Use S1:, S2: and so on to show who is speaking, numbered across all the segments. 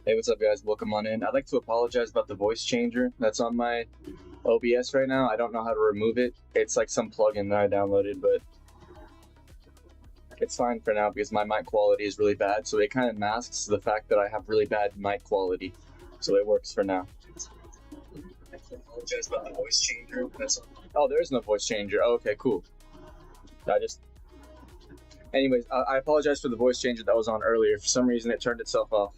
S1: Hey, what's up, guys? Welcome on in. I'd like to apologize about the voice changer that's on my OBS right now. I don't know how to remove it. It's like some plugin that I downloaded, but it's fine for now because my mic quality is really bad, so it kind of masks the fact that I have really bad mic quality. So it works for now. I apologize about the voice changer. Oh, there is no voice changer. Oh, okay, cool. Anyways, I apologize for the voice changer that was on earlier. For some reason, it turned itself off.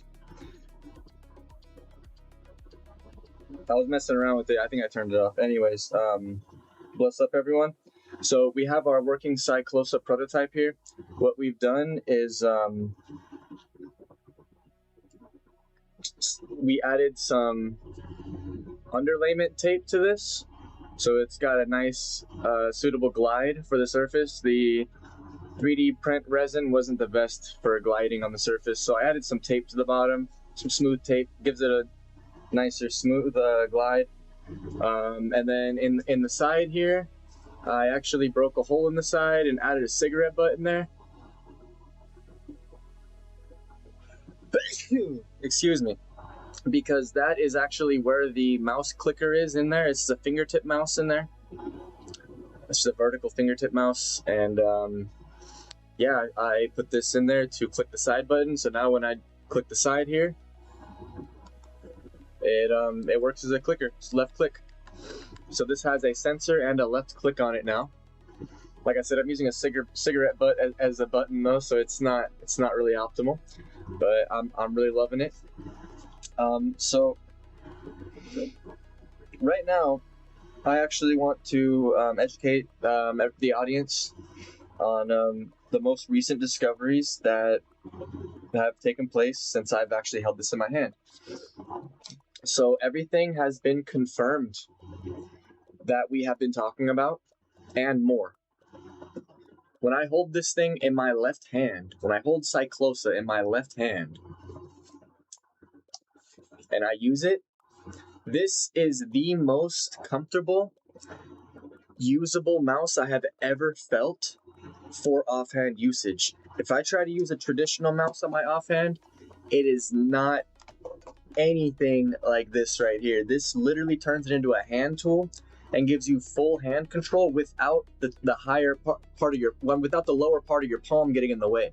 S1: I was messing around with it. I think I turned it off. Anyways, bless up, everyone. So we have our working Cyclosa prototype here. What we've done is we added some underlayment tape to this. So it's got a nice, suitable glide for the surface. The 3D print resin wasn't the best for gliding on the surface, so I added some tape to the bottom, some smooth tape, gives it a nicer smooth glide. And then in the side here, I actually broke a hole in the side and added a cigarette butt in there. Excuse me, because that is actually where the mouse clicker is in there. It's a fingertip mouse in there. It's a vertical fingertip mouse, and yeah, I put this in there to click the side button. So now when I click the side here, it works as a clicker. It's left click. So this has a sensor and a left click on it now. Like I said, I'm using a cigarette butt as a button though, so it's not really optimal, but I'm really loving it. So right now, I actually want to educate the audience on the most recent discoveries that have taken place since I've actually held this in my hand. So everything has been confirmed that we have been talking about and more. When I hold this thing in my left hand, when I hold Cyclosa in my left hand and I use it, this is the most comfortable, usable mouse I have ever felt for offhand usage. If I try to use a traditional mouse on my offhand, it is not anything like this right here. This literally turns it into a hand tool and gives you full hand control without the higher part of your, without the lower part of your palm getting in the way.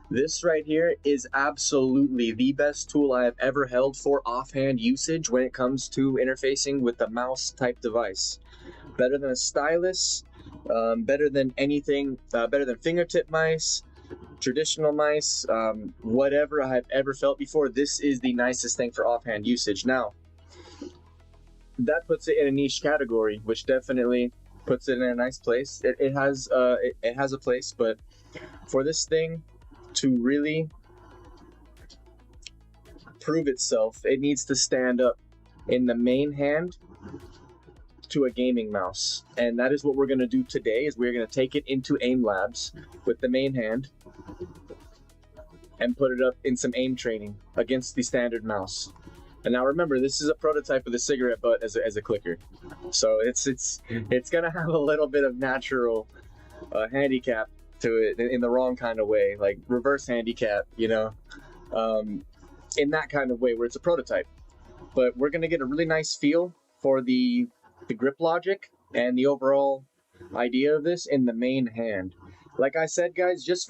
S1: This right here is absolutely the best tool I have ever held for offhand usage when it comes to interfacing with the mouse type device. Better than a stylus, better than anything, better than fingertip mice, traditional mice, whatever I have ever felt before. This is the nicest thing for offhand usage. Now, that puts it in a niche category, which definitely puts it in a nice place. It has a place, but for this thing to really prove itself, it needs to stand up in the main hand to a gaming mouse, and that is what we're going to do today. Is we're going to take it into aim labs with the main hand and put it up in some aim training against the standard mouse. And now remember, this is a prototype with a cigarette butt as a clicker, so it's gonna have a little bit of natural handicap to it in the wrong kind of way, like reverse handicap, you know, in that kind of way where it's a prototype. But we're gonna get a really nice feel for the grip logic and the overall idea of this in the main hand. Like I said, guys, just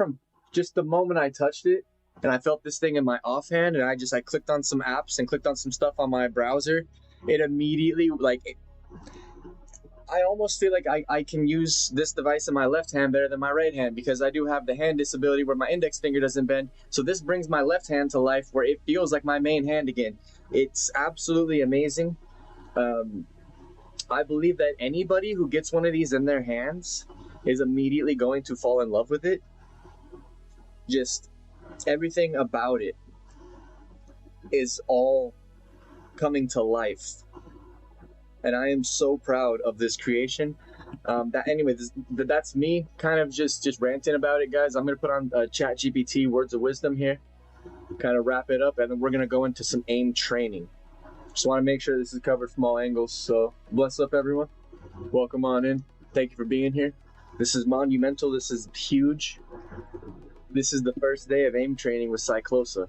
S1: the moment I touched it and I felt this thing in my offhand, and I clicked on some apps and clicked on some stuff on my browser, it immediately, I almost feel like I can use this device in my left hand better than my right hand, because I do have the hand disability where my index finger doesn't bend. So this brings my left hand to life where it feels like my main hand again. It's absolutely amazing. I believe that anybody who gets one of these in their hands is immediately going to fall in love with it. Just everything about it is all coming to life, and I am so proud of this creation. That's me kind of just ranting about it, guys. I'm gonna put on ChatGPT words of wisdom here, kind of wrap it up, and then we're gonna go into some aim training. Just want to make sure this is covered from all angles. So bless up, everyone. Welcome on in. Thank you for being here. This is monumental. This is huge. This is the first day of aim training with Cyclosa.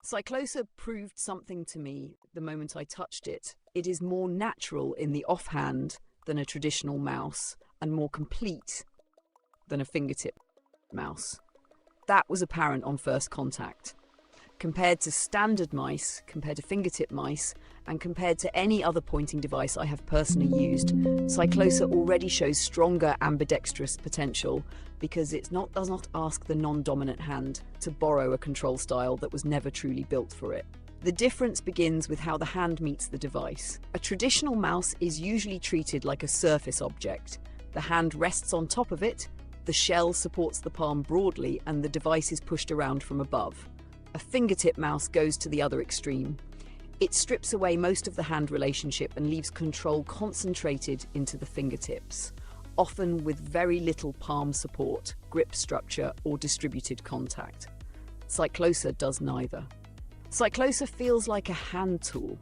S2: Cyclosa proved something to me the moment I touched it. It is more natural in the offhand than a traditional mouse, and more complete than a fingertip mouse. That was apparent on first contact. Compared to standard mice, compared to fingertip mice, and compared to any other pointing device I have personally used, Cyclosa already shows stronger ambidextrous potential because it does not ask the non-dominant hand to borrow a control style that was never truly built for it. The difference begins with how the hand meets the device. A traditional mouse is usually treated like a surface object. The hand rests on top of it, the shell supports the palm broadly, and the device is pushed around from above. A fingertip mouse goes to the other extreme. It strips away most of the hand relationship and leaves control concentrated into the fingertips, often with very little palm support, grip structure, or distributed contact. Cyclosa does neither. Cyclosa feels like a hand tool.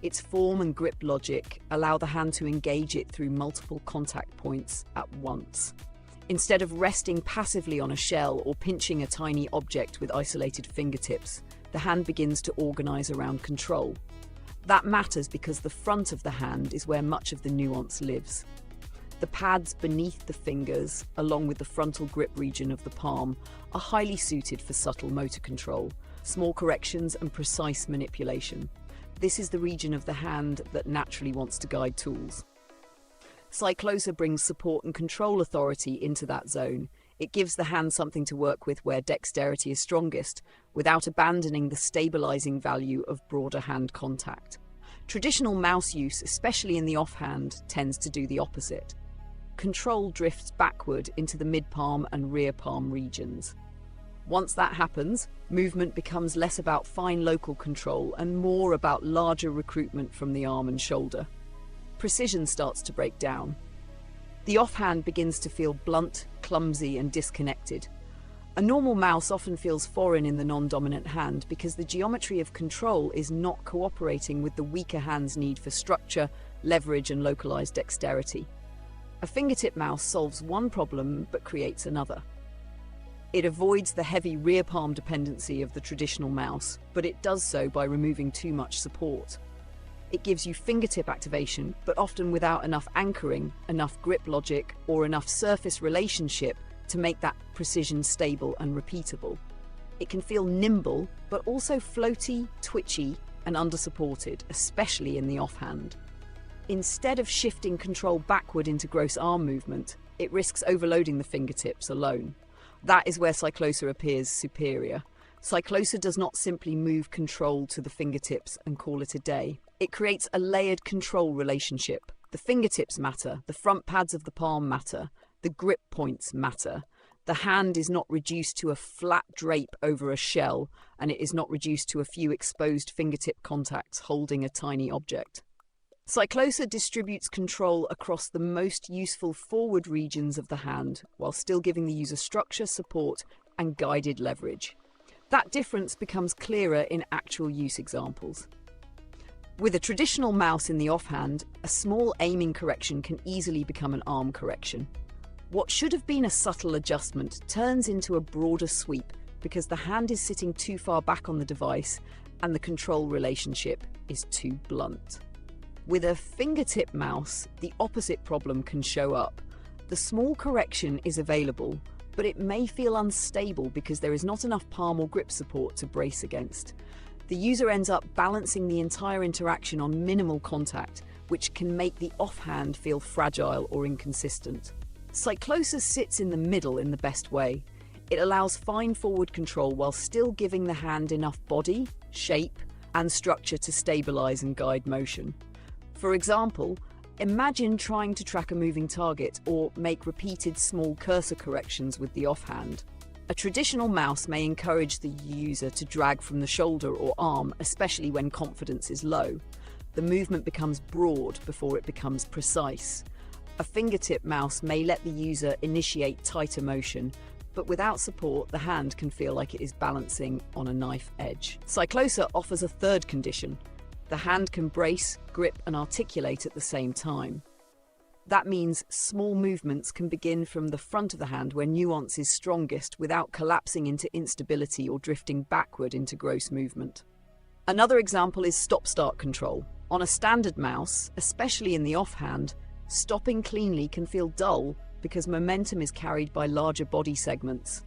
S2: Its form and grip logic allow the hand to engage it through multiple contact points at once. Instead of resting passively on a shell or pinching a tiny object with isolated fingertips, the hand begins to organize around control. That matters because the front of the hand is where much of the nuance lives. The pads beneath the fingers, along with the frontal grip region of the palm, are highly suited for subtle motor control, small corrections, and precise manipulation. This is the region of the hand that naturally wants to guide tools. Cyclosa brings support and control authority into that zone. It gives the hand something to work with where dexterity is strongest, without abandoning the stabilizing value of broader hand contact. Traditional mouse use, especially in the offhand, tends to do the opposite. Control drifts backward into the mid-palm and rear palm regions. Once that happens, movement becomes less about fine local control and more about larger recruitment from the arm and shoulder. Precision starts to break down. The offhand begins to feel blunt, clumsy, and disconnected. A normal mouse often feels foreign in the non-dominant hand because the geometry of control is not cooperating with the weaker hand's need for structure, leverage, and localized dexterity. A fingertip mouse solves one problem but creates another. It avoids the heavy rear palm dependency of the traditional mouse, but it does so by removing too much support. It gives you fingertip activation, but often without enough anchoring, enough grip logic, or enough surface relationship to make that precision stable and repeatable. It can feel nimble, but also floaty, twitchy, and under-supported, especially in the offhand. Instead of shifting control backward into gross arm movement, it risks overloading the fingertips alone. That is where Cyclosa appears superior. Cyclosa does not simply move control to the fingertips and call it a day. It creates a layered control relationship. The fingertips matter, the front pads of the palm matter, the grip points matter. The hand is not reduced to a flat drape over a shell, and it is not reduced to a few exposed fingertip contacts holding a tiny object. Cyclosa distributes control across the most useful forward regions of the hand, while still giving the user structure, support, and guided leverage. That difference becomes clearer in actual use examples. With a traditional mouse in the offhand, a small aiming correction can easily become an arm correction. What should have been a subtle adjustment turns into a broader sweep because the hand is sitting too far back on the device and the control relationship is too blunt. With a fingertip mouse, the opposite problem can show up. The small correction is available, but it may feel unstable because there is not enough palm or grip support to brace against. The user ends up balancing the entire interaction on minimal contact, which can make the offhand feel fragile or inconsistent. Cyclosa sits in the middle in the best way. It allows fine forward control while still giving the hand enough body, shape, and structure to stabilize and guide motion. For example, imagine trying to track a moving target or make repeated small cursor corrections with the offhand. A traditional mouse may encourage the user to drag from the shoulder or arm, especially when confidence is low. The movement becomes broad before it becomes precise. A fingertip mouse may let the user initiate tighter motion, but without support, the hand can feel like it is balancing on a knife edge. Cyclosa offers a third condition. The hand can brace, grip, and articulate at the same time. That means small movements can begin from the front of the hand where nuance is strongest without collapsing into instability or drifting backward into gross movement. Another example is stop-start control. On a standard mouse, especially in the offhand, stopping cleanly can feel dull because momentum is carried by larger body segments.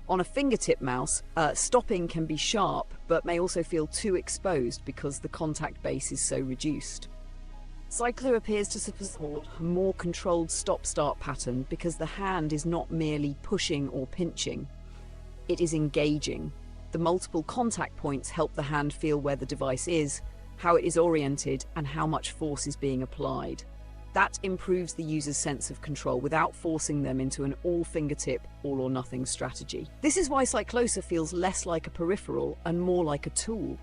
S2: On a fingertip mouse, stopping can be sharp but may also feel too exposed because the contact base is so reduced. Cyclosa appears to support a more controlled stop-start pattern because the hand is not merely pushing or pinching. It is engaging. The multiple contact points help the hand feel where the device is, how it is oriented, and how much force is being applied. That improves the user's sense of control without forcing them into an all-fingertip, all-or-nothing strategy. This is why Cyclosa feels less like a peripheral and more like a tool.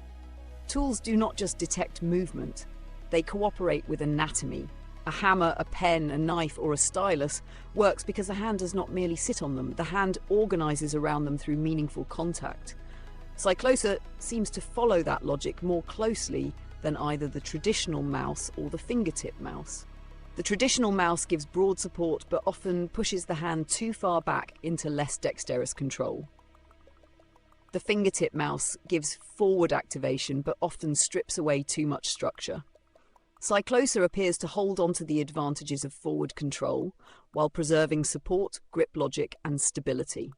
S2: Tools do not just detect movement, they cooperate with anatomy. A hammer, a pen, a knife, or a stylus works because the hand does not merely sit on them, the hand organizes around them through meaningful contact. Cyclosa seems to follow that logic more closely than either the traditional mouse or the fingertip mouse. The traditional mouse gives broad support but often pushes the hand too far back into less dexterous control. The fingertip mouse gives forward activation but often strips away too much structure. Cyclosa appears to hold on to the advantages of forward control while preserving support, grip logic, and stability.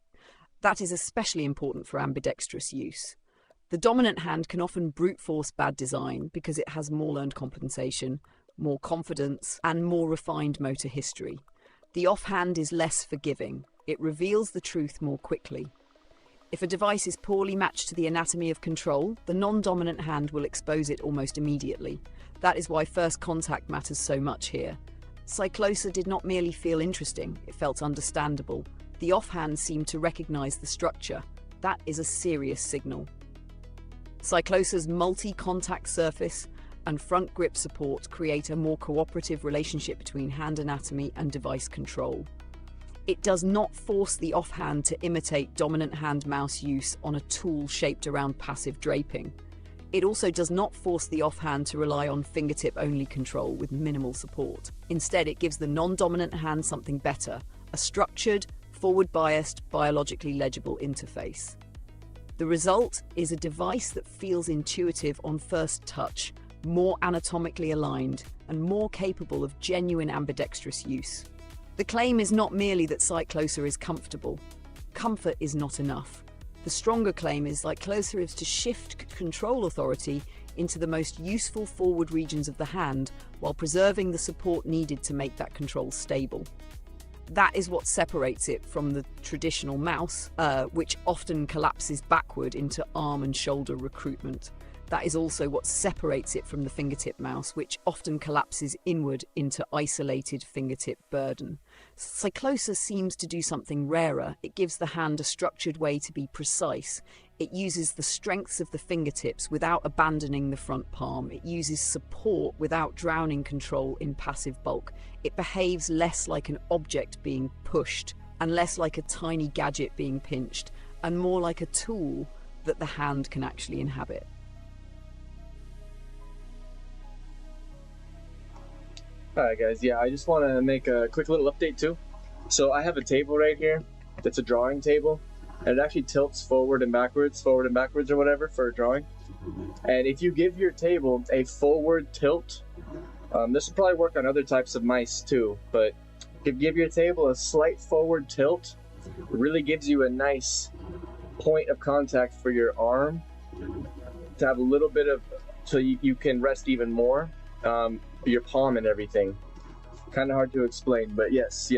S2: That is especially important for ambidextrous use. The dominant hand can often brute force bad design because it has more learned compensation, more confidence, and more refined motor history. The offhand is less forgiving. It reveals the truth more quickly. If a device is poorly matched to the anatomy of control, the non-dominant hand will expose it almost immediately. That is why first contact matters so much here. Cyclosa did not merely feel interesting, it felt understandable. The offhand seemed to recognize the structure. That is a serious signal. Cyclosa's multi-contact surface and front grip support create a more cooperative relationship between hand anatomy and device control. It does not force the offhand to imitate dominant hand mouse use on a tool shaped around passive draping. It also does not force the offhand to rely on fingertip-only control with minimal support. Instead, it gives the non-dominant hand something better, a structured, forward-biased, biologically legible interface. The result is a device that feels intuitive on first touch, more anatomically aligned, and more capable of genuine ambidextrous use. The claim is not merely that Cyclosa is comfortable. Comfort is not enough. The stronger claim is Cyclosa is to shift control authority into the most useful forward regions of the hand while preserving the support needed to make that control stable. That is what separates it from the traditional mouse, which often collapses backward into arm and shoulder recruitment. That is also what separates it from the fingertip mouse, which often collapses inward into isolated fingertip burden. Cyclosa seems to do something rarer. It gives the hand a structured way to be precise. It uses the strengths of the fingertips without abandoning the front palm. It uses support without drowning control in passive bulk. It behaves less like an object being pushed and less like a tiny gadget being pinched, and more like a tool that the hand can actually inhabit.
S1: Alright guys, yeah, I just want to make a quick little update too. So I have a table right here that's a drawing table, and it actually tilts forward and backwards or whatever for a drawing. And if you give your table a forward tilt, this will probably work on other types of mice too, but if you give your table a slight forward tilt, it really gives you a nice point of contact for your arm to have a little bit of, so you can rest even more. Your palm and everything. Kind of hard to explain, but yes.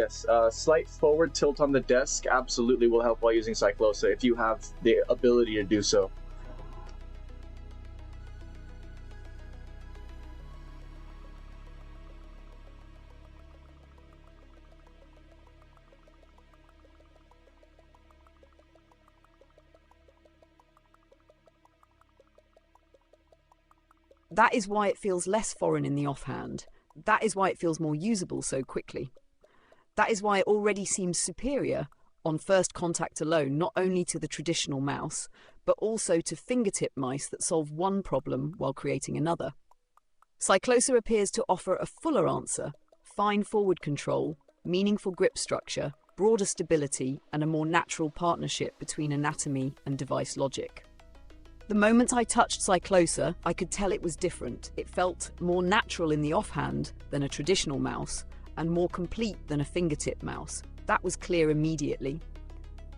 S1: Slight forward tilt on the desk absolutely will help while using Cyclosa if you have the ability to do so.
S2: That is why it feels less foreign in the offhand. That is why it feels more usable so quickly. That is why it already seems superior on first contact alone, not only to the traditional mouse, but also to fingertip mice that solve one problem while creating another. Cyclosa appears to offer a fuller answer, fine forward control, meaningful grip structure, broader stability, and a more natural partnership between anatomy and device logic. The moment I touched Cyclosa, I could tell it was different. It felt more natural in the offhand than a traditional mouse, and more complete than a fingertip mouse. That was clear immediately.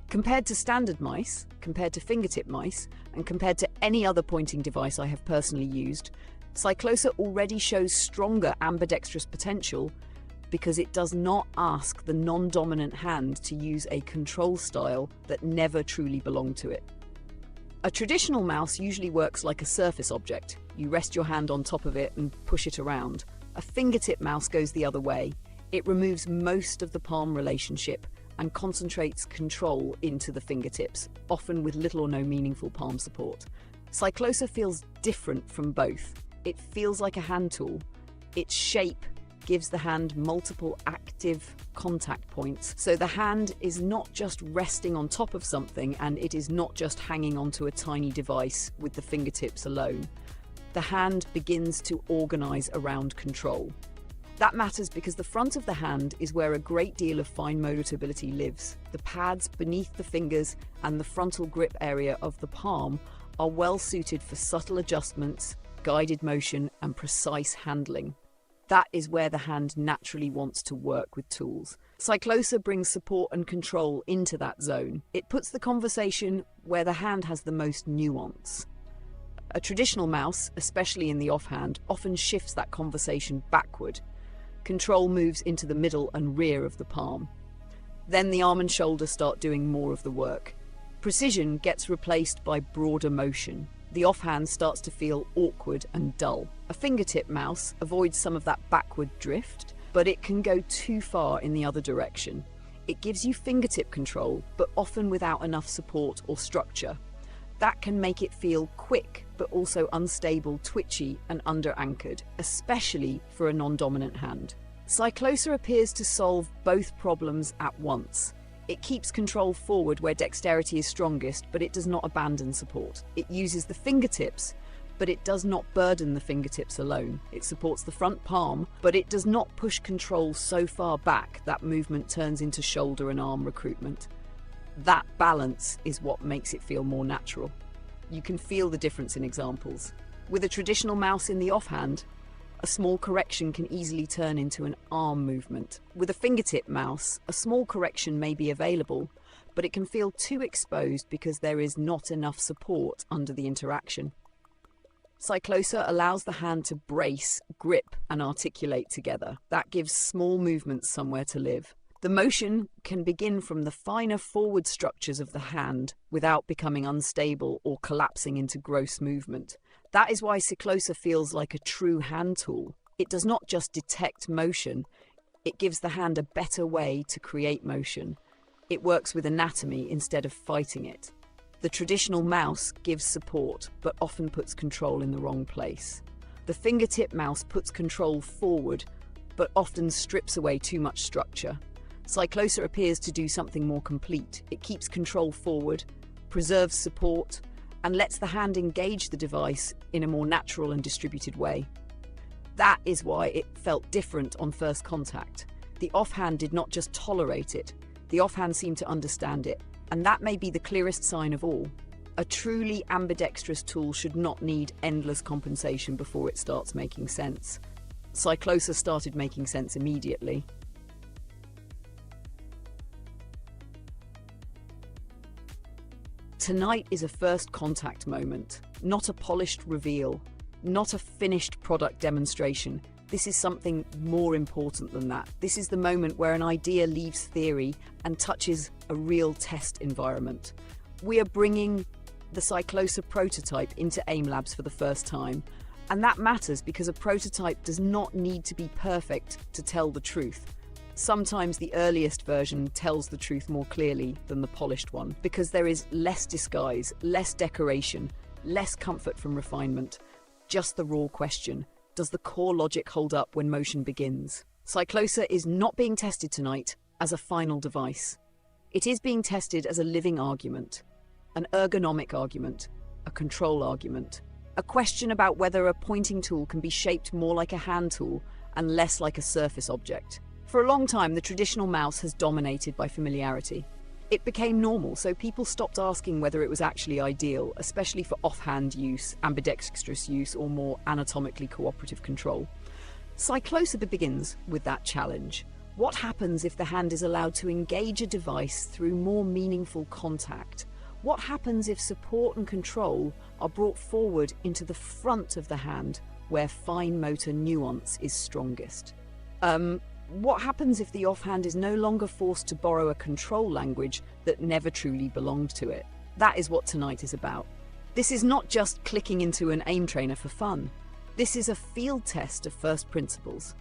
S2: Compared to standard mice, compared to fingertip mice, and compared to any other pointing device I have personally used, Cyclosa already shows stronger ambidextrous potential because it does not ask the non-dominant hand to use a control style that never truly belonged to it. A traditional mouse usually works like a surface object. You rest your hand on top of it and push it around. A fingertip mouse goes the other way. It removes most of the palm relationship and concentrates control into the fingertips, often with little or no meaningful palm support. Cyclosa feels different from both. It feels like a hand tool. Its shape gives the hand multiple active contact points, so the hand is not just resting on top of something, and it is not just hanging onto a tiny device with the fingertips alone. The hand begins to organize around control. That matters because the front of the hand is where a great deal of fine motor ability lives. The pads beneath the fingers and the frontal grip area of the palm are well suited for subtle adjustments, guided motion, and precise handling. That is where the hand naturally wants to work with tools. Cyclosa brings support and control into that zone. It puts the conversation where the hand has the most nuance. A traditional mouse, especially in the offhand, often shifts that conversation backward. Control moves into the middle and rear of the palm. Then the arm and shoulder start doing more of the work. Precision gets replaced by broader motion. The offhand starts to feel awkward and dull. A fingertip mouse avoids some of that backward drift, but it can go too far in the other direction. It gives you fingertip control, but often without enough support or structure. That can make it feel quick, but also unstable, twitchy, and under-anchored, especially for a non-dominant hand. Cyclosa appears to solve both problems at once. It keeps control forward where dexterity is strongest, but it does not abandon support. It uses the fingertips, but it does not burden the fingertips alone. It supports the front palm, but it does not push control so far back that movement turns into shoulder and arm recruitment. That balance is what makes it feel more natural. You can feel the difference in examples. With a traditional mouse in the offhand, a small correction can easily turn into an arm movement. With a fingertip mouse, a small correction may be available, but it can feel too exposed because there is not enough support under the interaction. Cyclosa allows the hand to brace, grip, and articulate together. That gives small movements somewhere to live. The motion can begin from the finer forward structures of the hand without becoming unstable or collapsing into gross movement. That is why Cyclosa feels like a true hand tool. It does not just detect motion, it gives the hand a better way to create motion. It works with anatomy instead of fighting it. The traditional mouse gives support, but often puts control in the wrong place. The fingertip mouse puts control forward, but often strips away too much structure. Cyclosa appears to do something more complete. It keeps control forward, preserves support, and lets the hand engage the device in a more natural and distributed way. That is why it felt different on first contact. The offhand did not just tolerate it, the offhand seemed to understand it, and that may be the clearest sign of all. A truly ambidextrous tool should not need endless compensation before it starts making sense. Cyclosa started making sense immediately. Tonight is a first contact moment, not a polished reveal, not a finished product demonstration. This is something more important than that. This is the moment where an idea leaves theory and touches a real test environment. We are bringing the Cyclosa prototype into AIM Labs for the first time, and that matters because a prototype does not need to be perfect to tell the truth. Sometimes the earliest version tells the truth more clearly than the polished one, because there is less disguise, less decoration, less comfort from refinement. Just the raw question: does the core logic hold up when motion begins? Cyclosa is not being tested tonight as a final device. It is being tested as a living argument, an ergonomic argument, a control argument, a question about whether a pointing tool can be shaped more like a hand tool and less like a surface object. For a long time, the traditional mouse has dominated by familiarity. It became normal, so people stopped asking whether it was actually ideal, especially for offhand use, ambidextrous use, or more anatomically cooperative control. Cyclosa begins with that challenge. What happens if the hand is allowed to engage a device through more meaningful contact? What happens if support and control are brought forward into the front of the hand, where fine motor nuance is strongest? What happens if the offhand is no longer forced to borrow a control language that never truly belonged to it? That is what tonight is about. This is not just clicking into an aim trainer for fun. This is a field test of first principles.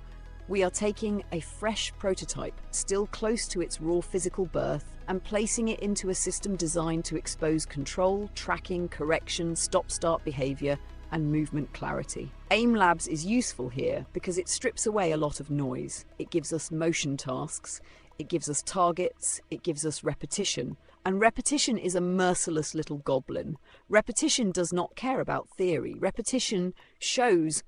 S2: We are taking a fresh prototype, still close to its raw physical birth, and placing it into a system designed to expose control, tracking, correction, stop-start behavior, and movement clarity. AIM Labs is useful here because it strips away a lot of noise. It gives us motion tasks, it gives us targets, it gives us repetition. And repetition is a merciless little goblin. Repetition does not care about theory. Repetition shows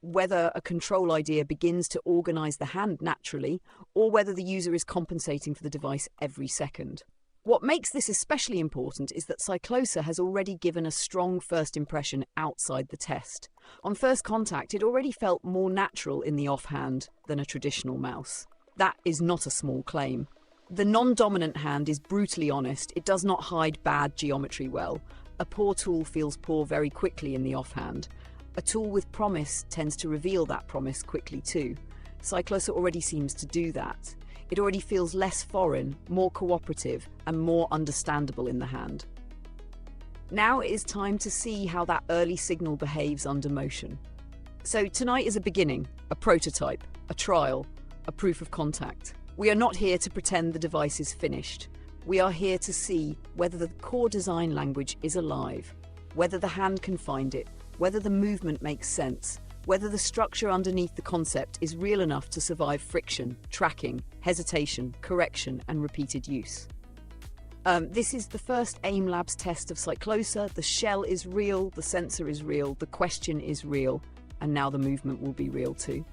S2: whether a control idea begins to organize the hand naturally, or whether the user is compensating for the device every second. What makes this especially important is that Cyclosa has already given a strong first impression outside the test. On first contact, it already felt more natural in the offhand than a traditional mouse. That is not a small claim. The non-dominant hand is brutally honest. It does not hide bad geometry well. A poor tool feels poor very quickly in the offhand. A tool with promise tends to reveal that promise quickly too. Cyclosa already seems to do that. It already feels less foreign, more cooperative, and more understandable in the hand. Now it is time to see how that early signal behaves under motion. So tonight is a beginning, a prototype, a trial, a proof of contact. We are not here to pretend the device is finished. We are here to see whether the core design language is alive, whether the hand can find it, whether the movement makes sense, whether the structure underneath the concept is real enough to survive friction, tracking, hesitation, correction, and repeated use. This is the first AIM Labs test of Cyclosa. The shell is real, the sensor is real, the question is real, and now the movement will be real too.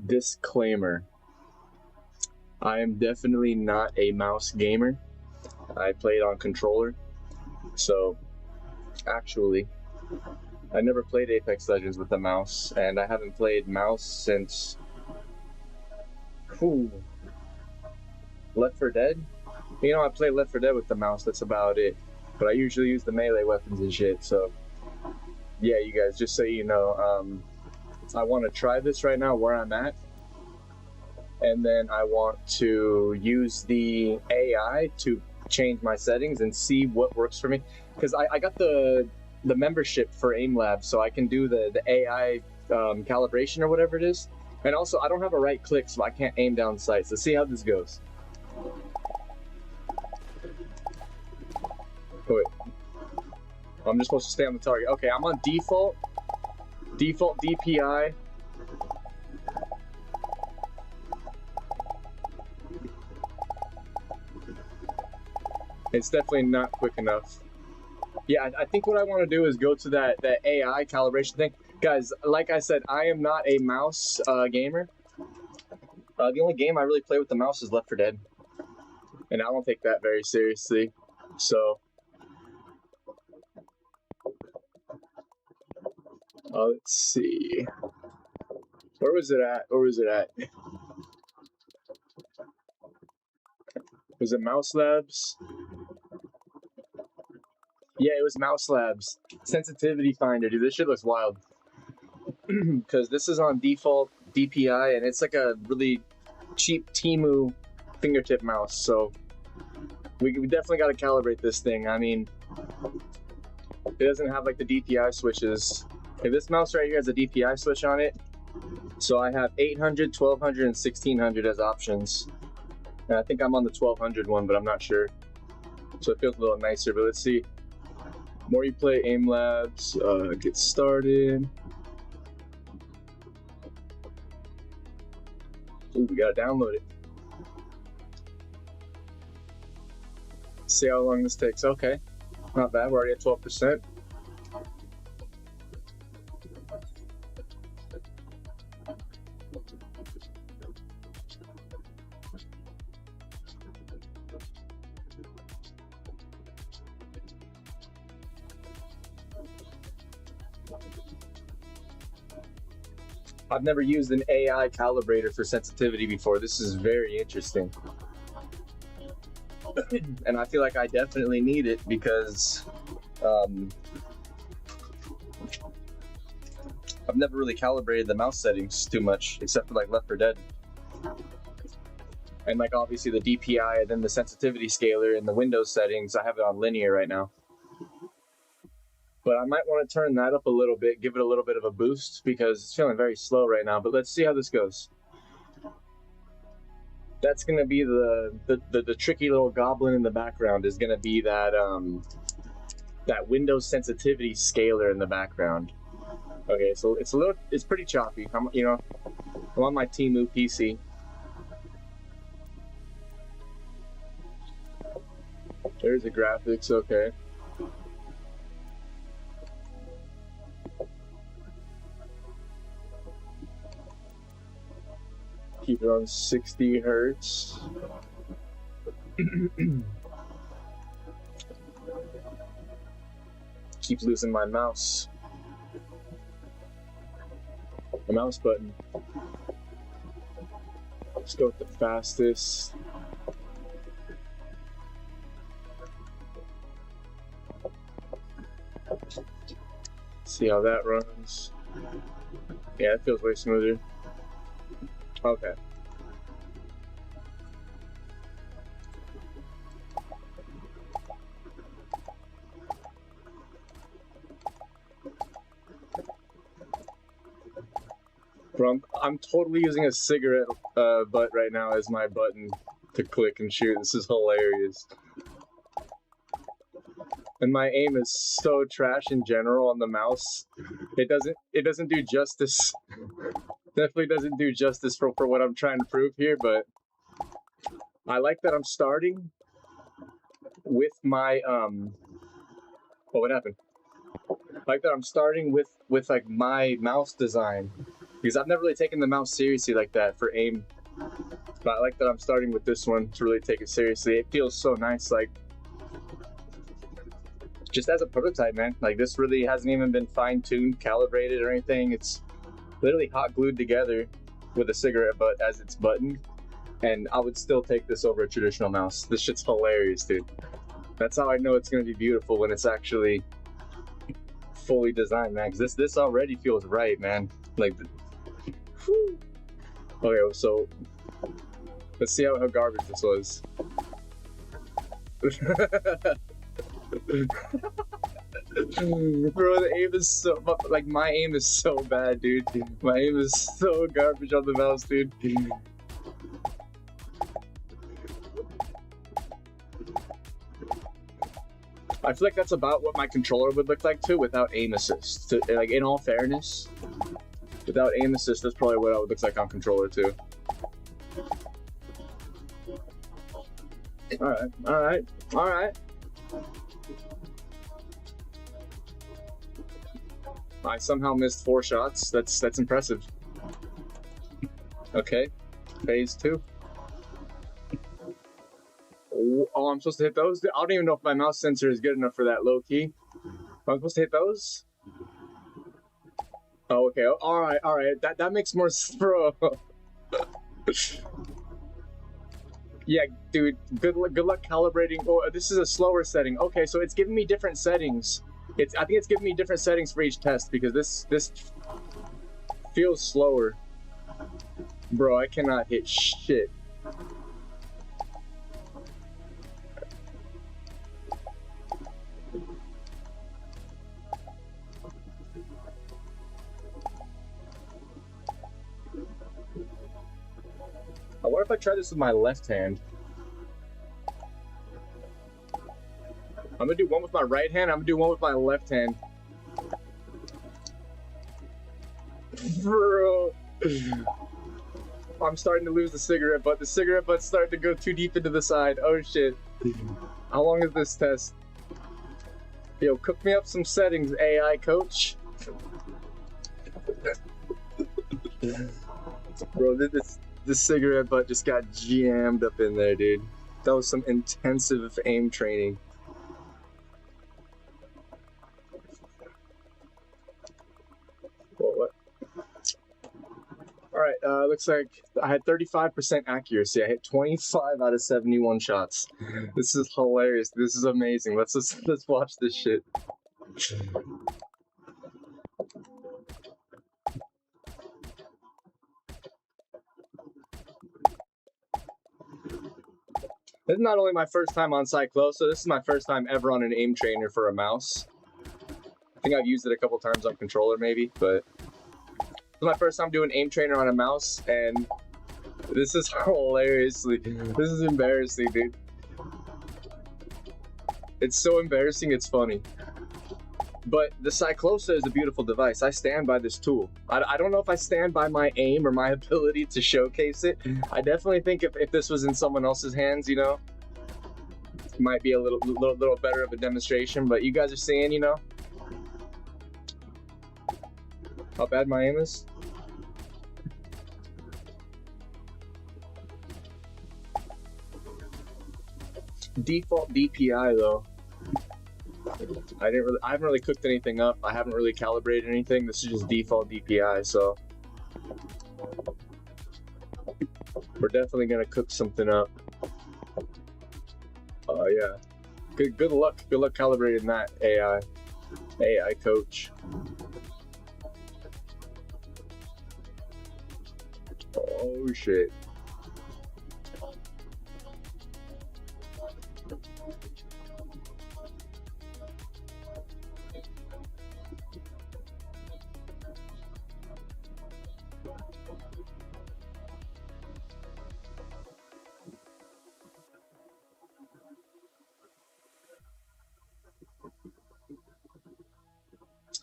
S1: Disclaimer. I am definitely not a mouse gamer. I played on controller. So, actually, I never played Apex Legends with a mouse, and I haven't played mouse since Left 4 Dead. You know, I played Left 4 Dead with the mouse, that's about it. But I usually use the melee weapons and shit, so yeah, you guys, just so you know, I want to try this right now where I'm at, and then I want to use the AI to change my settings and see what works for me, because I got the membership for Aim Lab, so I can do the AI calibration or whatever it is. And also, I don't have a right click, so I can't aim down sights. Let's see how this goes. Oh, wait. I'm just supposed to stay on the target. Okay, I'm on default DPI. It's definitely not quick enough. Yeah, I think what I want to do is go to that AI calibration thing. Guys, like I said, I am not a mouse gamer. The only game I really play with the mouse is Left 4 Dead. And I don't take that very seriously. So, let's see. Where was it at? Was it Mouse Labs? Yeah, it was Mouse Labs. Sensitivity Finder, dude. This shit looks wild. Because this is on default DPI, and it's like a really cheap Temu fingertip mouse. So we definitely got to calibrate this thing. I mean, it doesn't have like the DPI switches. Okay, this mouse right here has a DPI switch on it. So I have 800, 1200, and 1600 as options. And I think I'm on the 1200 one, but I'm not sure. So it feels a little nicer, but let's see. More you play Aim Labs, get started. Ooh, we gotta download it. See how long this takes. Okay, not bad. We're already at 12%. I've never used an AI calibrator for sensitivity before. This is very interesting. And I feel like I definitely need it because I've never really calibrated the mouse settings too much, except for like Left 4 Dead. And like obviously the DPI and then the sensitivity scaler and the Windows settings, I have it on linear right now. But I might want to turn that up a little bit, give it a little bit of a boost because it's feeling very slow right now. But let's see how this goes. That's gonna be the tricky little goblin in the background is gonna be that that Windows sensitivity scaler in the background. Okay, so it's pretty choppy. I'm on my Temu PC. There's the graphics, okay. Keep it on 60 hertz. Keep losing my mouse. The mouse button. Let's go with the fastest. See how that runs. Yeah, it feels way smoother. Okay. Bro, I'm totally using a cigarette butt right now as my button to click and shoot. This is hilarious. And my aim is so trash in general on the mouse. It doesn't do justice. Definitely doesn't do justice for what I'm trying to prove here, but I like that I'm starting with my what happened? I like that I'm starting with like my mouse design because I've never really taken the mouse seriously like that for aim. But I like that I'm starting with this one to really take it seriously. It feels so nice, like just as a prototype, man. Like this really hasn't even been fine-tuned, calibrated, or anything. It's literally hot glued together with a cigarette butt as its button, and I would still take this over a traditional mouse. This shit's hilarious, dude. That's how I know it's gonna be beautiful, when it's actually fully designed, man. Cause this already feels right, man. Like, whew. Okay, so let's see how garbage this was. Bro, the aim is so, like, my aim is so bad, dude. My aim is so garbage on the mouse, dude. I feel like that's about what my controller would look like too, without aim assist. Like, in all fairness, without aim assist, that's probably what it would look like on controller too. Alright, alright, alright. I somehow missed 4 shots. That's impressive. Okay, phase 2. Oh, I'm supposed to hit those? I don't even know if my mouse sensor is good enough for that, low key. I'm supposed to hit those? Oh, okay. Alright, alright. That makes more sense, bro. Yeah, dude. Good luck calibrating. Oh, this is a slower setting. Okay, so it's giving me different settings. I think it's giving me different settings for each test, because this feels slower. Bro, I cannot hit shit. What if I try this with my left hand? I'm gonna do one with my right hand, I'm gonna do one with my left hand. Bro. I'm starting to lose the cigarette butt. The cigarette butt's starting to go too deep into the side. Oh shit. How long is this test? Yo, cook me up some settings, AI coach. Bro, this cigarette butt just got jammed up in there, dude. That was some intensive aim training. What? Alright, looks like I had 35% accuracy. I hit 25 out of 71 shots. This is hilarious. This is amazing. Let's watch this shit. This is not only my first time on Cyclosa, this is my first time ever on an aim trainer for a mouse. I think I've used it a couple times on controller maybe, but this is my first time doing aim trainer on a mouse, and this is this is embarrassing, dude. It's so embarrassing, it's funny. But the Cyclosa is a beautiful device. I stand by this tool. I don't know if I stand by my aim or my ability to showcase it. I definitely think if this was in someone else's hands, you know, it might be a little better of a demonstration. But you guys are seeing, you know, how bad my aim is. Default DPI though. I haven't really cooked anything up. I haven't really calibrated anything. This is just default DPI, so we're definitely gonna cook something up. Yeah. Good luck calibrating that, AI coach. Oh shit.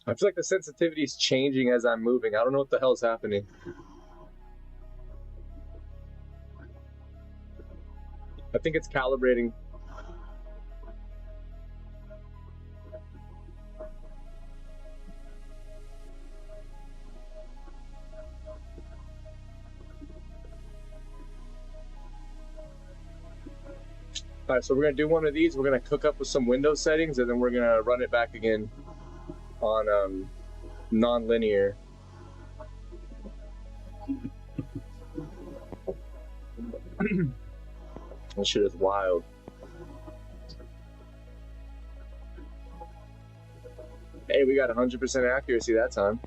S1: I feel like the sensitivity is changing as I'm moving. I don't know what the hell's happening. I think it's calibrating. All right, so we're gonna do one of these. We're gonna cook up with some window settings, and then we're gonna run it back again on non-linear. That shit is wild. Hey, we got 100% accuracy that time.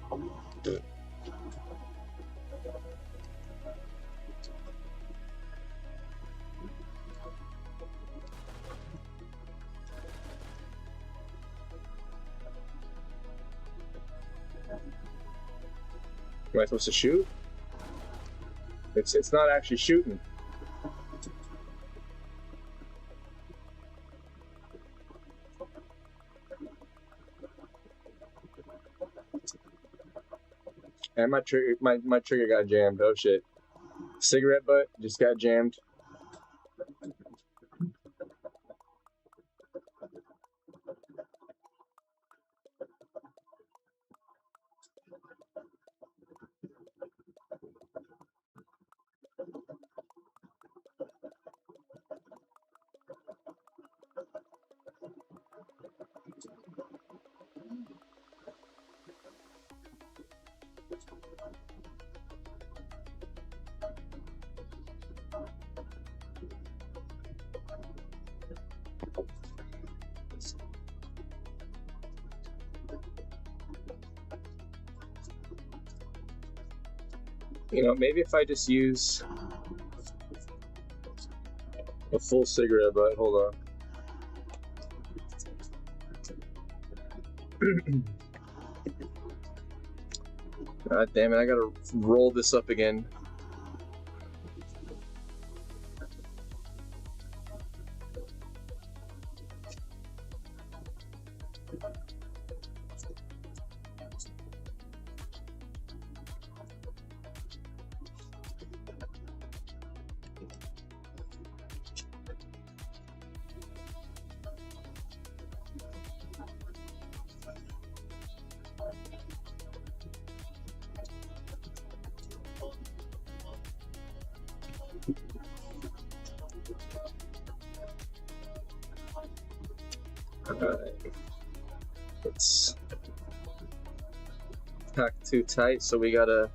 S1: Am I supposed to shoot? It's not actually shooting. And my trigger got jammed. Oh shit. Cigarette butt just got jammed. You know, maybe if I just use a full cigarette butt. Hold on. God damn it, I gotta roll this up again. It's packed too tight, so we gotta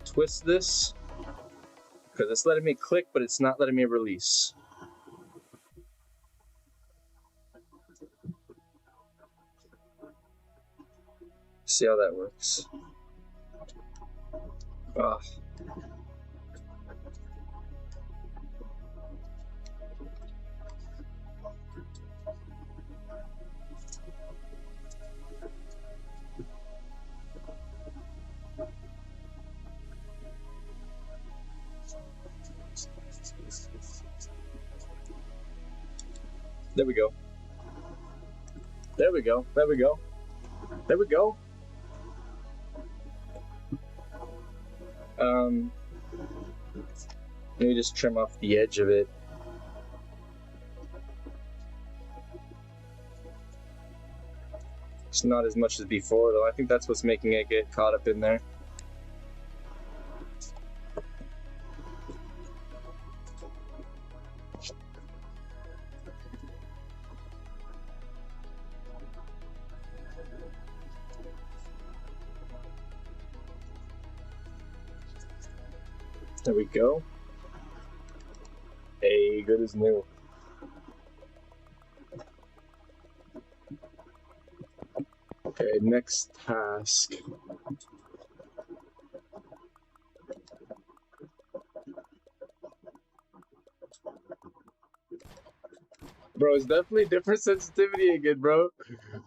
S1: twist this because it's letting me click, but it's not letting me release. See how that works. Ah. There we go. There we go. There we go. There we go. Let me just trim off the edge of it. It's not as much as before, though. I think that's what's making it get caught up in there. There we go. Hey, good as new. Okay, next task. Bro, it's definitely different sensitivity again, bro.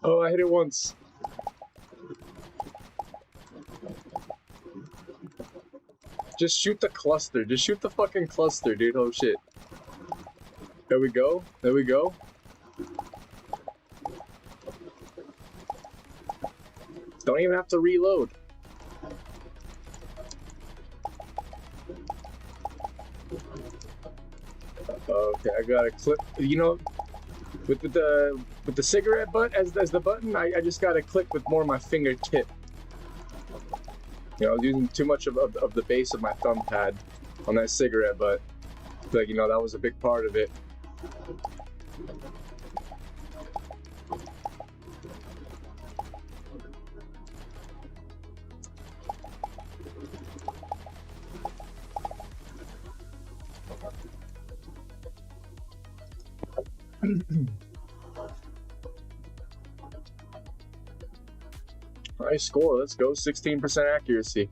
S1: Oh, I hit it once. Just shoot the cluster. Just shoot the fucking cluster, dude. Oh shit. There we go. There we go. Don't even have to reload. Okay, I gotta clip. You know, with the cigarette butt as the button, I just gotta click with more of my fingertip. You know, I was using too much of the base of my thumb pad on that cigarette butt. Like, you know, that was a big part of it. Nice score. Let's go. 16% accuracy.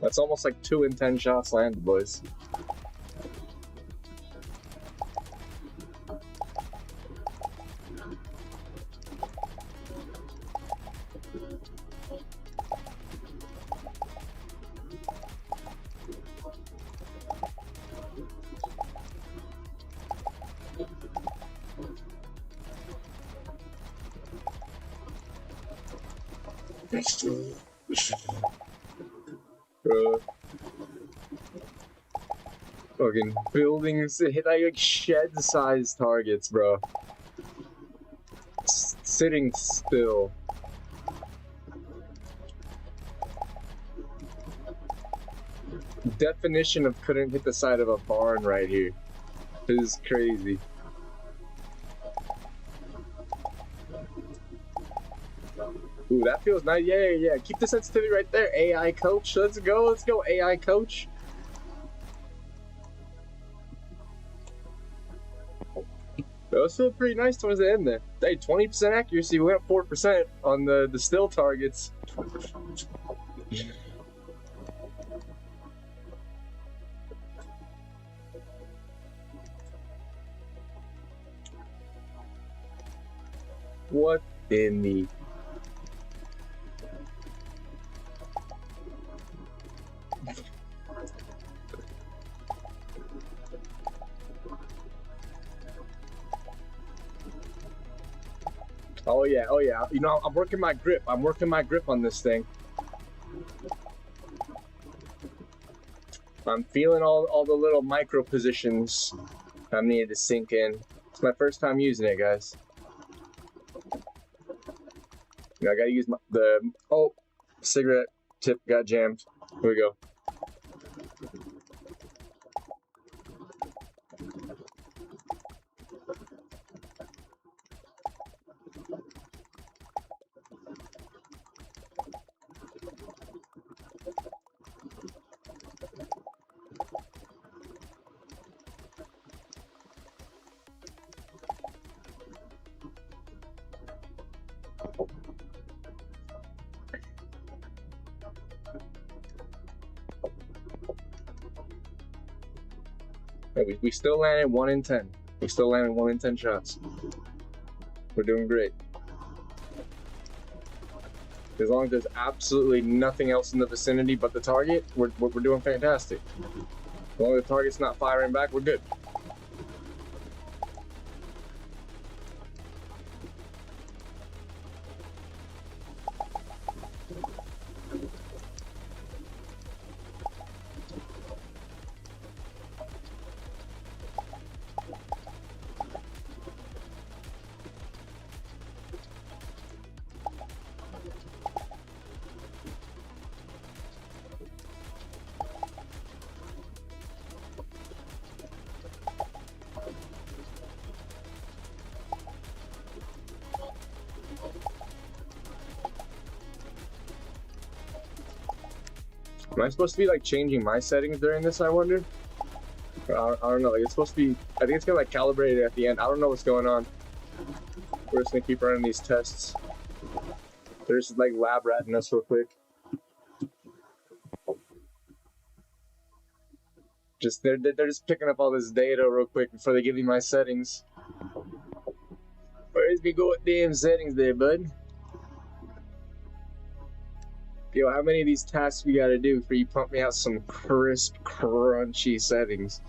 S1: That's almost like 2 in 10 shots landed, boys. Bro. Fucking buildings hit like shed-sized targets, bro. Sitting still. Definition of couldn't hit the side of a barn right here. This is crazy. Ooh, that feels nice. Yeah. Keep the sensitivity right there, AI coach. Let's go, AI coach. Those feel pretty nice towards the end there. Hey, 20% accuracy. We went up 4% on the still targets. What in the... Oh yeah. You know, I'm working my grip. I'm working my grip on this thing. I'm feeling all the little micro positions I needed to sink in. It's my first time using it, guys. You know, I gotta use oh, cigarette tip got jammed. Here we go. We still landed 1 in 10. We still landed 1 in 10 shots. We're doing great. As long as there's absolutely nothing else in the vicinity but the target, we're doing fantastic. As long as the target's not firing back, we're good. Am I supposed to be like changing my settings during this, I wonder? I don't know, like it's supposed to be, I think it's gonna like calibrate it at the end. I don't know what's going on. We're just gonna keep running these tests. They're just like lab ratting us real quick. They're just picking up all this data real quick before they give me my settings. Where's me goddamn settings there, bud? Yo, how many of these tasks we gotta do for you pump me out some crisp, crunchy settings?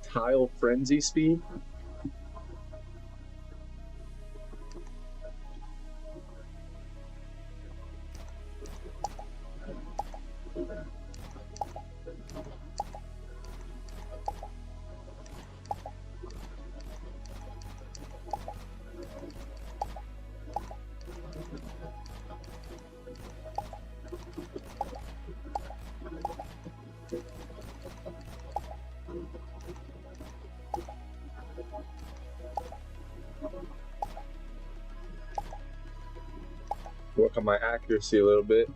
S1: Tile frenzy speed? Work on my accuracy a little bit.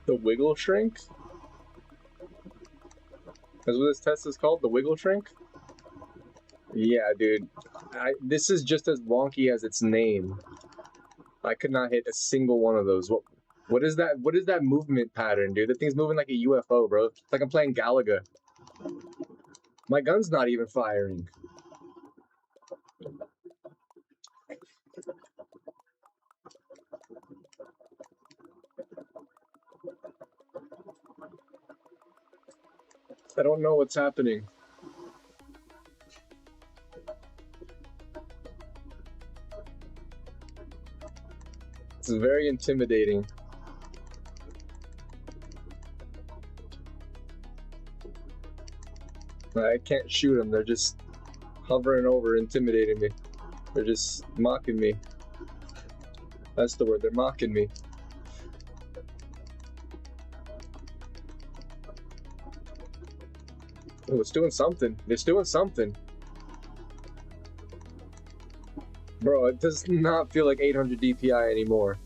S1: The wiggle shrink? That's what this test is called? The wiggle shrink? Yeah, dude. This is just as wonky as its name. I could not hit a single one of those. What is that? What is that movement pattern, dude? That thing's moving like a UFO, bro. It's like I'm playing Galaga. My gun's not even firing. I don't know what's happening. It's very intimidating. I can't shoot them. They're just hovering over, intimidating me. They're just mocking me. That's the word. They're mocking me. Oh, it's doing something. It's doing something. Bro, it does not feel like 800 DPI anymore.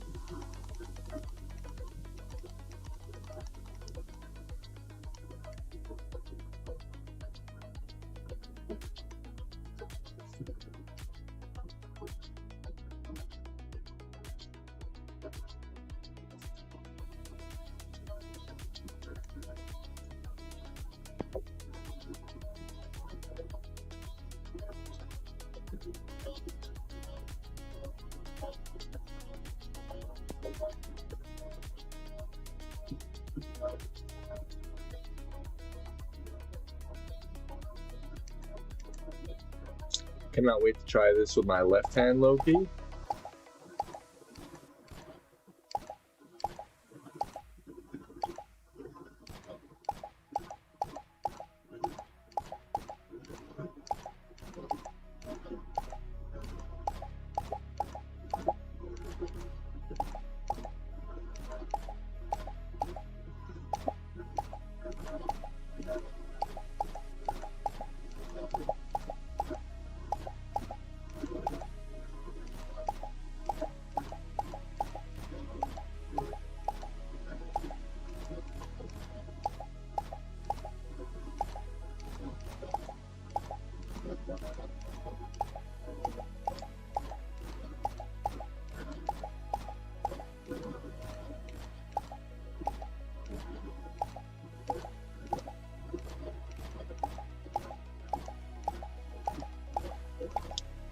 S1: Cannot wait to try this with my left hand low-key.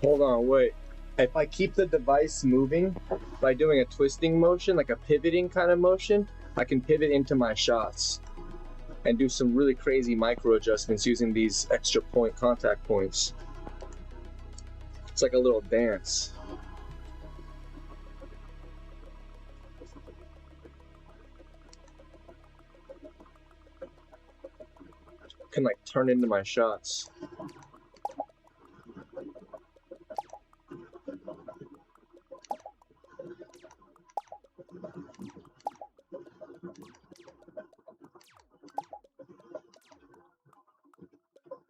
S1: Hold on, wait. If I keep the device moving by doing a twisting motion, like a pivoting kind of motion, I can pivot into my shots and do some really crazy micro adjustments using these extra point contact points. It's like a little dance. I can like turn into my shots.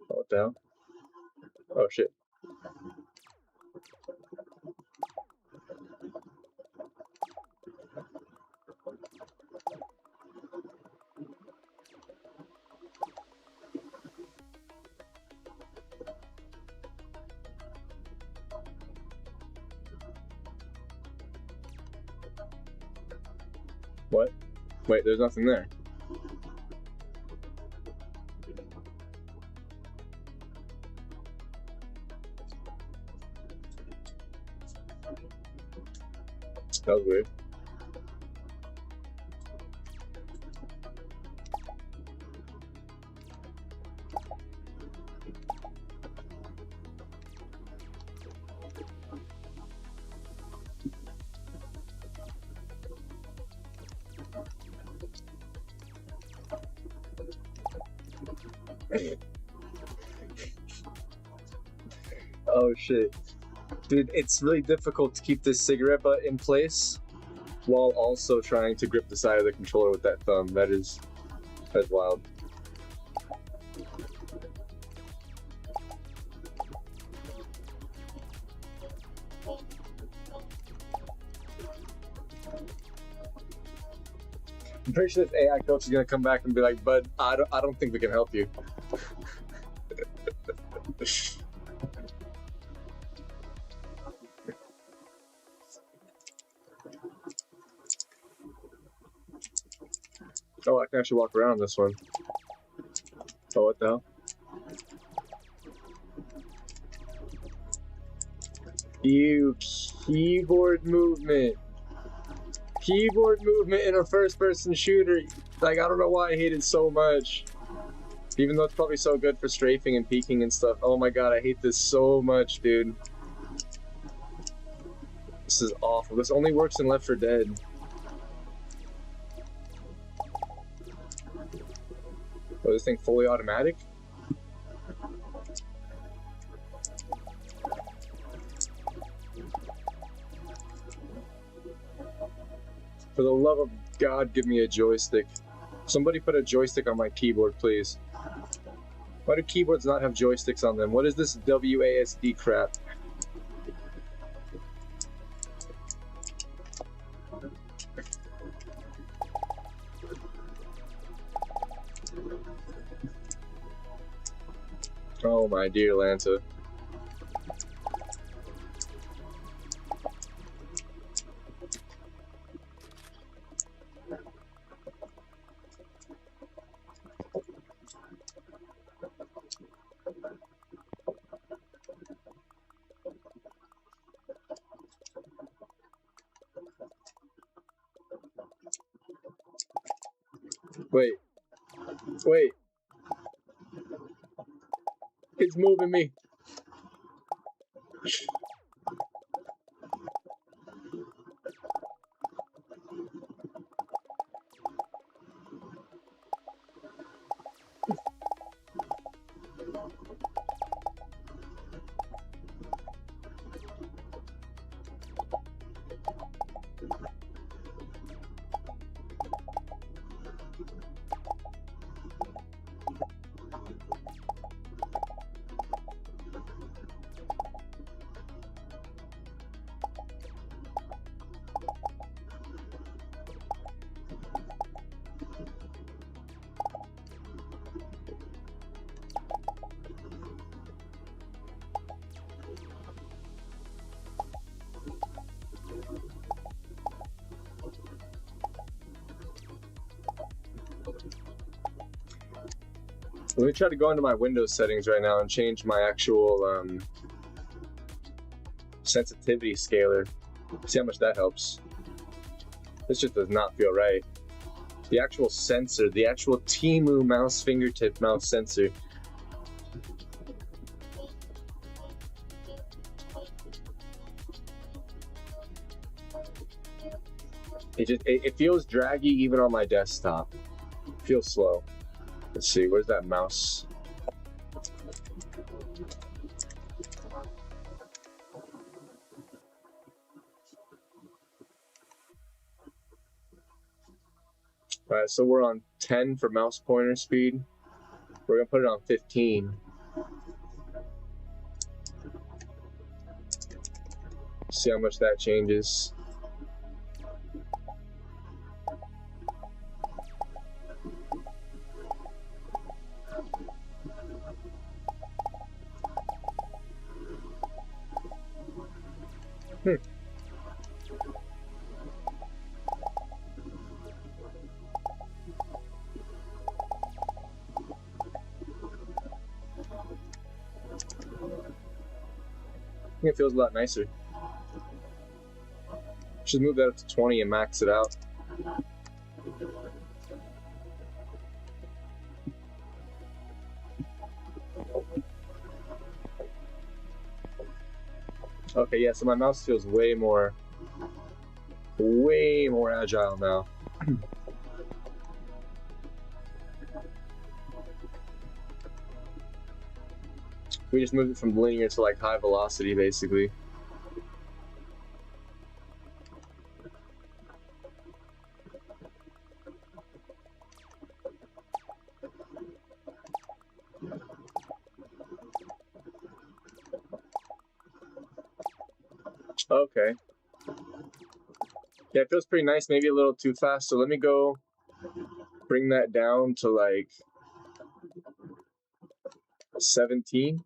S1: What the hell? Oh shit. What? Wait, there's nothing there. That was weird. Oh shit. Dude, it's really difficult to keep this cigarette butt in place while also trying to grip the side of the controller with that thumb. That's wild. I'm pretty sure this AI coach is gonna come back and be like, "Bud, I don't think we can help you." Oh, I can actually walk around this one. Oh, what the hell? Ew, keyboard movement. Keyboard movement in a first-person shooter. Like, I don't know why I hate it so much. Even though it's probably so good for strafing and peeking and stuff. Oh my god, I hate this so much, dude. This is awful. This only works in Left 4 Dead. Oh, this thing fully automatic? For the love of God, give me a joystick. Somebody put a joystick on my keyboard, please. Why do keyboards not have joysticks on them? What is this WASD crap? Oh my dear Lanta. Wait. It's moving me. Let me try to go into my Windows settings right now and change my actual sensitivity scaler. See how much that helps. This just does not feel right. The actual sensor, the actual Temu mouse fingertip mouse sensor. It feels draggy even on my desktop. It feels slow. Let's see, where's that mouse? Alright, so we're on 10 for mouse pointer speed. We're gonna put it on 15. See how much that changes. I think it feels a lot nicer. Should move that up to 20 and max it out. Okay, yeah, so my mouse feels way more agile now. We just moved it from linear to like high velocity, basically. Okay. Yeah, it feels pretty nice, maybe a little too fast. So let me go bring that down to like 17.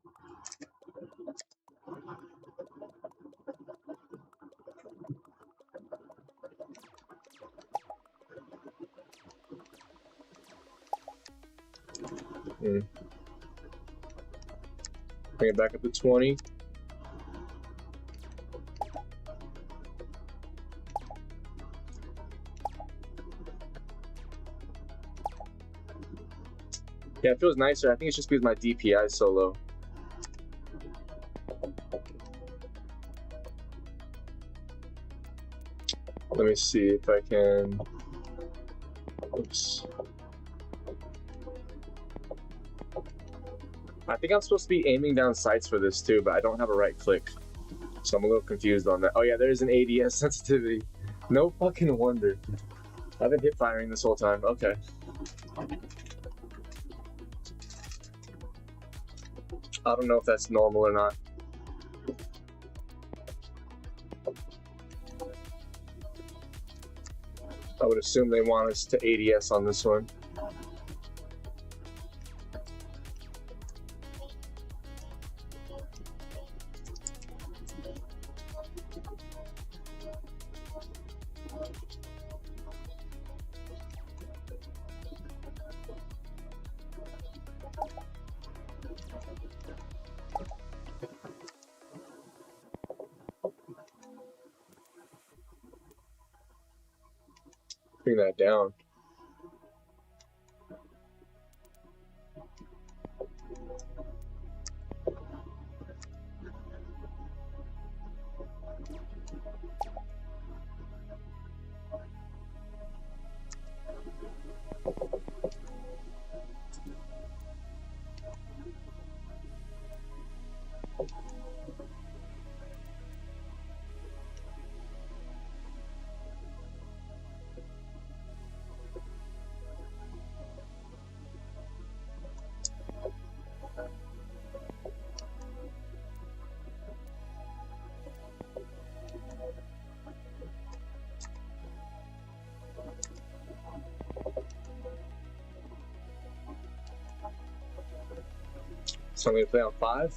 S1: Bring it back up to 20. Yeah, it feels nicer. I think it's just because my DPI is so low. Let me see if I can. Oops. I think I'm supposed to be aiming down sights for this too, but I don't have a right click. So I'm a little confused on that. Oh yeah, there's an ADS sensitivity. No fucking wonder. I've been hip firing this whole time. Okay. I don't know if that's normal or not. I would assume they want us to ADS on this one. Bring that down. So I'm gonna play on 5.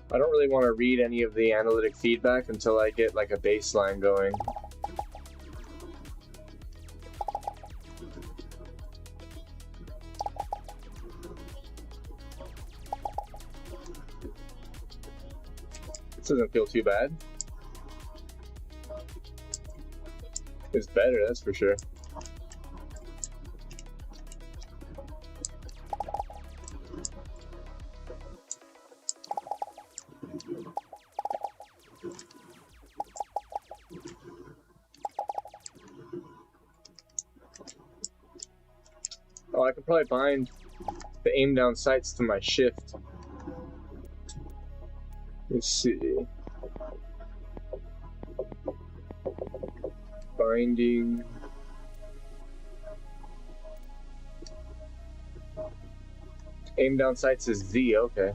S1: I don't really want to read any of the analytic feedback until I get like a baseline going. This doesn't feel too bad. It's better, that's for sure. I could probably bind the aim down sights to my shift. Let's see. Binding. Aim down sights is Z, okay.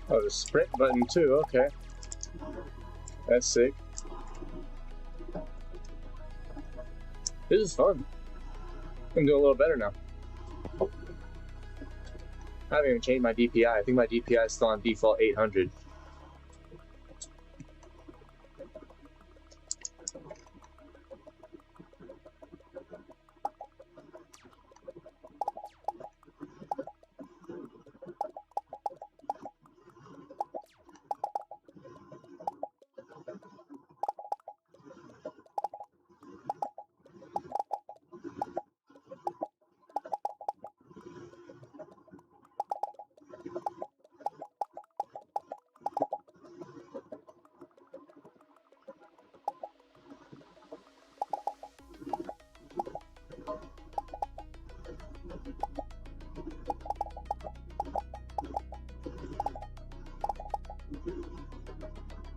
S1: Oh, the sprint button too, okay. That's sick. This is fun. I'm doing a little better now. I haven't even changed my DPI. I think my DPI is still on default 800.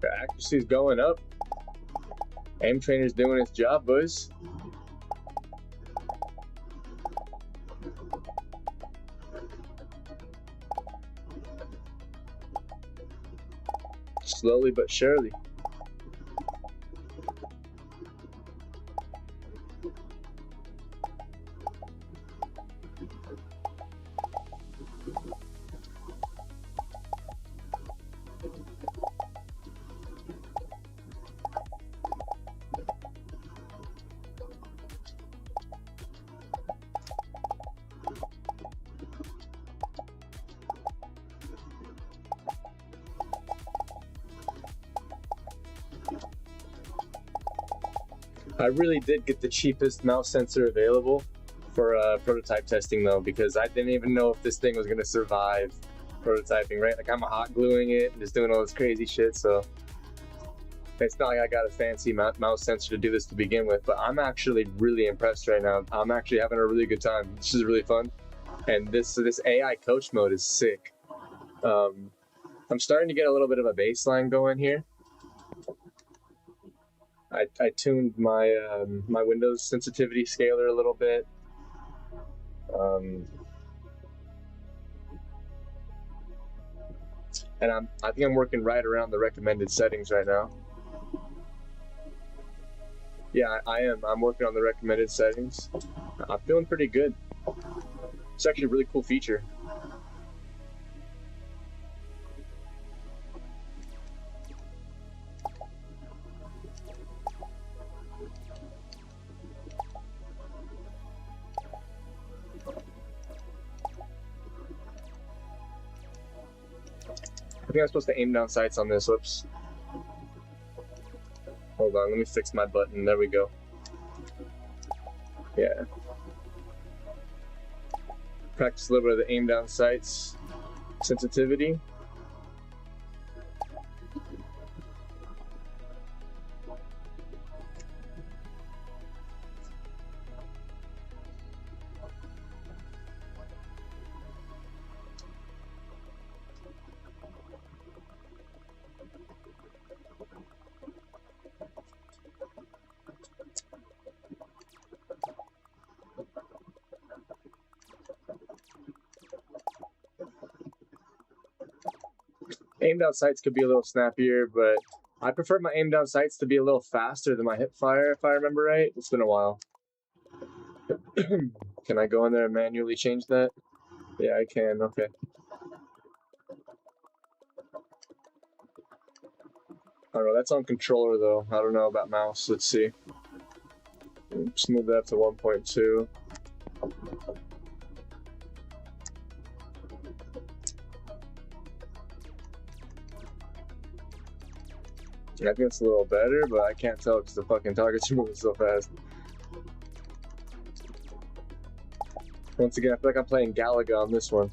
S1: The accuracy's going up. Aim trainer's doing its job, boys. Slowly but surely. I really did get the cheapest mouse sensor available for prototype testing though, because I didn't even know if this thing was gonna survive prototyping, right? Like I'm hot gluing it and just doing all this crazy shit, so it's not like I got a fancy mouse sensor to do this to begin with, but I'm actually really impressed right now. I'm actually having a really good time. This is really fun. And this AI coach mode is sick. I'm starting to get a little bit of a baseline going here. I tuned my my Windows sensitivity scaler a little bit. And I think I'm working right around the recommended settings right now. Yeah, I am. I'm working on the recommended settings. I'm feeling pretty good. It's actually a really cool feature. I think I'm supposed to aim down sights on this. Whoops. Hold on, let me fix my button. There we go. Yeah. Practice a little bit of the aim down sights sensitivity. Aim down sights could be a little snappier, but I prefer my aim down sights to be a little faster than my hip fire, if I remember right. It's been a while. Can I go in there and manually change that? Yeah, I can. Okay. I don't know. That's on controller, though. I don't know about mouse. Let's see. Let's move that to 1.2. I think it's a little better, but I can't tell because the fucking target's moving so fast. Once again, I feel like I'm playing Galaga on this one.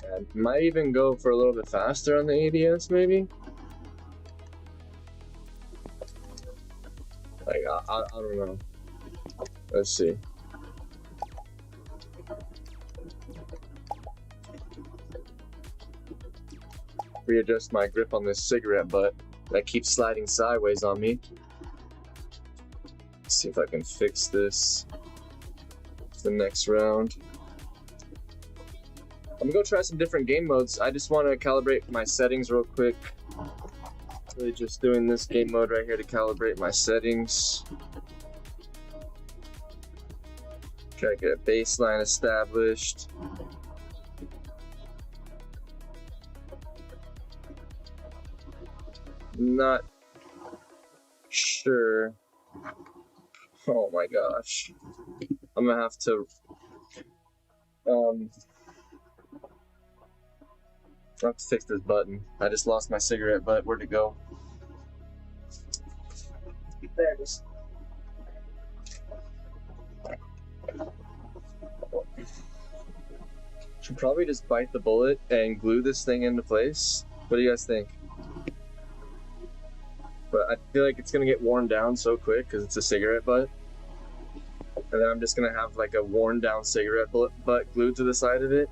S1: I might even go for a little bit faster on the ADS, maybe? Like, I don't know. Let's see. Readjust my grip on this cigarette butt that keeps sliding sideways on me. Let's see if I can fix this for the next round. I'm gonna go try some different game modes. I just want to calibrate my settings real quick. Really just doing this game mode right here to calibrate my settings. Try to get a baseline established. Not sure. Oh my gosh. I'm gonna have to I have to fix this button. I just lost my cigarette butt. Where'd it go? There it is. Should probably just bite the bullet and glue this thing into place. What do you guys think? But I feel like it's gonna get worn down so quick because it's a cigarette butt. And then I'm just gonna have like a worn down cigarette butt glued to the side of it.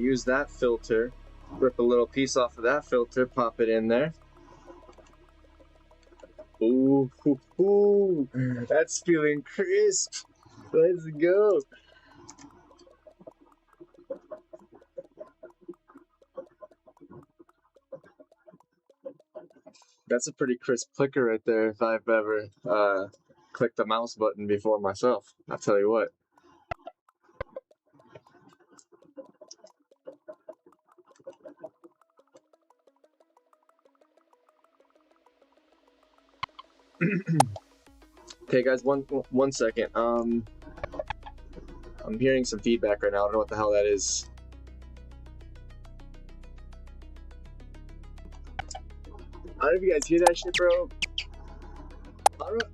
S1: Use that filter. Rip a little piece off of that filter, pop it in there. Ooh, hoo, hoo. That's feeling crisp. Let's go. That's a pretty crisp clicker right there if I've ever clicked the mouse button before myself. I'll tell you what. Okay, guys, one second. I'm hearing some feedback right now. I don't know what the hell that is. I don't know if you guys hear that shit, bro. I don't know.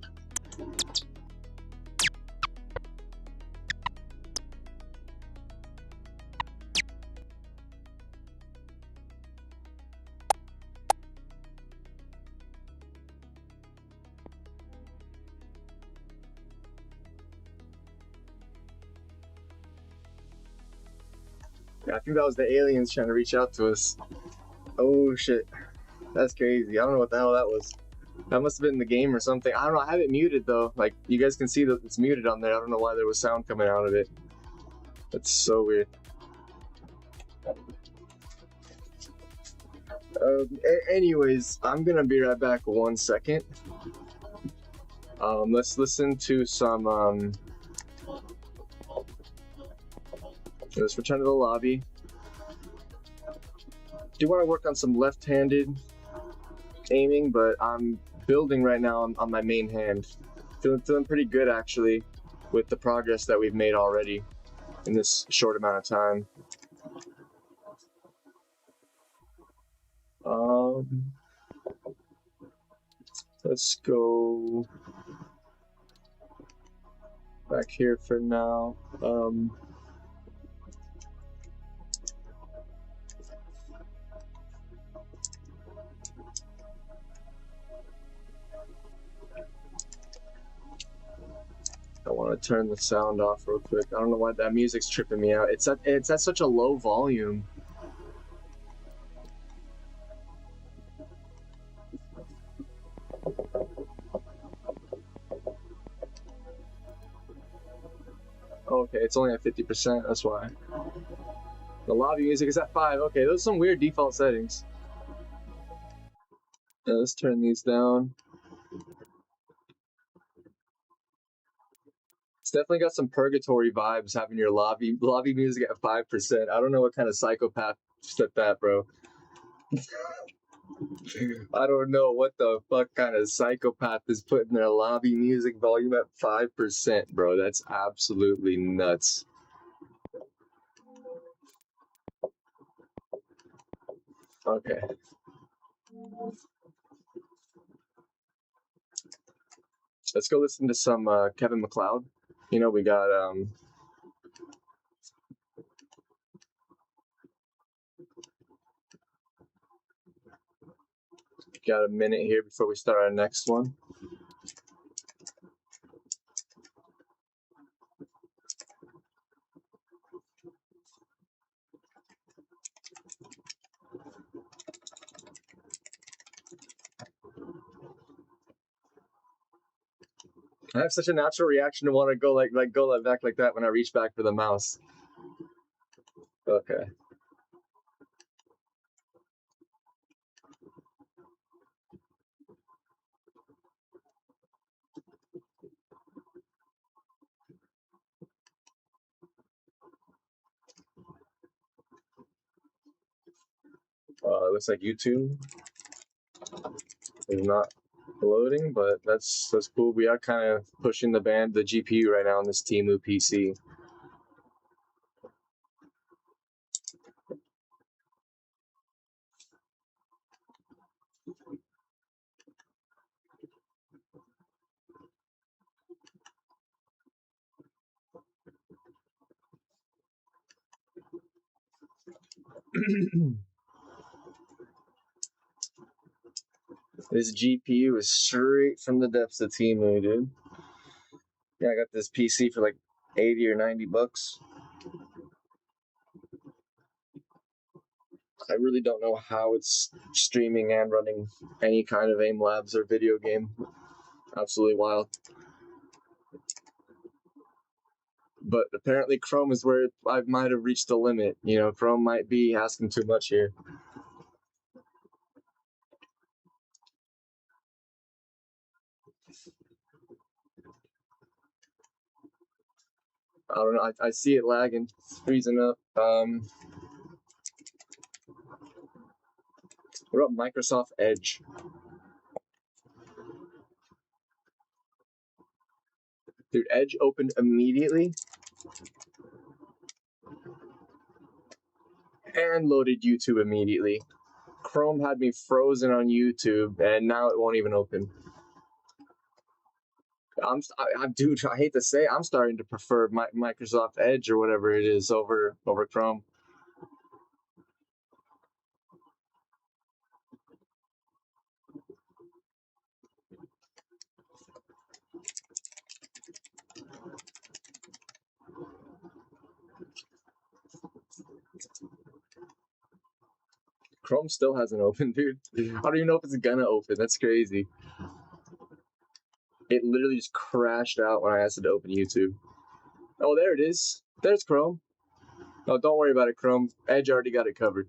S1: Yeah, I think that was the aliens trying to reach out to us. Oh shit. That's crazy. I don't know what the hell that was. That must have been the game or something. I don't know. I have it muted though. Like, you guys can see that it's muted on there. I don't know why there was sound coming out of it. That's so weird. Anyways, I'm gonna be right back 1 second. Let's listen to some, let's return to the lobby. Do want to work on some left-handed aiming, but I'm building right now on my main hand. Feeling pretty good actually with the progress that we've made already in this short amount of time. Let's go back here for now. I want to turn the sound off real quick. I don't know why that music's tripping me out. It's at such a low volume. Okay, it's only at 50%. That's why. The lobby music is at 5. Okay, those are some weird default settings. Let's turn these down. It's definitely got some purgatory vibes having your lobby music at 5%. I don't know what kind of psychopath set that, bro. I don't know what the fuck kind of psychopath is putting their lobby music volume at 5%, bro. That's absolutely nuts. Okay. Let's go listen to some Kevin Macleod. You know, we got a minute here before we start our next one. I have such a natural reaction to want to go back like that when I reach back for the mouse. Okay. Looks like YouTube is not loading, but that's cool. We are kind of pushing the GPU right now on this Temu PC. This GPU is straight from the depths of Temu, dude. Yeah, I got this PC for like 80 or 90 bucks. I really don't know how it's streaming and running any kind of Aim Labs or video game. Absolutely wild. But apparently Chrome is where I might have reached the limit. You know, Chrome might be asking too much here. I don't know. I see it lagging, it's freezing up. What about Microsoft Edge? Dude, Edge opened immediately and loaded YouTube immediately. Chrome had me frozen on YouTube, and now it won't even open. Dude, I hate to say, I'm starting to prefer Microsoft Edge or whatever it is over Chrome. Chrome still hasn't opened, dude. I don't even know if it's gonna open. That's crazy. It literally just crashed out when I asked it to open YouTube. Oh, there it is. There's Chrome. Oh, don't worry about it, Chrome. Edge already got it covered.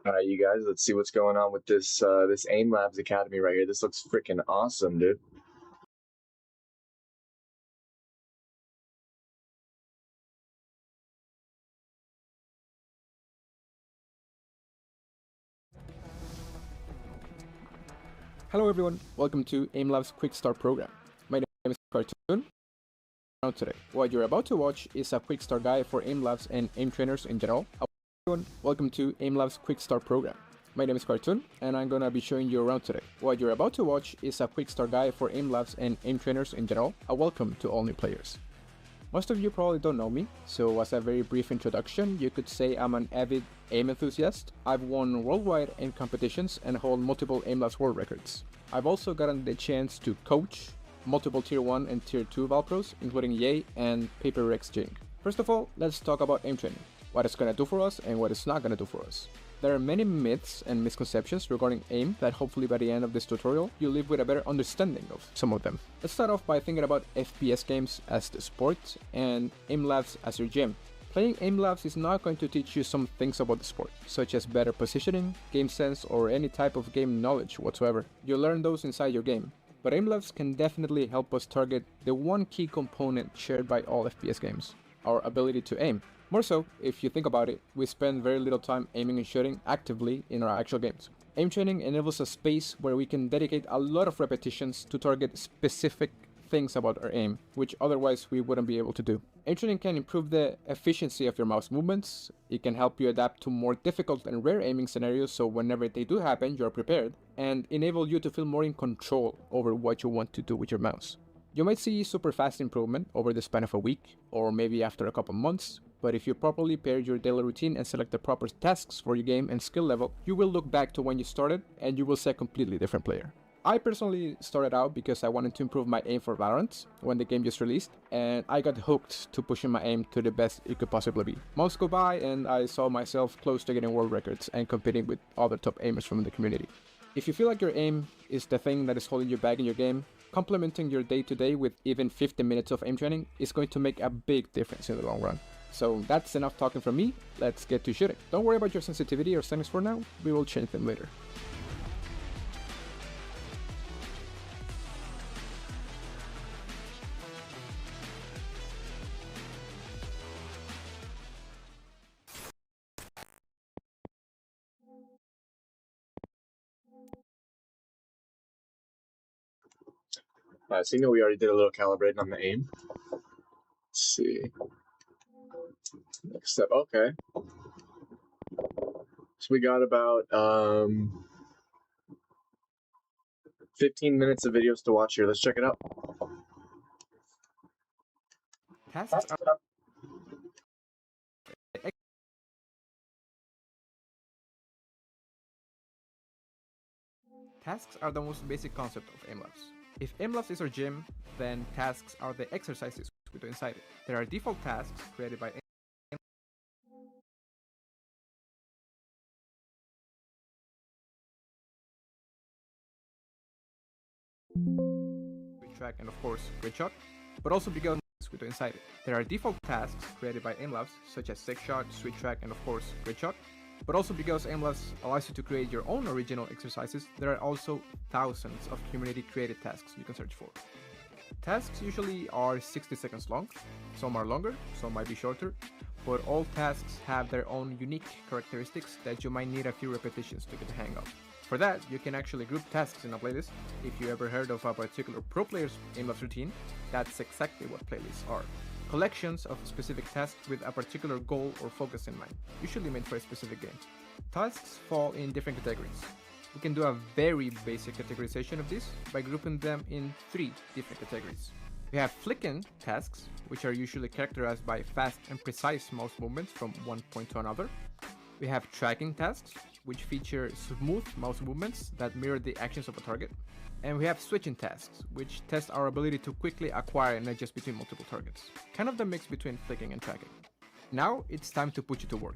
S1: All right, you guys, let's see what's going on with this Aim Labs Academy right here. This looks freaking awesome, dude.
S3: Hello everyone, welcome to AimLab's Quick Start program. My name is Cartoon. Today, what you're about to watch is a quick start guide for AimLabs and aim trainers in general. Hello everyone, welcome to AimLab's Quick Start program. My name is Cartoon, and I'm gonna be showing you around today. What you're about to watch is a quick start guide for AimLabs and aim trainers in general. A welcome to all new players. Most of you probably don't know me, so as a very brief introduction, you could say I'm an avid aim enthusiast. I've won worldwide aim competitions and hold multiple AimLabs world records. I've also gotten the chance to coach multiple Tier 1 and Tier 2 Valpros, including Ye and Paper Rex Jing. First of all, let's talk about aim training, what it's gonna do for us and what it's not gonna do for us. There are many myths and misconceptions regarding aim that hopefully by the end of this tutorial, you'll leave with a better understanding of some of them. Let's start off by thinking about FPS games as the sport and aim labs as your gym. Playing aim labs is not going to teach you some things about the sport, such as better positioning, game sense, or any type of game knowledge whatsoever. You'll learn those inside your game. But aim labs can definitely help us target the one key component shared by all FPS games, our ability to aim. More so, if you think about it, we spend very little time aiming and shooting actively in our actual games. Aim training enables a space where we can dedicate a lot of repetitions to target specific things about our aim, which otherwise we wouldn't be able to do. Aim training can improve the efficiency of your mouse movements, it can help you adapt to more difficult and rare aiming scenarios so whenever they do happen, you're prepared, and enable you to feel more in control over what you want to do with your mouse. You might see super fast improvement over the span of a week, or maybe after a couple months, but if you properly pair your daily routine and select the proper tasks for your game and skill level, you will look back to when you started and you will see a completely different player. I personally started out because I wanted to improve my aim for Valorant when the game just released, and I got hooked to pushing my aim to the best it could possibly be. Months go by and I saw myself close to getting world records and competing with other top aimers from the community. If you feel like your aim is the thing that is holding you back in your game, complementing your day-to-day with even 15 minutes of aim training is going to make a big difference in the long run. So that's enough talking from me, let's get to shooting. Don't worry about your sensitivity or settings for now, we will change them later.
S1: So you know we already did a little calibrating on the aim. Let's see. Next step, okay. So we got about 15 minutes of videos to watch here. Let's check it out.
S3: Tasks are the most basic concept of aimlabs. If aimlabs is our gym, then tasks are the exercises we do inside it. There are default tasks created by track and of course grid shot, but also because we do inside it. There are default tasks created by aimlabs such as six shot, sweet track, and of course grid shot. But also because aimlabs allows you to create your own original exercises, there are also thousands of community created tasks you can search for. Tasks usually are 60 seconds long, some are longer, some might be shorter, but all tasks have their own unique characteristics that you might need a few repetitions to get the hang of. For that, you can actually group tasks in a playlist. If you ever heard of a particular pro player's aimlabs routine, that's exactly what playlists are. Collections of specific tasks with a particular goal or focus in mind, usually made for a specific game. Tasks fall in different categories. We can do a very basic categorization of this by grouping them in 3 different categories. We have flicking tasks, which are usually characterized by fast and precise mouse movements from one point to another. We have tracking tasks, which feature smooth mouse movements that mirror the actions of a target. And we have switching tasks, which test our ability to quickly acquire and adjust between multiple targets. Kind of the mix between flicking and tracking. Now it's time to put you to work.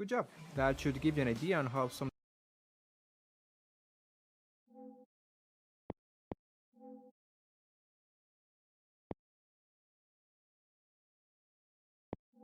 S3: Good job. That should give you an idea on how some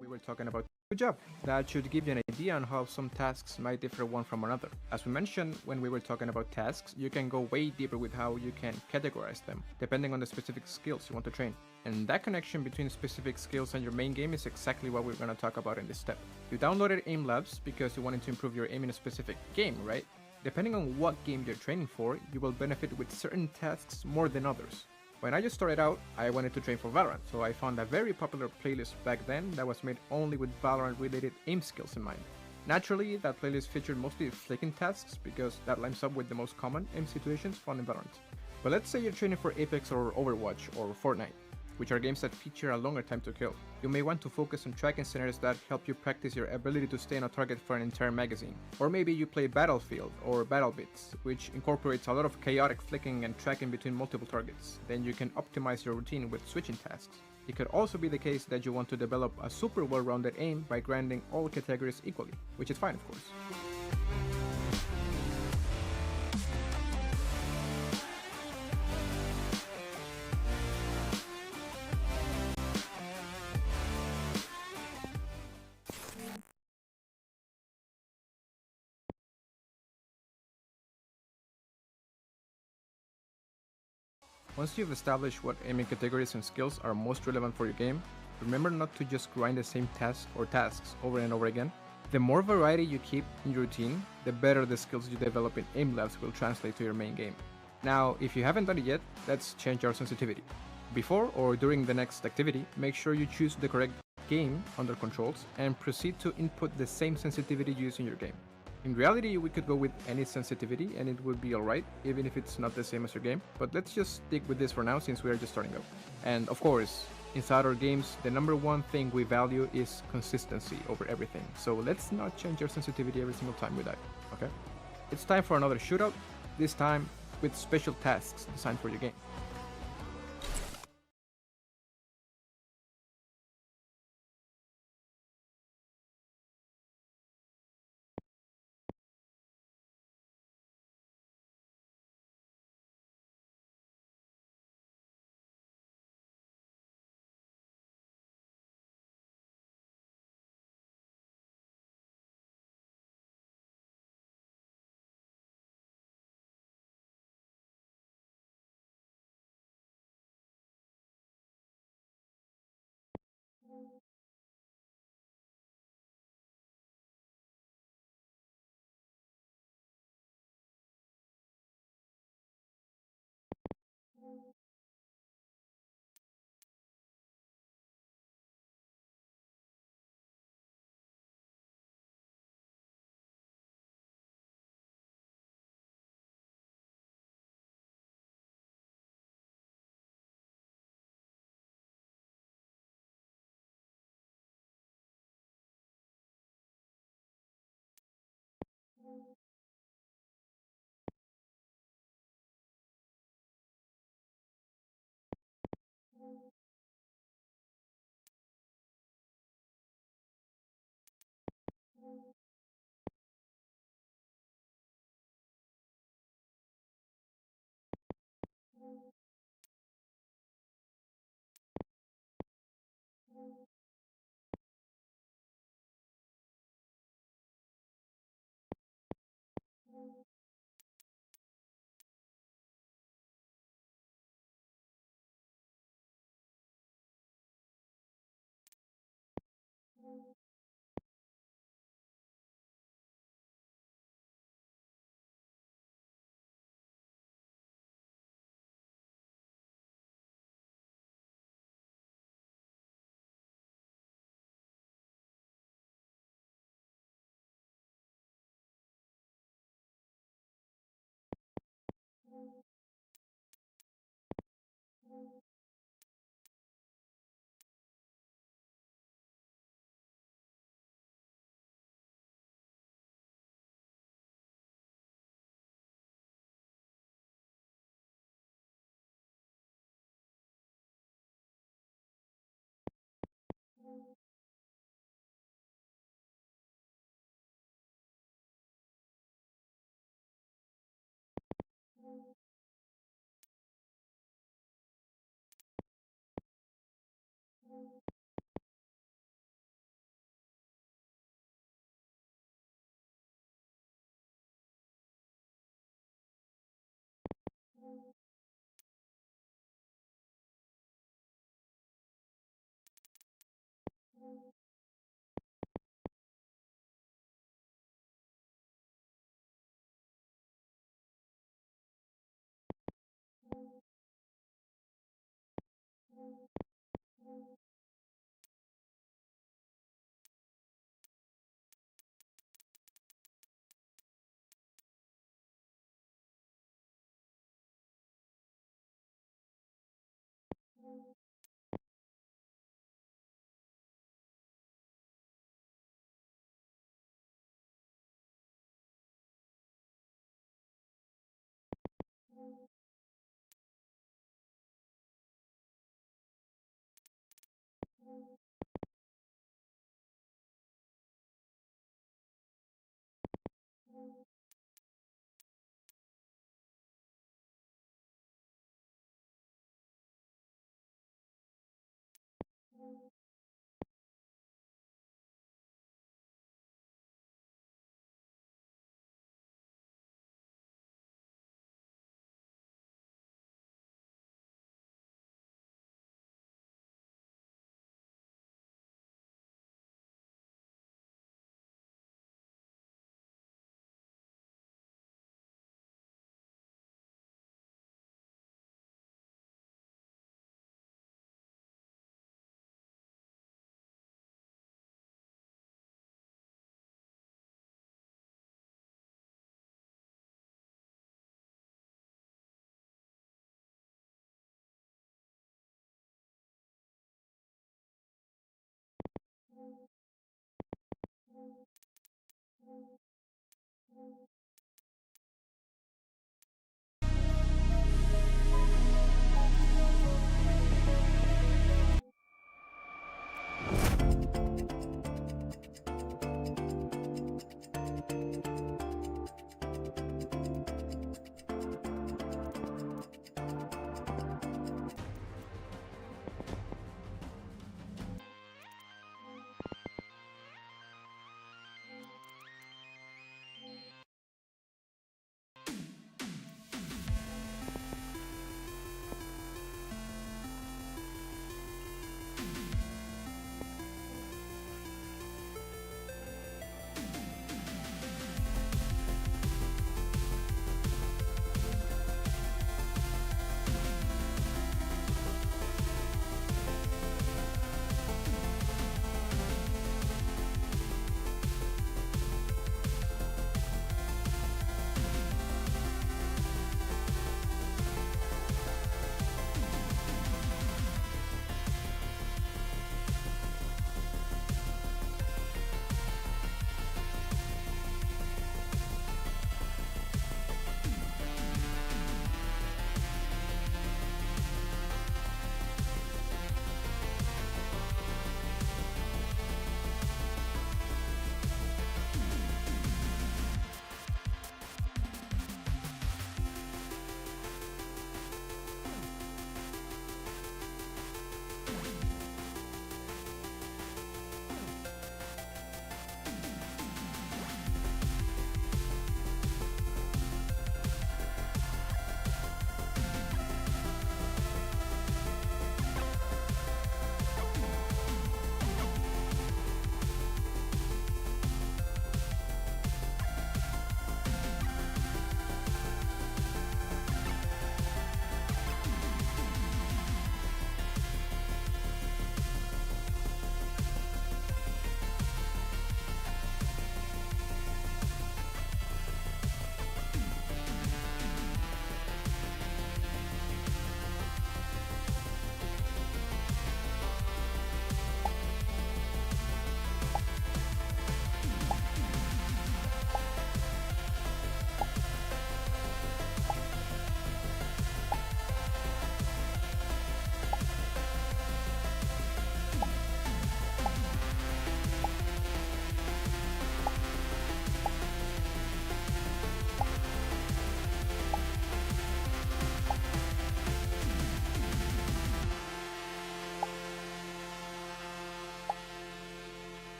S3: we were talking about. Good job. That should give you an idea on how some tasks might differ one from another. As we mentioned when we were talking about tasks, you can go way deeper with how you can categorize them, depending on the specific skills you want to train. And that connection between specific skills and your main game is exactly what we're going to talk about in this step. You downloaded Aim Labs because you wanted to improve your aim in a specific game, right? Depending on what game you're training for, you will benefit with certain tasks more than others. When I just started out, I wanted to train for Valorant, so I found a very popular playlist back then that was made only with Valorant related aim skills in mind. Naturally, that playlist featured mostly flicking tasks because that lines up with the most common aim situations found in Valorant. But let's say you're training for Apex or Overwatch or Fortnite, which are games that feature a longer time to kill. You may want to focus on tracking scenarios that help you practice your ability to stay on a target for an entire magazine. Or maybe you play Battlefield or BattleBits, which incorporates a lot of chaotic flicking and tracking between multiple targets. Then you can optimize your routine with switching tasks. It could also be the case that you want to develop a super well-rounded aim by grinding all categories equally, which is fine of course. Once you've established what aiming categories and skills are most relevant for your game, remember not to just grind the same task or tasks over and over again. The more variety you keep in your routine, the better the skills you develop in Aim Labs will translate to your main game. Now, if you haven't done it yet, let's change our sensitivity. Before or during the next activity, make sure you choose the correct game under controls and proceed to input the same sensitivity used in your game. In reality, we could go with any sensitivity and it would be alright, even if it's not the same as your game, but let's just stick with this for now since we are just starting out. And of course, inside our games, the number one thing we value is consistency over everything, so let's not change our sensitivity every single time we die, okay? It's time for another shootout, this time with special tasks designed for your game.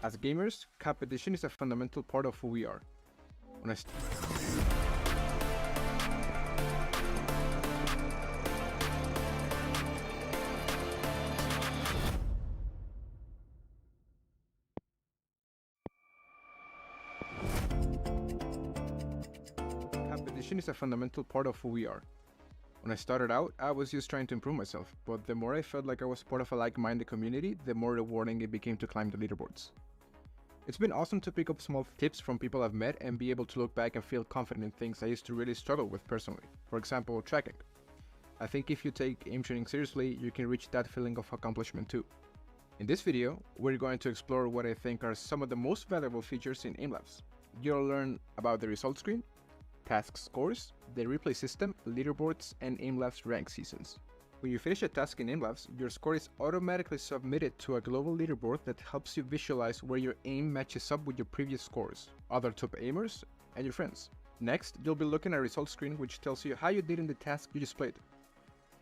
S3: As gamers, competition is a fundamental part of who we are. When I Competition is a fundamental part of who we are. When I started out, I was just trying to improve myself, but the more I felt like I was part of a like-minded community, the more rewarding it became to climb the leaderboards. It's been awesome to pick up small tips from people I've met and be able to look back and feel confident in things I used to really struggle with personally. For example, tracking. I think if you take aim training seriously, you can reach that feeling of accomplishment too. In this video, we're going to explore what I think are some of the most valuable features in AimLabs. You'll learn about the result screen, task scores, the replay system, leaderboards, and AimLabs rank seasons. When you finish a task in AimLabs, your score is automatically submitted to a global leaderboard that helps you visualize where your aim matches up with your previous scores, other top aimers, and your friends. Next, you'll be looking at a result screen which tells you how you did in the task you just played.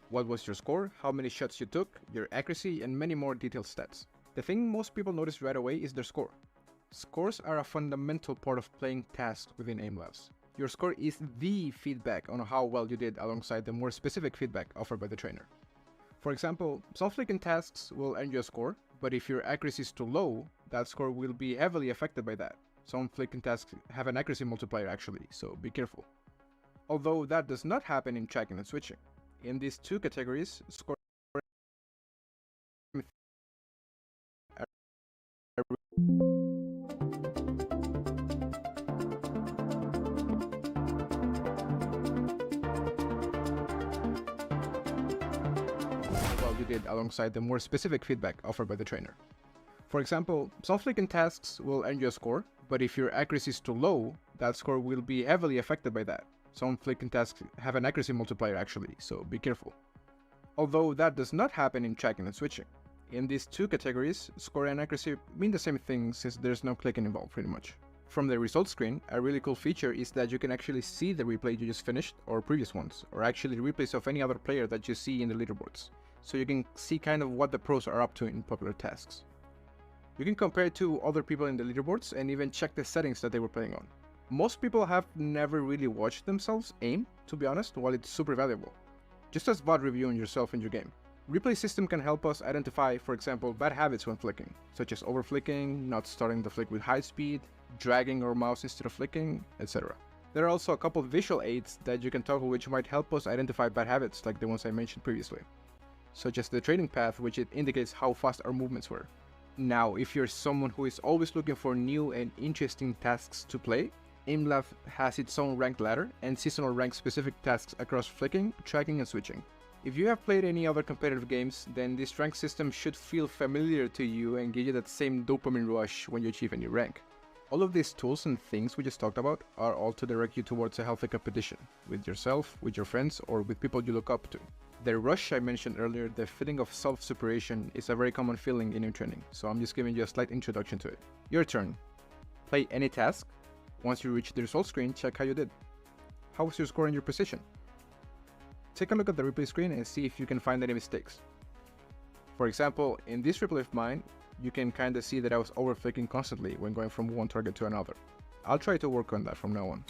S3: What was your score, how many shots you took, your accuracy, and many more detailed stats. The thing most people notice right away is their score. Scores are a fundamental part of playing tasks within AimLabs. Your score is the feedback on how well you did alongside the more specific feedback offered by the trainer. For example, some flicking tasks will earn you a score, but if your accuracy is too low, that score will be heavily affected by that. Some flicking tasks have an accuracy multiplier actually, so be careful. Although that does not happen in tracking and switching. In these two categories, score you did alongside the more specific feedback offered by the trainer. For example, some flicking tasks will earn you a score, but if your accuracy is too low, that score will be heavily affected by that. Some flicking tasks have an accuracy multiplier actually, so be careful. Although that does not happen in tracking and switching. In these two categories, score and accuracy mean the same thing since there's no clicking involved pretty much. From the results screen, a really cool feature is that you can actually see the replay you just finished or previous ones, or actually replays of any other player that you see in the leaderboards. so you can see kind of what the pros are up to in popular tasks. You can compare it to other people in the leaderboards and even check the settings that they were playing on. Most people have never really watched themselves aim, to be honest, while it's super valuable. Just as VOD reviewing yourself in your game. Replay system can help us identify, for example, bad habits when flicking, such as overflicking, not starting the flick with high speed, dragging our mouse instead of flicking, etc. There are also a couple of visual aids that you can toggle which might help us identify bad habits like the ones I mentioned previously, such as the trading path, which it indicates how fast our movements were. Now, if you're someone who is always looking for new and interesting tasks to play, AimLab has its own ranked ladder and seasonal rank specific tasks across flicking, tracking and switching. If you have played any other competitive games, then this rank system should feel familiar to you and give you that same dopamine rush when you achieve a new rank. All of these tools and things we just talked about are all to direct you towards a healthy competition, with yourself, with your friends, or with people you look up to. The rush I mentioned earlier, the feeling of self-superation, is a very common feeling in your training, so I'm just giving you a slight introduction to it. Your turn. Play any task. Once you reach the result screen, check how you did. How was your score and your position? Take a look at the replay screen and see if you can find any mistakes. For example, in this replay of mine, you can kinda see that I was overflicking constantly when going from one target to another. I'll try to work on that from now on.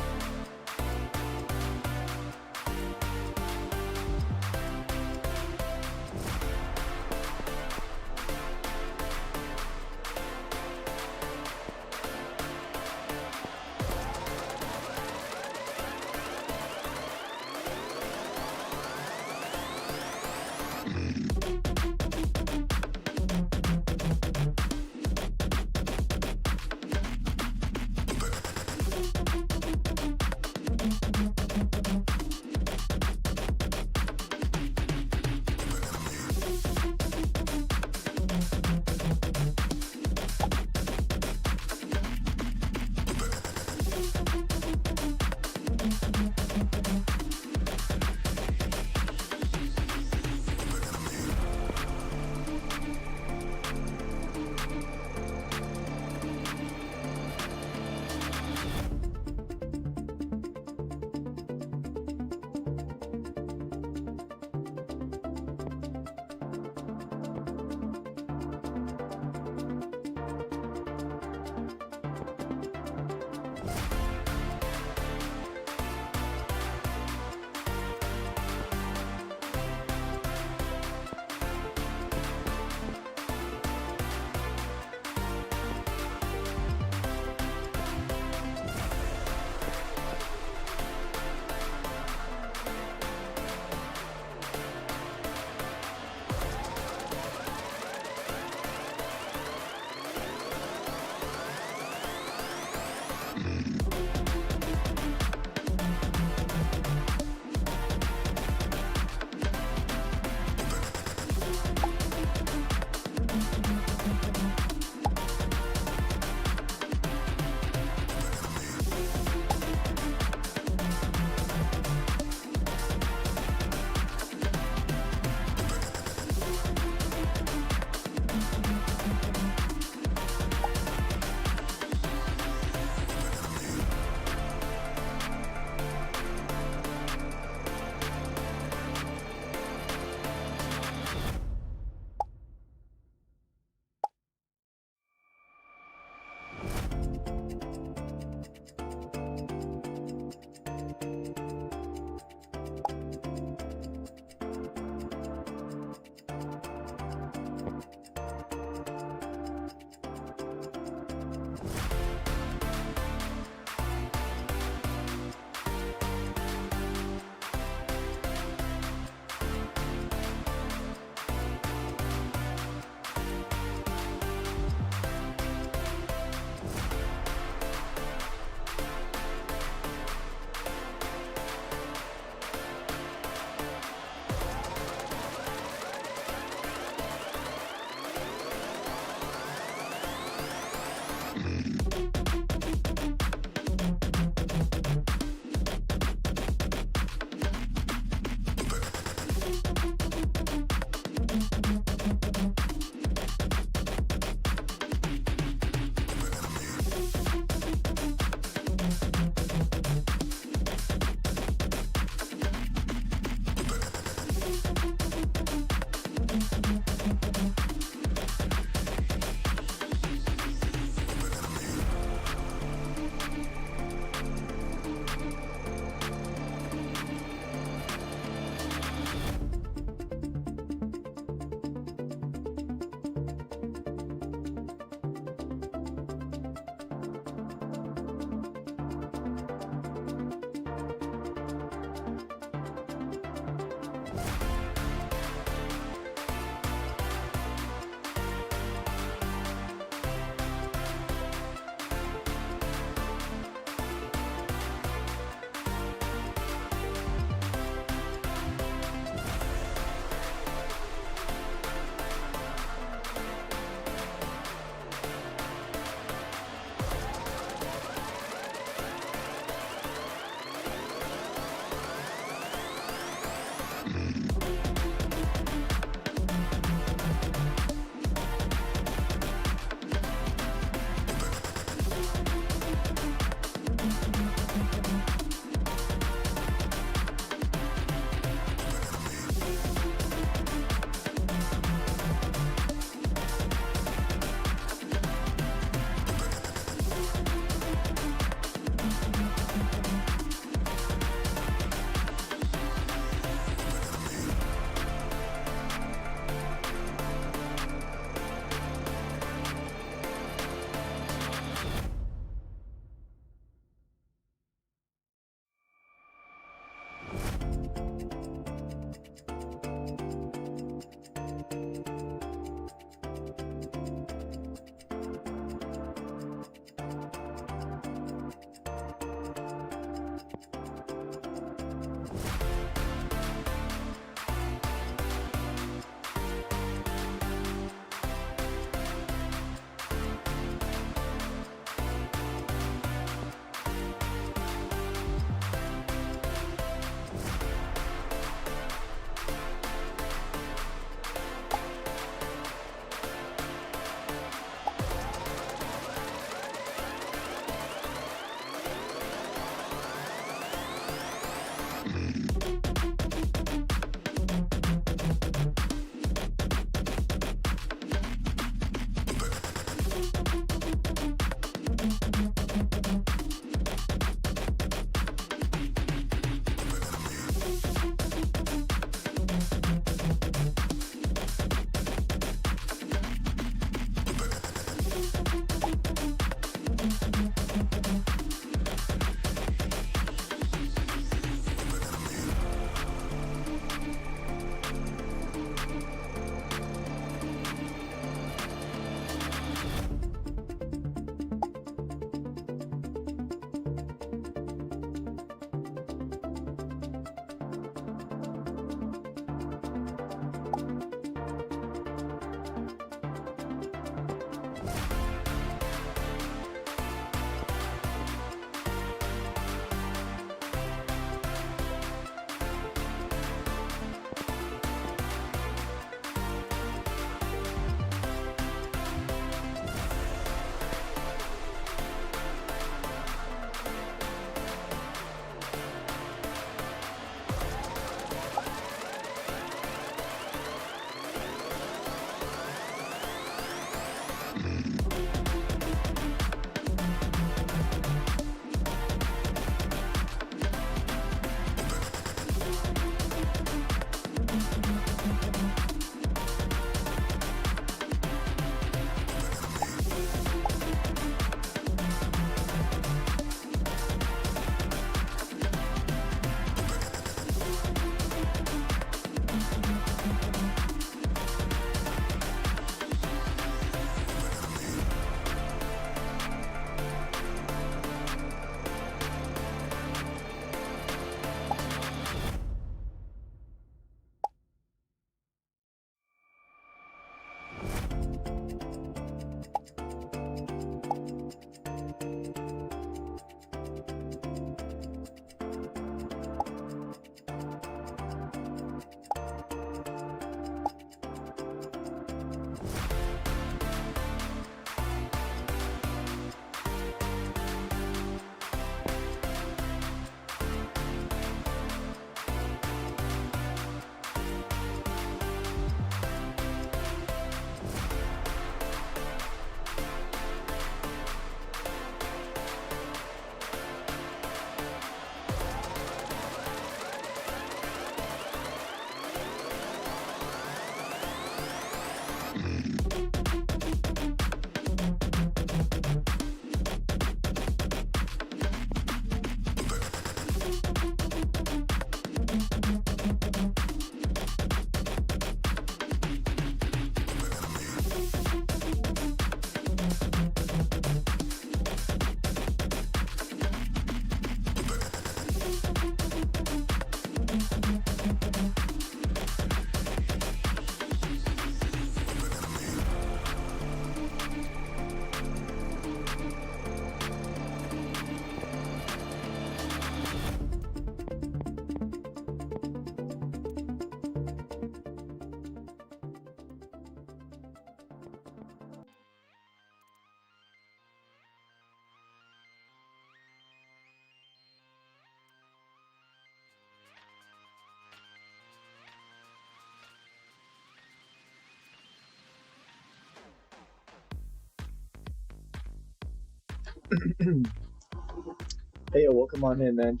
S1: Hey, yo, welcome on in, man.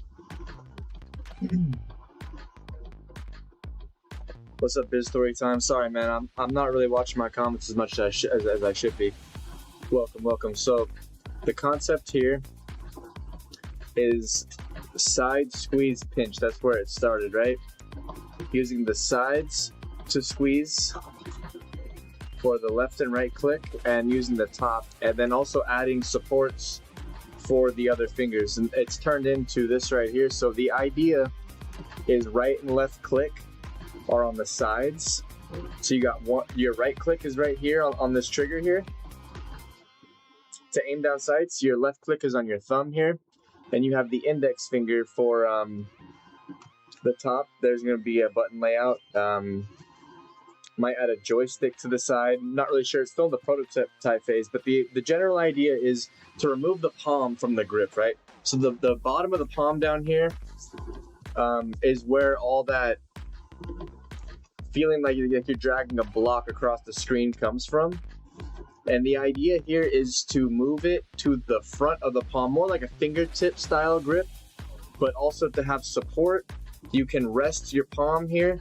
S1: What's up, Biz Story Time? Sorry, man, I'm not really watching my comments as much as I should be. Welcome. So, the concept here is side squeeze pinch. That's where it started, right? Using the sides to squeeze for the left and right click, and using the top, and then also adding supports for the other fingers, and it's turned into this right here. So the idea is right and left click are on the sides. So you got one, your right click is right here on this trigger here to aim down sights. Your left click is on your thumb here, and you have the index finger for the top. There's going to be a button layout. Might add a joystick to the side. Not really sure. It's still in the prototype phase, but the general idea is to remove the palm from the grip, right? So the bottom of the palm down here is where all that feeling like you're dragging a block across the screen comes from. And the idea here is to move it to the front of the palm, more like a fingertip style grip, but also to have support. You can rest your palm here.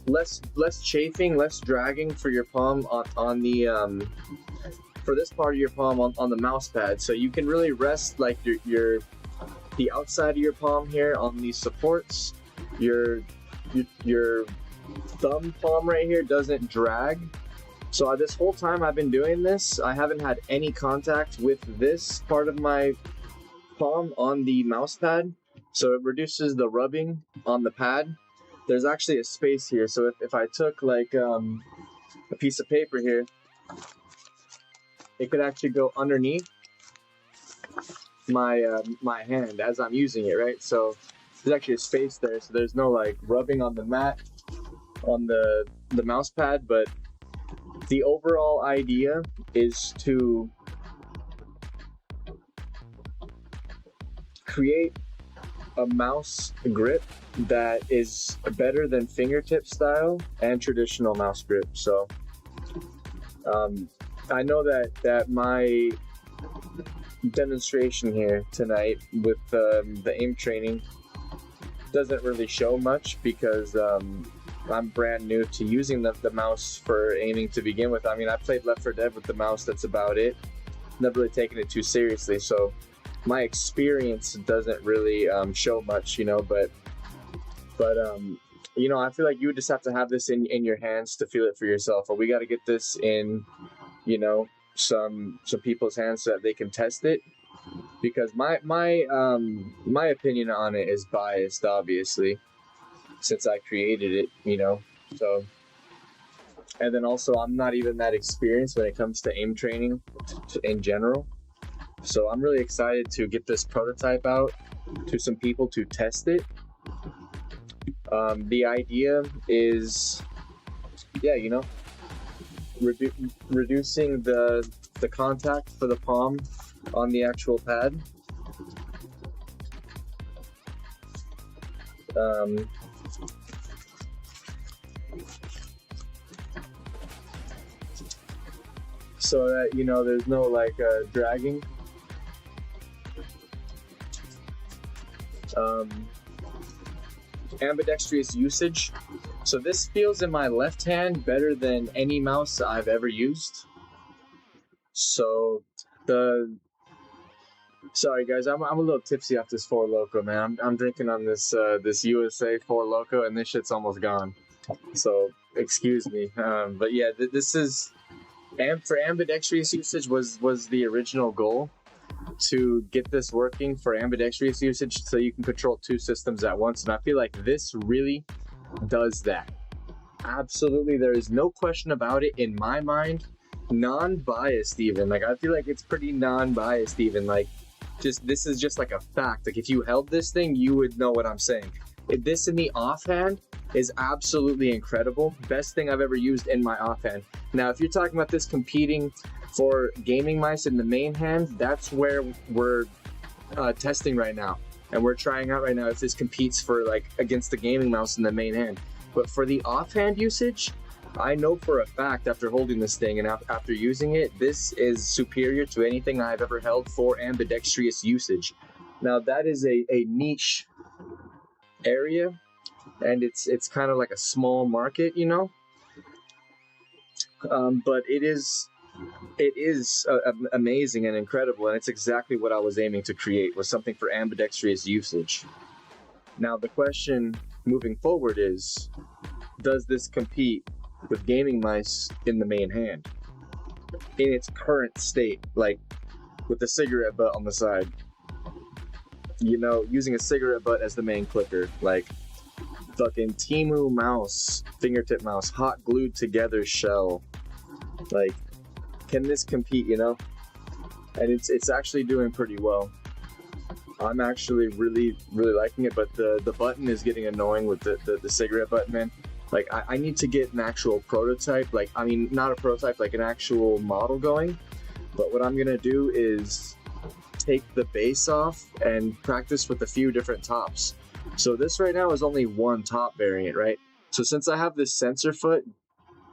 S1: Less chafing, less dragging for your palm on the for this part of your palm on the mouse pad. So you can really rest like the outside of your palm here on these supports. Your thumb palm right here doesn't drag. So this whole time I've been doing this, I haven't had any contact with this part of my palm on the mouse pad. So it reduces the rubbing on the pad. There's actually a space here, so if I took like a piece of paper here, it could actually go underneath my my hand as I'm using it, right? So there's actually a space there, so there's no like rubbing on the mat on the mouse pad. But the overall idea is to create a mouse grip that is better than fingertip style and traditional mouse grip. So I know that my demonstration here tonight with the aim training doesn't really show much because I'm brand new to using the mouse for aiming to begin with. I mean, I played Left 4 Dead with the mouse, that's about it. Never really taken it too seriously, so my experience doesn't really show much, you know, but you know, I feel like you would just have to have this in your hands to feel it for yourself. Or we got to get this in, you know, some people's hands so that they can test it. Because my opinion on it is biased, obviously, since I created it, you know. So, and then also I'm not even that experienced when it comes to aim training in general. So I'm really excited to get this prototype out to some people to test it. The idea is, yeah, you know, reducing the contact for the palm on the actual pad. So that, you know, there's no like dragging. Ambidextrous usage. So this feels in my left hand better than any mouse I've ever used. So sorry guys, I'm a little tipsy off this Four Loko, man. I'm drinking on this this USA Four Loko, and this shit's almost gone. So excuse me. But yeah, this is for ambidextrous usage was the original goal, to get this working for ambidextrous usage so you can control two systems at once. And I feel like this really does that. Absolutely, there is no question about it in my mind. Non-biased even. Like, I feel like it's pretty non-biased even. Like, just this is just like a fact. Like, if you held this thing, you would know what I'm saying. This in the offhand is absolutely incredible. Best thing I've ever used in my offhand. Now, if you're talking about this competing for gaming mice in the main hand, that's where we're testing right now, and we're trying out right now if this competes for like against the gaming mouse in the main hand. But for the offhand usage, I know for a fact after holding this thing and after using it, this is superior to anything I've ever held for ambidextrous usage. Now that is a niche area, and it's kind of like a small market, you know. But it is amazing and incredible, and it's exactly what I was aiming to create, was something for ambidextrous usage. Now the question moving forward is, does this compete with gaming mice in the main hand in its current state, like with the cigarette butt on the side, you know, using a cigarette butt as the main clicker, like fucking Temu mouse, fingertip mouse, hot glued together shell. Like, can this compete, you know? And it's actually doing pretty well. I'm actually really liking it, but the button is getting annoying with the cigarette button, man. Like, I need to get an actual prototype, like, I mean, not a prototype, like an actual model going. But what I'm gonna do is take the base off and practice with a few different tops. So this right now is only one top variant, right? So since I have this sensor foot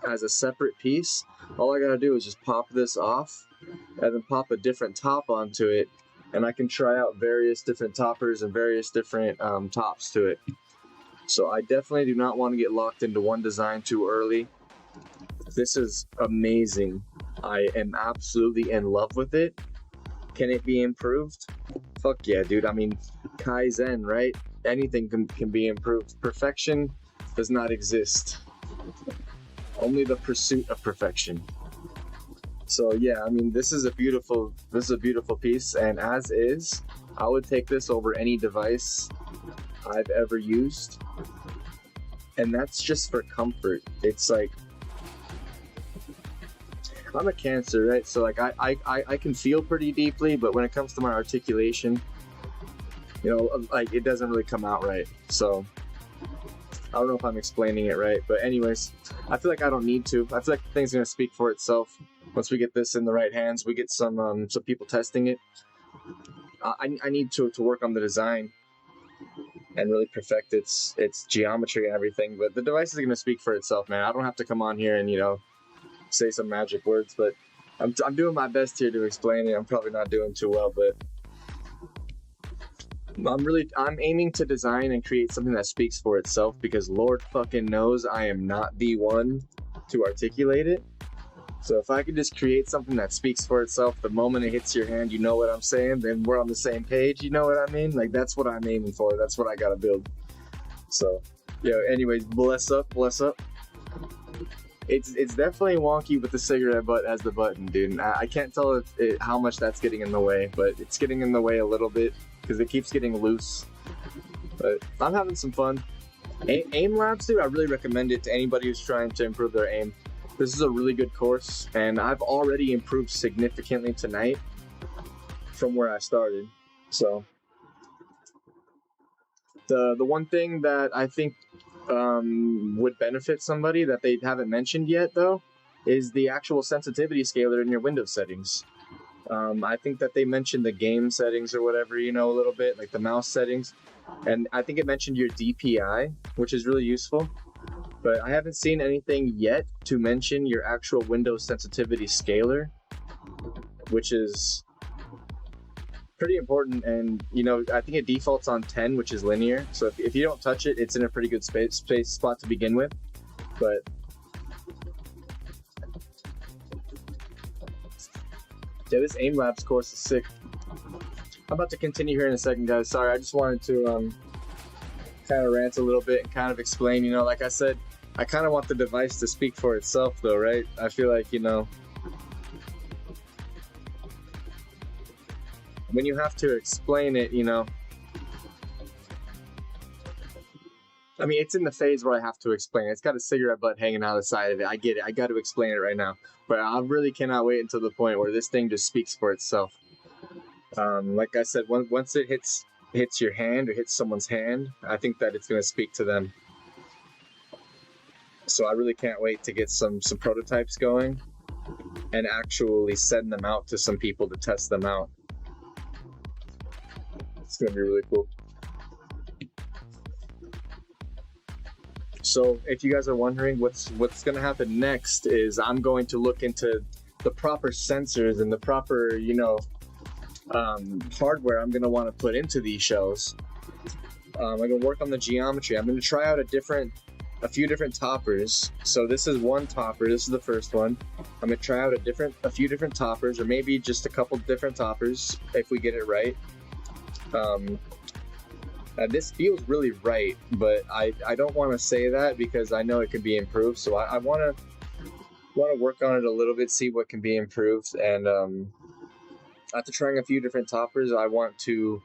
S1: as a separate piece, all I gotta do is just pop this off and then pop a different top onto it, and I can try out various different toppers and various different tops to it. So I definitely do not want to get locked into one design too early. This is amazing. I am absolutely in love with it. Can it be improved? Fuck yeah, dude. I mean, Kaizen, right? Anything can be improved. Perfection does not exist. Only the pursuit of perfection. So yeah, I mean, this is a beautiful piece, and as is, I would take this over any device I've ever used. And that's just for comfort. It's like, I'm a Cancer, right? So like I can feel pretty deeply, but when it comes to my articulation, you know, like it doesn't really come out right. So I don't know if I'm explaining it right, but anyways, I feel like I don't need to. I feel like the thing's gonna speak for itself. Once we get this in the right hands, we get some people testing it. I need to work on the design and really perfect its geometry and everything. But the device is gonna speak for itself, man. I don't have to come on here and, you know, say some magic words, but I'm doing my best here to explain it. I'm probably not doing too well, but I'm aiming to design and create something that speaks for itself, because Lord fucking knows I am not the one to articulate it. So if I could just create something that speaks for itself, the moment it hits your hand, you know what I'm saying, then we're on the same page, you know what I mean? Like, that's what I'm aiming for. That's what I gotta build. So, yo, anyways, bless up. It's definitely wonky with the cigarette butt as the button, dude. I can't tell how much that's getting in the way, but it's getting in the way a little bit because it keeps getting loose. But I'm having some fun. Aim Labs, dude, I really recommend it to anybody who's trying to improve their aim. This is a really good course, and I've already improved significantly tonight from where I started. So the one thing that I think would benefit somebody that they haven't mentioned yet, though, is the actual sensitivity scaler in your Windows settings. I think that they mentioned the game settings or whatever, you know, a little bit, like the mouse settings. And I think it mentioned your DPI, which is really useful. But I haven't seen anything yet to mention your actual Windows sensitivity scaler, which is pretty important. And, you know, I think it defaults on 10, which is linear. So if you don't touch it, it's in a pretty good space spot to begin with. But yeah, this Aim Labs course is sick. I'm about to continue here in a second, guys. Sorry, I just wanted to kind of rant a little bit and kind of explain, you know, like I said, I kind of want the device to speak for itself, though, right? I feel like, you know, when you have to explain it, you know, I mean, it's in the phase where I have to explain it. It's got a cigarette butt hanging out the side of it. I get it. I got to explain it right now. But I really cannot wait until the point where this thing just speaks for itself. Like I said, once it hits your hand or hits someone's hand, I think that it's going to speak to them. So I really can't wait to get some prototypes going and actually send them out to some people to test them out. It's going to be really cool. So if you guys are wondering what's going to happen next is I'm going to look into the proper sensors and the proper, hardware I'm going to want to put into these shells. I'm going to work on the geometry. I'm going to try out a few different toppers. So this is one topper. This is the first one. I'm going to try out a few different toppers, or maybe just a couple different toppers if we get it right. This feels really right, but I don't want to say that because I know it could be improved. So I want to work on it a little bit, see what can be improved. And after trying a few different toppers, I want to,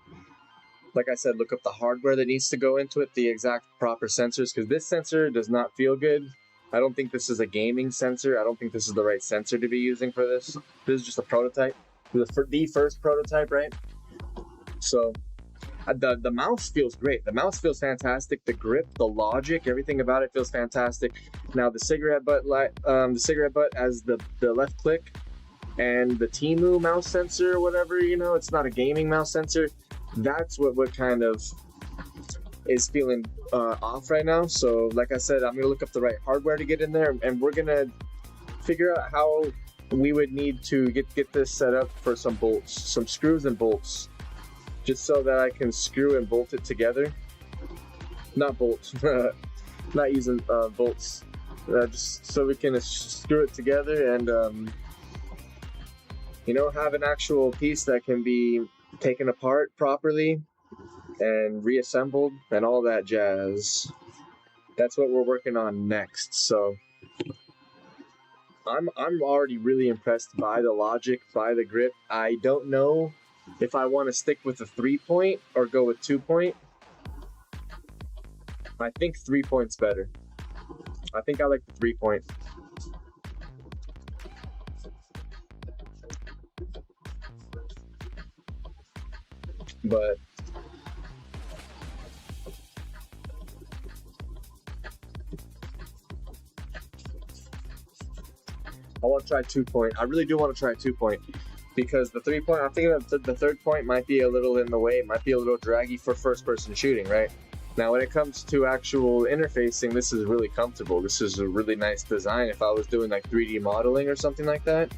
S1: like I said, look up the hardware that needs to go into it, the exact proper sensors, because this sensor does not feel good. I don't think this is a gaming sensor. I don't think this is the right sensor to be using for this. This is just a prototype. The first prototype, right? So the mouse feels great. The mouse feels fantastic. The grip, the logic, everything about it feels fantastic. Now the cigarette butt as the left click, and the Temu mouse sensor or whatever, it's not a gaming mouse sensor. That's what kind of is feeling off right now. So like I said, I'm gonna look up the right hardware to get in there, and we're gonna figure out how we would need to get this set up for some bolts, some screws and bolts, just so that I can screw and bolt it together. Not bolts, not using bolts, just so we can screw it together and have an actual piece that can be taken apart properly and reassembled and all that jazz. That's what we're working on next. So I'm already really impressed by the logic, by the grip. I don't know if I want to stick with a 3-point or go with 2-point. I think 3-point's better. I think I like the 3-point. But I want to try 2-point. I really do want to try 2-point because the 3-point, I'm thinking that the third point might be a little in the way, might be a little draggy for first-person shooting, right? Now, when it comes to actual interfacing, this is really comfortable. This is a really nice design if I was doing like 3D modeling or something like that.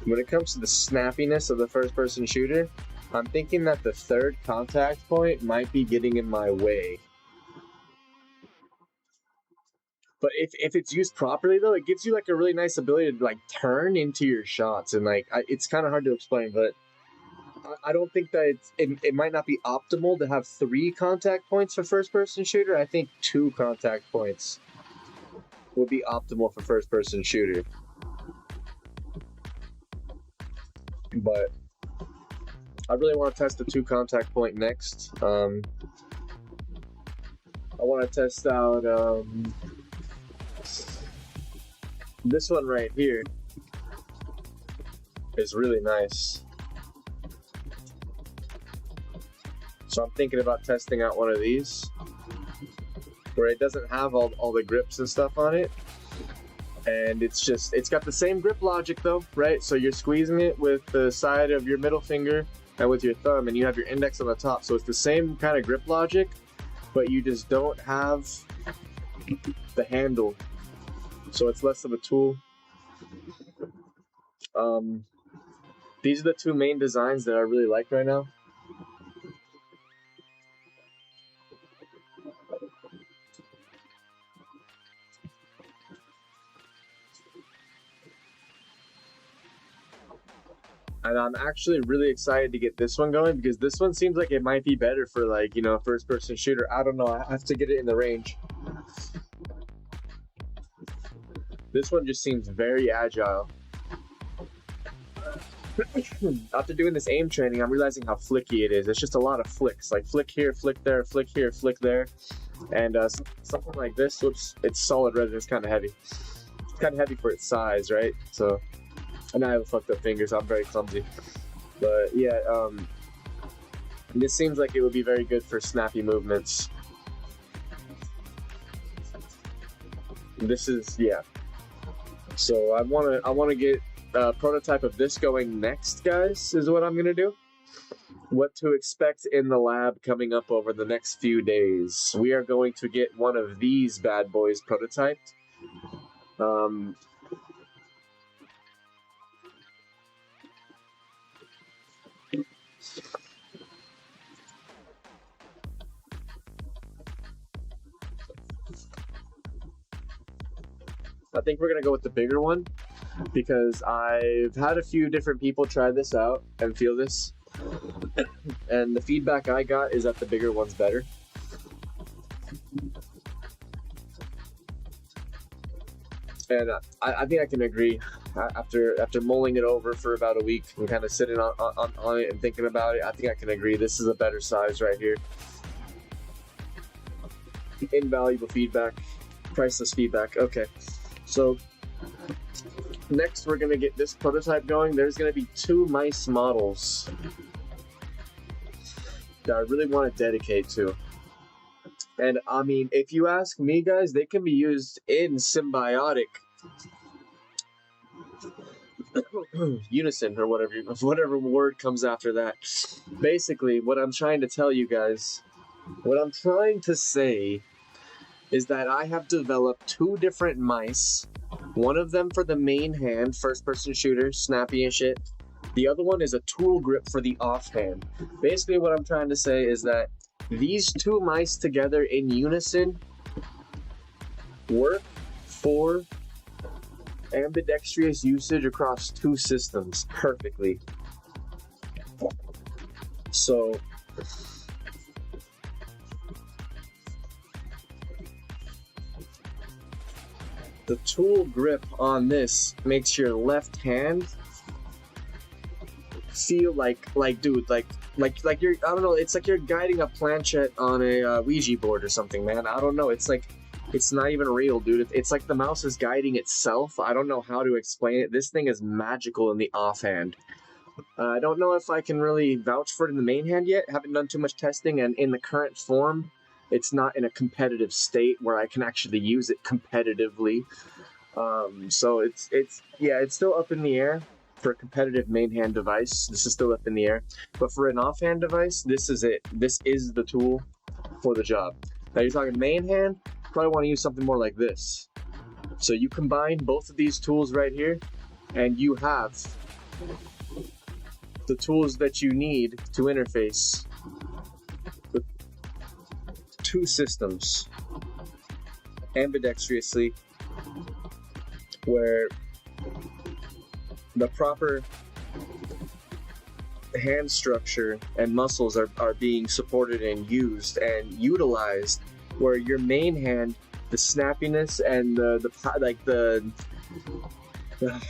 S1: When it comes to the snappiness of the first-person shooter, I'm thinking that the third contact point might be getting in my way. But if it's used properly, though, it gives you like a really nice ability to like turn into your shots, and like it's kind of hard to explain, but I don't think that it might not be optimal to have 3 contact points for first-person shooter. I think 2 contact points would be optimal for first-person shooter. But I really want to test the 2 contact point next. I want to test out this one right here. Is really nice. So I'm thinking about testing out one of these where it doesn't have all the grips and stuff on it. And it's got the same grip logic though, right? So you're squeezing it with the side of your middle finger and with your thumb, and you have your index on the top. So it's the same kind of grip logic, but you just don't have the handle. So it's less of a tool. These are the 2 main designs that I really like right now. And I'm actually really excited to get this one going because this one seems like it might be better for like, first-person shooter. I don't know. I have to get it in the range. This one just seems very agile. After doing this aim training, I'm realizing how flicky it is. It's just a lot of flicks. Like flick here, flick there, flick here, flick there. And something like this, whoops, it's solid resin. It's kind of heavy. It's kind of heavy for its size, right? So... and I have fucked up fingers, so I'm very clumsy. But yeah, this seems like it would be very good for snappy movements. This is, yeah. So I wanna get a prototype of this going next, guys, is what I'm gonna do. what to expect in the lab coming up over the next few days. We are going to get one of these bad boys prototyped. I think we're going to go with the bigger one because I've had a few different people try this out and feel this. And the feedback I got is that the bigger one's better. And I think I can agree. After mulling it over for about a week and kind of sitting on it and thinking about it, I think I can agree this is a better size right here. Invaluable feedback, priceless feedback. Okay, so next we're gonna get this prototype going. There's gonna be 2 mice models that I really want to dedicate to. And I mean, if you ask me, guys, they can be used in symbiotic unison or whatever word comes after that. Basically, what I'm trying to tell you guys, what I'm trying to say is that I have developed 2 different mice. One of them for the main hand, first-person shooter, snappy and shit. The other one is a tool grip for the offhand. Basically, what I'm trying to say is that these 2 mice together in unison work for ambidextrous usage across 2 systems perfectly. So the tool grip on this makes your left hand feel like dude, like you're, I don't know, it's like you're guiding a planchette on a Ouija board or something, man. I don't know, it's like, it's not even real, dude. It's like the mouse is guiding itself. I don't know how to explain it. This thing is magical in the offhand. I don't know if I can really vouch for it in the main hand yet. Haven't done too much testing, and in the current form, it's not in a competitive state where I can actually use it competitively. So it's still up in the air. For a competitive main hand device, this is still up in the air. But for an offhand device, this is it. This is the tool for the job. Now you're talking main hand, probably want to use something more like this. So you combine both of these tools right here, and you have the tools that you need to interface with 2 systems ambidextrously, where the proper hand structure and muscles are being supported and used and utilized, where your main hand, the snappiness and the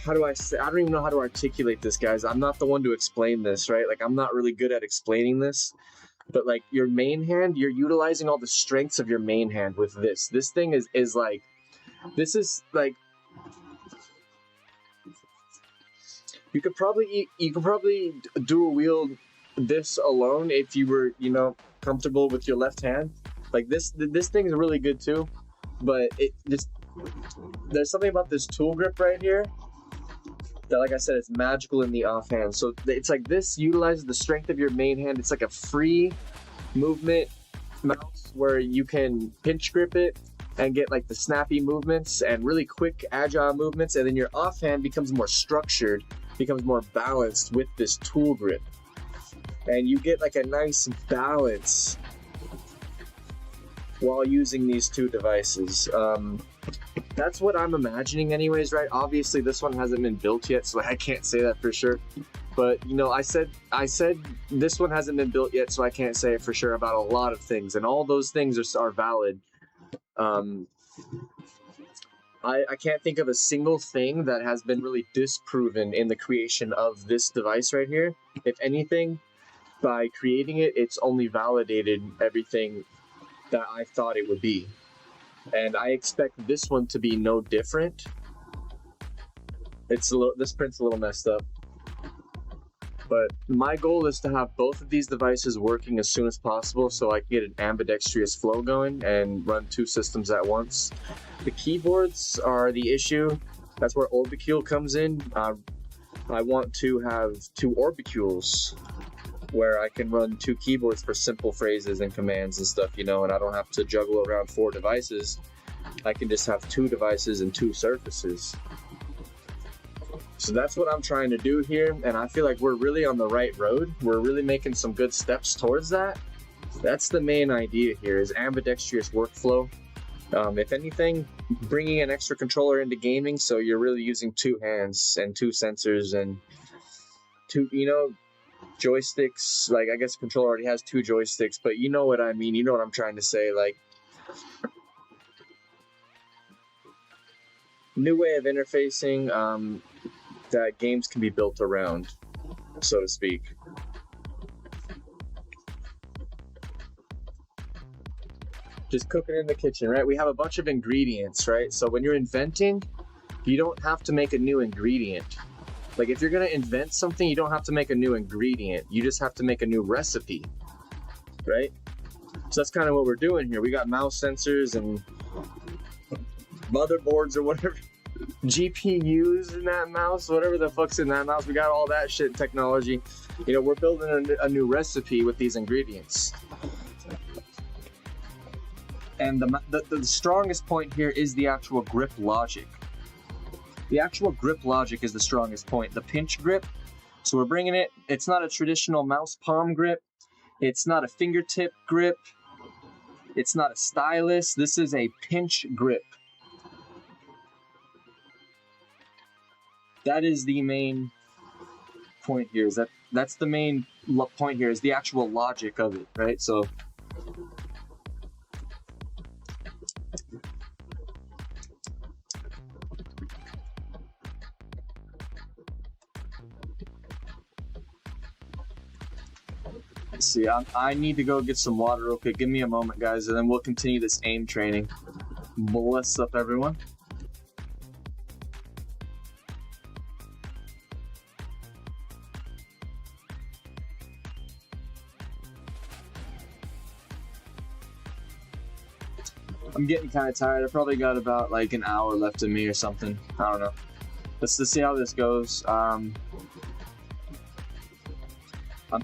S1: how do I say, I don't even know how to articulate this, guys. I'm not the one to explain this, right? Like, I'm not really good at explaining this, but like your main hand, you're utilizing all the strengths of your main hand with this. This thing is like, this is like, you could probably dual wield this alone if you were, you know, comfortable with your left hand. Like this thing is really good too, but there's something about this tool grip right here that, like I said, it's magical in the offhand. So it's like this utilizes the strength of your main hand. It's like a free movement mouse where you can pinch grip it and get like the snappy movements and really quick agile movements, and then your offhand becomes more structured, becomes more balanced with this tool grip, and you get like a nice balance while using these 2 devices. That's what I'm imagining anyways, right? Obviously this one hasn't been built yet, so I can't say that for sure, but you know, I said this one hasn't been built yet, so I can't say it for sure about a lot of things, and all those things are valid. I can't think of a single thing that has been really disproven in the creation of this device right here. If anything, by creating it, it's only validated everything that I thought it would be. And I expect this one to be no different. This print's a little messed up. But my goal is to have both of these devices working as soon as possible so I can get an ambidextrous flow going and run 2 systems at once. The keyboards are the issue. That's where orbicule comes in. I want to have 2 orbicules where I can run 2 keyboards for simple phrases and commands and stuff, and I don't have to juggle around 4 devices. I can just have 2 devices and 2 surfaces. So that's what I'm trying to do here, and I feel like we're really on the right road. We're really making some good steps towards that. That's the main idea here, is ambidextrous workflow. If anything, bringing an extra controller into gaming, so you're really using 2 hands and 2 sensors and 2, joysticks. Like, I guess the controller already has 2 joysticks, but you know what I mean. You know what I'm trying to say. Like, new way of interfacing that games can be built around, so to speak. Just cooking in the kitchen, right? We have a bunch of ingredients, right? So when you're inventing, you don't have to make a new ingredient. Like, if you're gonna invent something, you don't have to make a new ingredient. You just have to make a new recipe, right? So that's kind of what we're doing here. We got mouse sensors and motherboards or whatever, GPUs in that mouse, whatever the fuck's in that mouse. We got all that shit technology. We're building a new recipe with these ingredients. And the strongest point here is the actual grip logic. The actual grip logic is the strongest point. The pinch grip, so we're bringing it, it's not a traditional mouse palm grip. It's not a fingertip grip. It's not a stylus. This is a pinch grip. That is the main point here. That's the main point here, is the actual logic of it, right? So let's see, I need to go get some water real quick. Give me a moment, guys, and then we'll continue this aim training. Bless up, everyone. I'm getting kind of tired. I probably got about like an hour left in me or something. I don't know. Let's see how this goes. I'm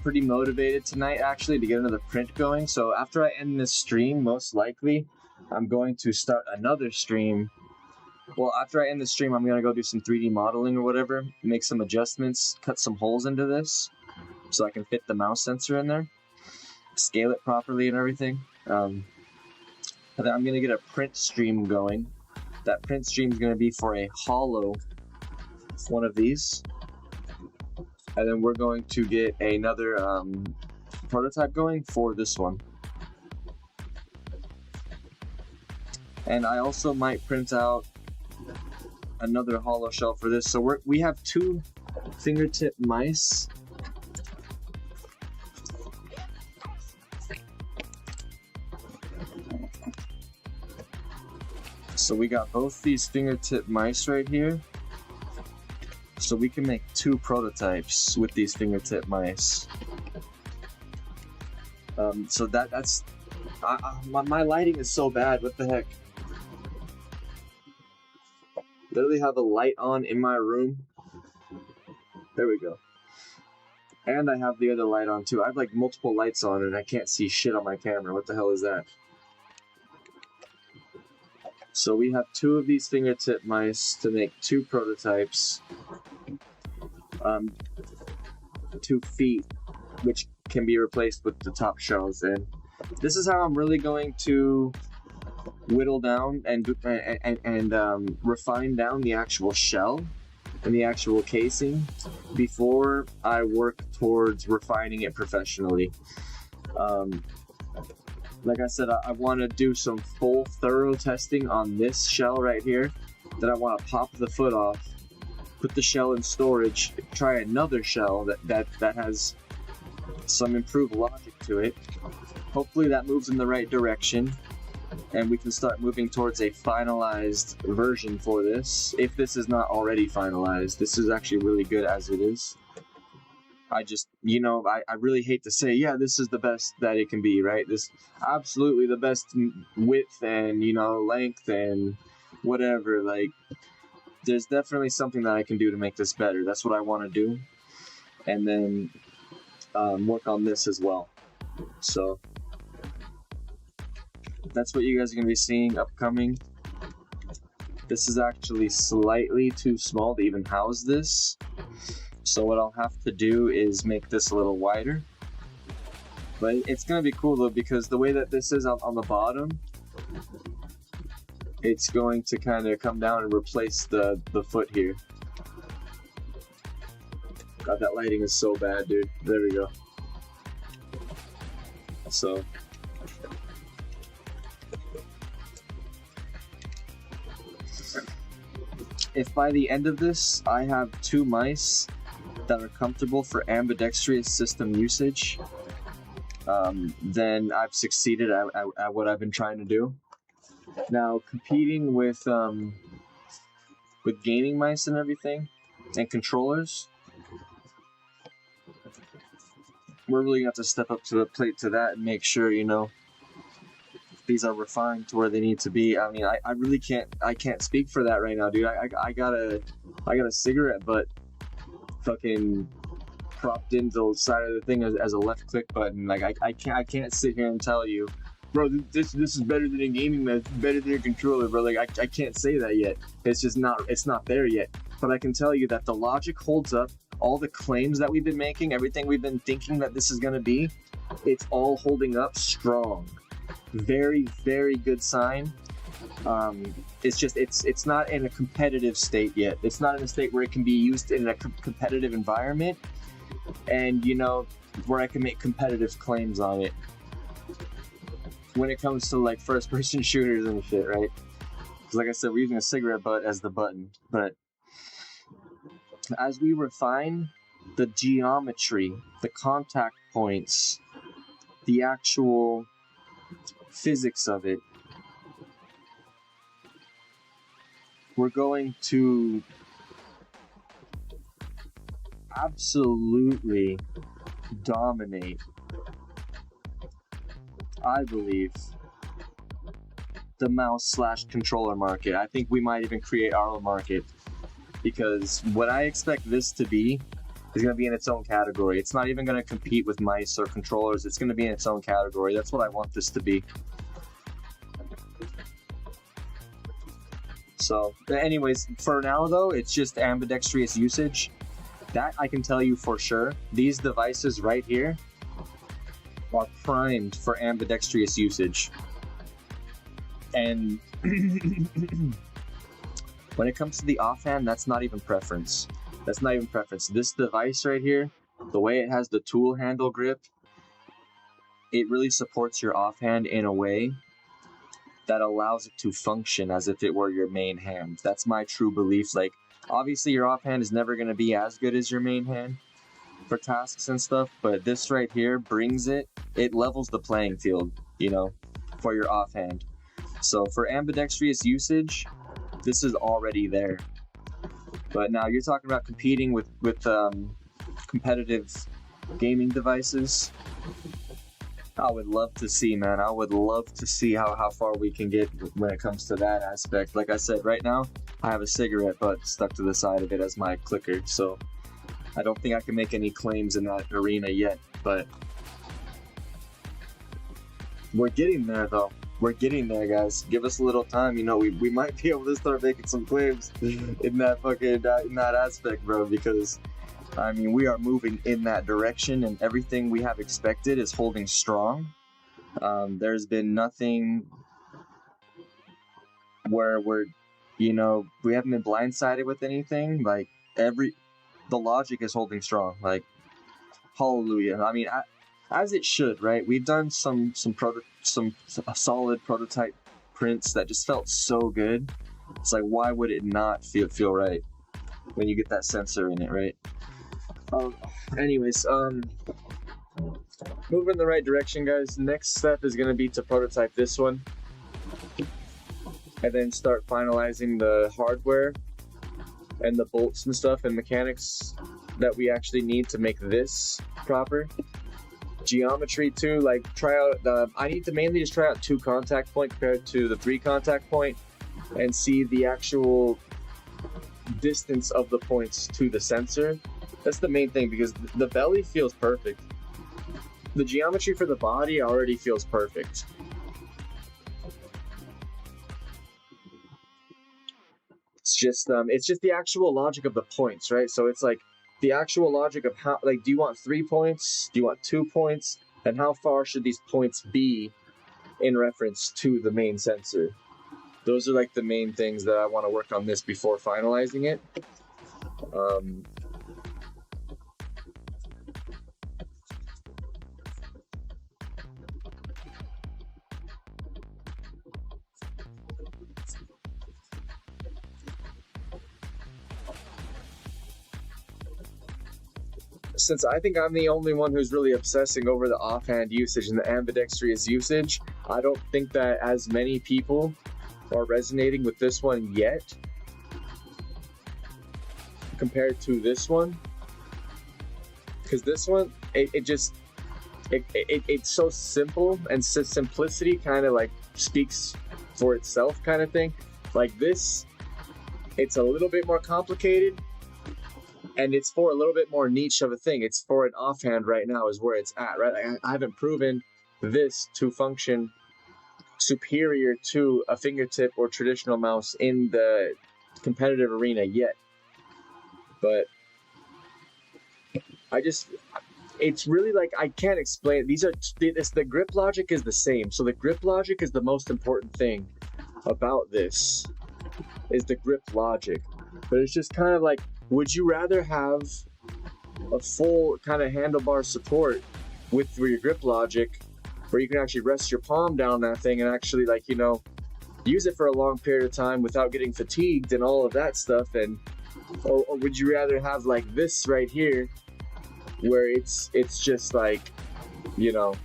S1: pretty motivated tonight, actually, to get another print going. So after I end this stream, most likely, I'm going to start another stream. Well, after I end the stream, I'm going to go do some 3D modeling or whatever, make some adjustments, cut some holes into this so I can fit the mouse sensor in there, scale it properly and everything. And then I'm going to get a print stream going. That print stream is going to be for a hollow one of these. And then we're going to get another prototype going for this one. And I also might print out another hollow shell for this. So we have 2 fingertip mice. So we got both these fingertip mice right here. So we can make 2 prototypes with these fingertip mice. So that's... my lighting is so bad, what the heck? Literally have a light on in my room. There we go. And I have the other light on too. I have like multiple lights on and I can't see shit on my camera. What the hell is that? So we have 2 of these fingertip mice to make 2 prototypes. 2 feet, which can be replaced with the top shells. And this is how I'm really going to whittle down and refine down the actual shell and the actual casing before I work towards refining it professionally. Like I said, I want to do some full thorough testing on this shell right here. Then I want to pop the foot off, put the shell in storage, try another shell that has some improved logic to it. Hopefully that moves in the right direction and we can start moving towards a finalized version for this. If this is not already finalized, this is actually really good as it is. I just, I really hate to say, yeah, this is the best that it can be, right? This absolutely the best width and, length and whatever. Like, there's definitely something that I can do to make this better. That's what I want to do. And then work on this as well. So that's what you guys are going to be seeing upcoming. This is actually slightly too small to even house this. So what I'll have to do is make this a little wider. But it's going to be cool though, because the way that this is on the bottom, it's going to kind of come down and replace the foot here. God, that lighting is so bad, dude. There we go. So if by the end of this I have 2 mice that are comfortable for ambidextrous system usage, then I've succeeded at what I've been trying to do. Now, competing with gaming mice and everything, and controllers, we're really gonna have to step up to the plate to that and make sure, you know, these are refined to where they need to be. I mean, I really can't speak for that right now, dude. I got a cigarette butt fucking propped into the side of the thing as a left click button. Like I can't sit here and tell you, bro, this is better than a gaming mouse, better than your controller, bro. Like I can't say that yet. It's not there yet. But I can tell you that the logic holds up. All the claims that we've been making, everything we've been thinking that this is gonna be, it's all holding up strong. Very, very good sign. It's just it's not in a competitive state yet. It's not in a state where it can be used in a competitive environment, and you know, where I can make competitive claims on it when it comes to like first-person shooters and shit, right? Because like I said, we're using a cigarette butt as the button, but as we refine the geometry, the contact points, the actual physics of it, we're going to absolutely dominate, I believe, the mouse/controller market. I think we might even create our own market, because what I expect this to be is going to be in its own category. It's not even going to compete with mice or controllers. It's going to be in its own category. That's what I want this to be. So, anyways, for now though, it's just ambidextrous usage. That I can tell you for sure. These devices right here are primed for ambidextrous usage. And when it comes to the offhand, that's not even preference. That's not even preference. This device right here, the way it has the tool handle grip, it really supports your offhand in a way that allows it to function as if it were your main hand. That's my true belief. Like, obviously your offhand is never going to be as good as your main hand for tasks and stuff, but this right here brings it levels the playing field, you know, for your offhand. So for ambidextrous usage, this is already there. But now you're talking about competing with competitive gaming devices. I would love to see, man. I would love to see how far we can get when it comes to that aspect. Like I said, right now, I have a cigarette butt stuck to the side of it as my clicker, so I don't think I can make any claims in that arena yet, but we're getting there, though. We're getting there, guys. Give us a little time. You know, we might be able to start making some claims in that in that aspect, bro, because I mean, we are moving in that direction, and everything we have expected is holding strong. There's been nothing where we haven't been blindsided with anything. Like, the logic is holding strong. Like, hallelujah. I mean, as it should, right? We've done some solid prototype prints that just felt so good. It's like, why would it not feel right when you get that sensor in it, right? Anyways, moving in the right direction, guys. Next step is going to be to prototype this one, and then start finalizing the hardware and the bolts and stuff and mechanics that we actually need to make this proper. Geometry too, like try out I need to mainly just try out 2 contact point compared to the 3 contact point, and see the actual distance of the points to the sensor. That's the main thing, because the belly feels perfect. The geometry for the body already feels perfect. It's just the actual logic of the points, right? So it's like the actual logic of how, like, do you want 3 points? Do you want 2 points? And how far should these points be in reference to the main sensor? Those are like the main things that I want to work on this before finalizing it. Since I think I'm the only one who's really obsessing over the offhand usage and the ambidextrous usage, I don't think that as many people are resonating with this one yet compared to this one. Because this one, it's so simple, and simplicity kind of like speaks for itself kind of thing. Like this, it's a little bit more complicated, and it's for a little bit more niche of a thing. It's for an offhand right now is where it's at, right? I haven't proven this to function superior to a fingertip or traditional mouse in the competitive arena yet. But it's really like, I can't explain it. The grip logic is the same. So the grip logic is the most important thing about this, is the grip logic. But it's just kind of like, would you rather have a full kind of handlebar support with your grip logic, where you can actually rest your palm down that thing and actually, like, you know, use it for a long period of time without getting fatigued and all of that stuff? And or would you rather have like this right here, where it's just like, you know,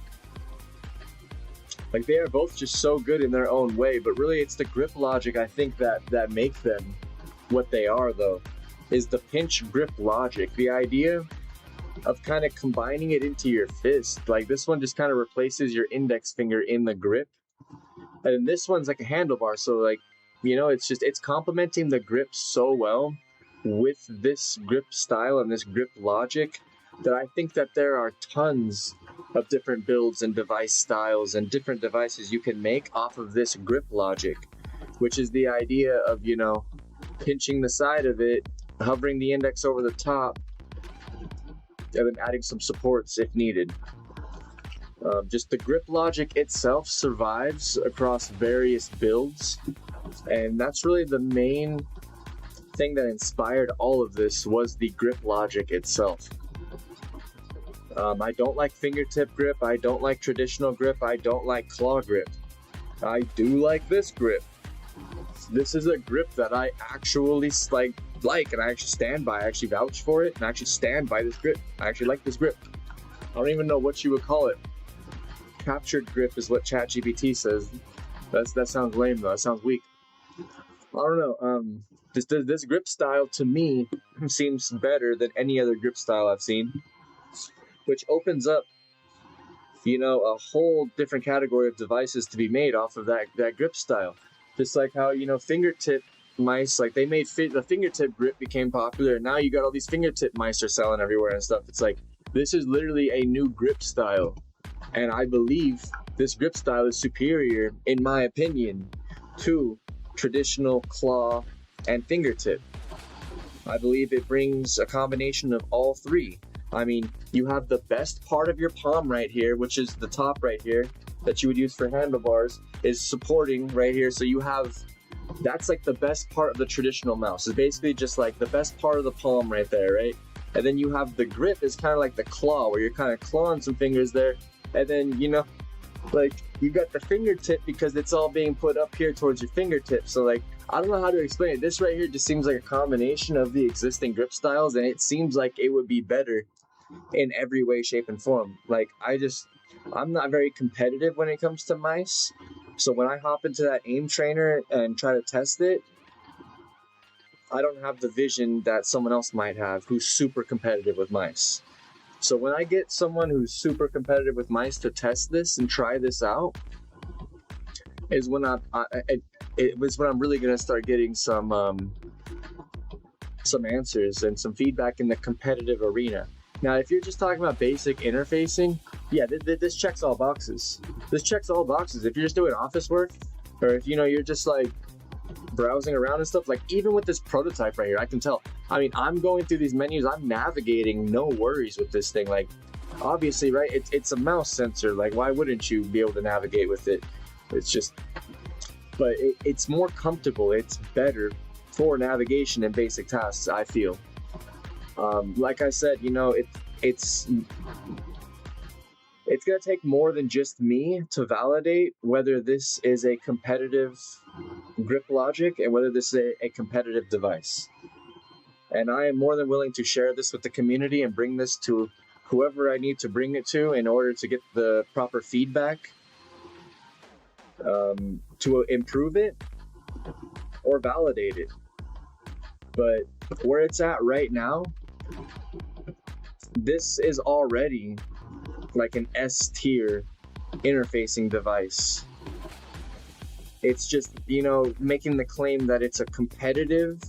S1: like, they are both just so good in their own way, but really it's the grip logic, I think, that make them what they are, though, is the pinch grip logic. The idea of kind of combining it into your fist. Like, this one just kind of replaces your index finger in the grip, and this one's like a handlebar. So, like, you know, it's complementing the grip so well with this grip style and this grip logic, that I think that there are tons of different builds and device styles and different devices you can make off of this grip logic, which is the idea of, you know, pinching the side of it, hovering the index over the top, and then adding some supports if needed. Just the grip logic itself survives across various builds, and that's really the main thing that inspired all of this, was the grip logic itself. I don't like fingertip grip, I don't like traditional grip, I don't like claw grip. I do like this grip. This is a grip that I actually like, and I actually stand by. I actually vouch for it, and I actually stand by this grip. I actually like this grip. I don't even know what you would call it. Captured grip is what ChatGPT says. That sounds lame though. That sounds weak. I don't know. This grip style to me seems better than any other grip style I've seen, which opens up, you know, a whole different category of devices to be made off of that grip style. Just like how, you know, fingertip mice, like, they made the fingertip grip became popular, and now you got all these fingertip mice are selling everywhere and stuff. It's like, this is literally a new grip style, and I believe this grip style is superior, in my opinion, to traditional claw and fingertip. I believe it brings a combination of all three. I mean, you have the best part of your palm right here, which is the top right here, that you would use for handlebars, is supporting right here. So you have, that's like the best part of the traditional mouse. It's basically just like the best part of the palm right there, right? And then you have the grip is kind of like the claw, where you're kind of clawing some fingers there. And then, you know, like, you got the fingertip because it's all being put up here towards your fingertip. So, like, I don't know how to explain it. This right here just seems like a combination of the existing grip styles, and it seems like it would be better in every way, shape, and form. Like, I'm not very competitive when it comes to mice, so when I hop into that aim trainer and try to test it, I don't have the vision that someone else might have who's super competitive with mice. So when I get someone who's super competitive with mice to test this and try this out, is when I'm really gonna start getting some answers and some feedback in the competitive arena. Now, if you're just talking about basic interfacing, yeah, this checks all boxes. This checks all boxes. If you're just doing office work, or if you're just like browsing around and stuff, like even with this prototype right here, I can tell. I mean, I'm going through these menus, I'm navigating, no worries with this thing. Like, obviously, right? It's a mouse sensor. Like, why wouldn't you be able to navigate with it? It's just, but it's more comfortable. It's better for navigation and basic tasks, I feel. Like I said, it's gonna take more than just me to validate whether this is a competitive grip logic and whether this is a competitive device. And I am more than willing to share this with the community and bring this to whoever I need to bring it to in order to get the proper feedback to improve it or validate it. But where it's at right now, this is already like an S tier interfacing device. It's just, making the claim that it's a competitive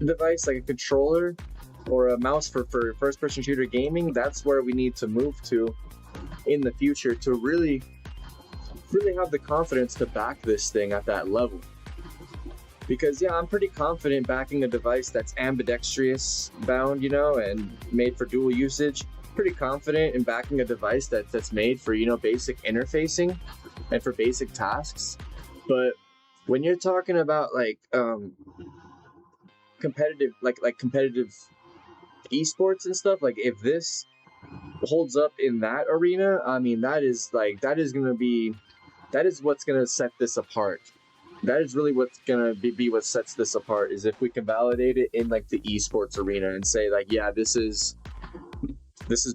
S1: device, like a controller or a mouse for first-person shooter gaming. That's where we need to move to in the future to really have the confidence to back this thing at that level. Because I'm pretty confident backing a device that's ambidextrous bound, and made for dual usage. Pretty confident in backing a device that's made for basic interfacing and for basic tasks. But when you're talking about like competitive competitive esports and stuff, like if this holds up in that arena, I mean that is what's gonna set this apart. That is really what's gonna be what sets this apart, is if we can validate it in like the esports arena and say like, yeah, this is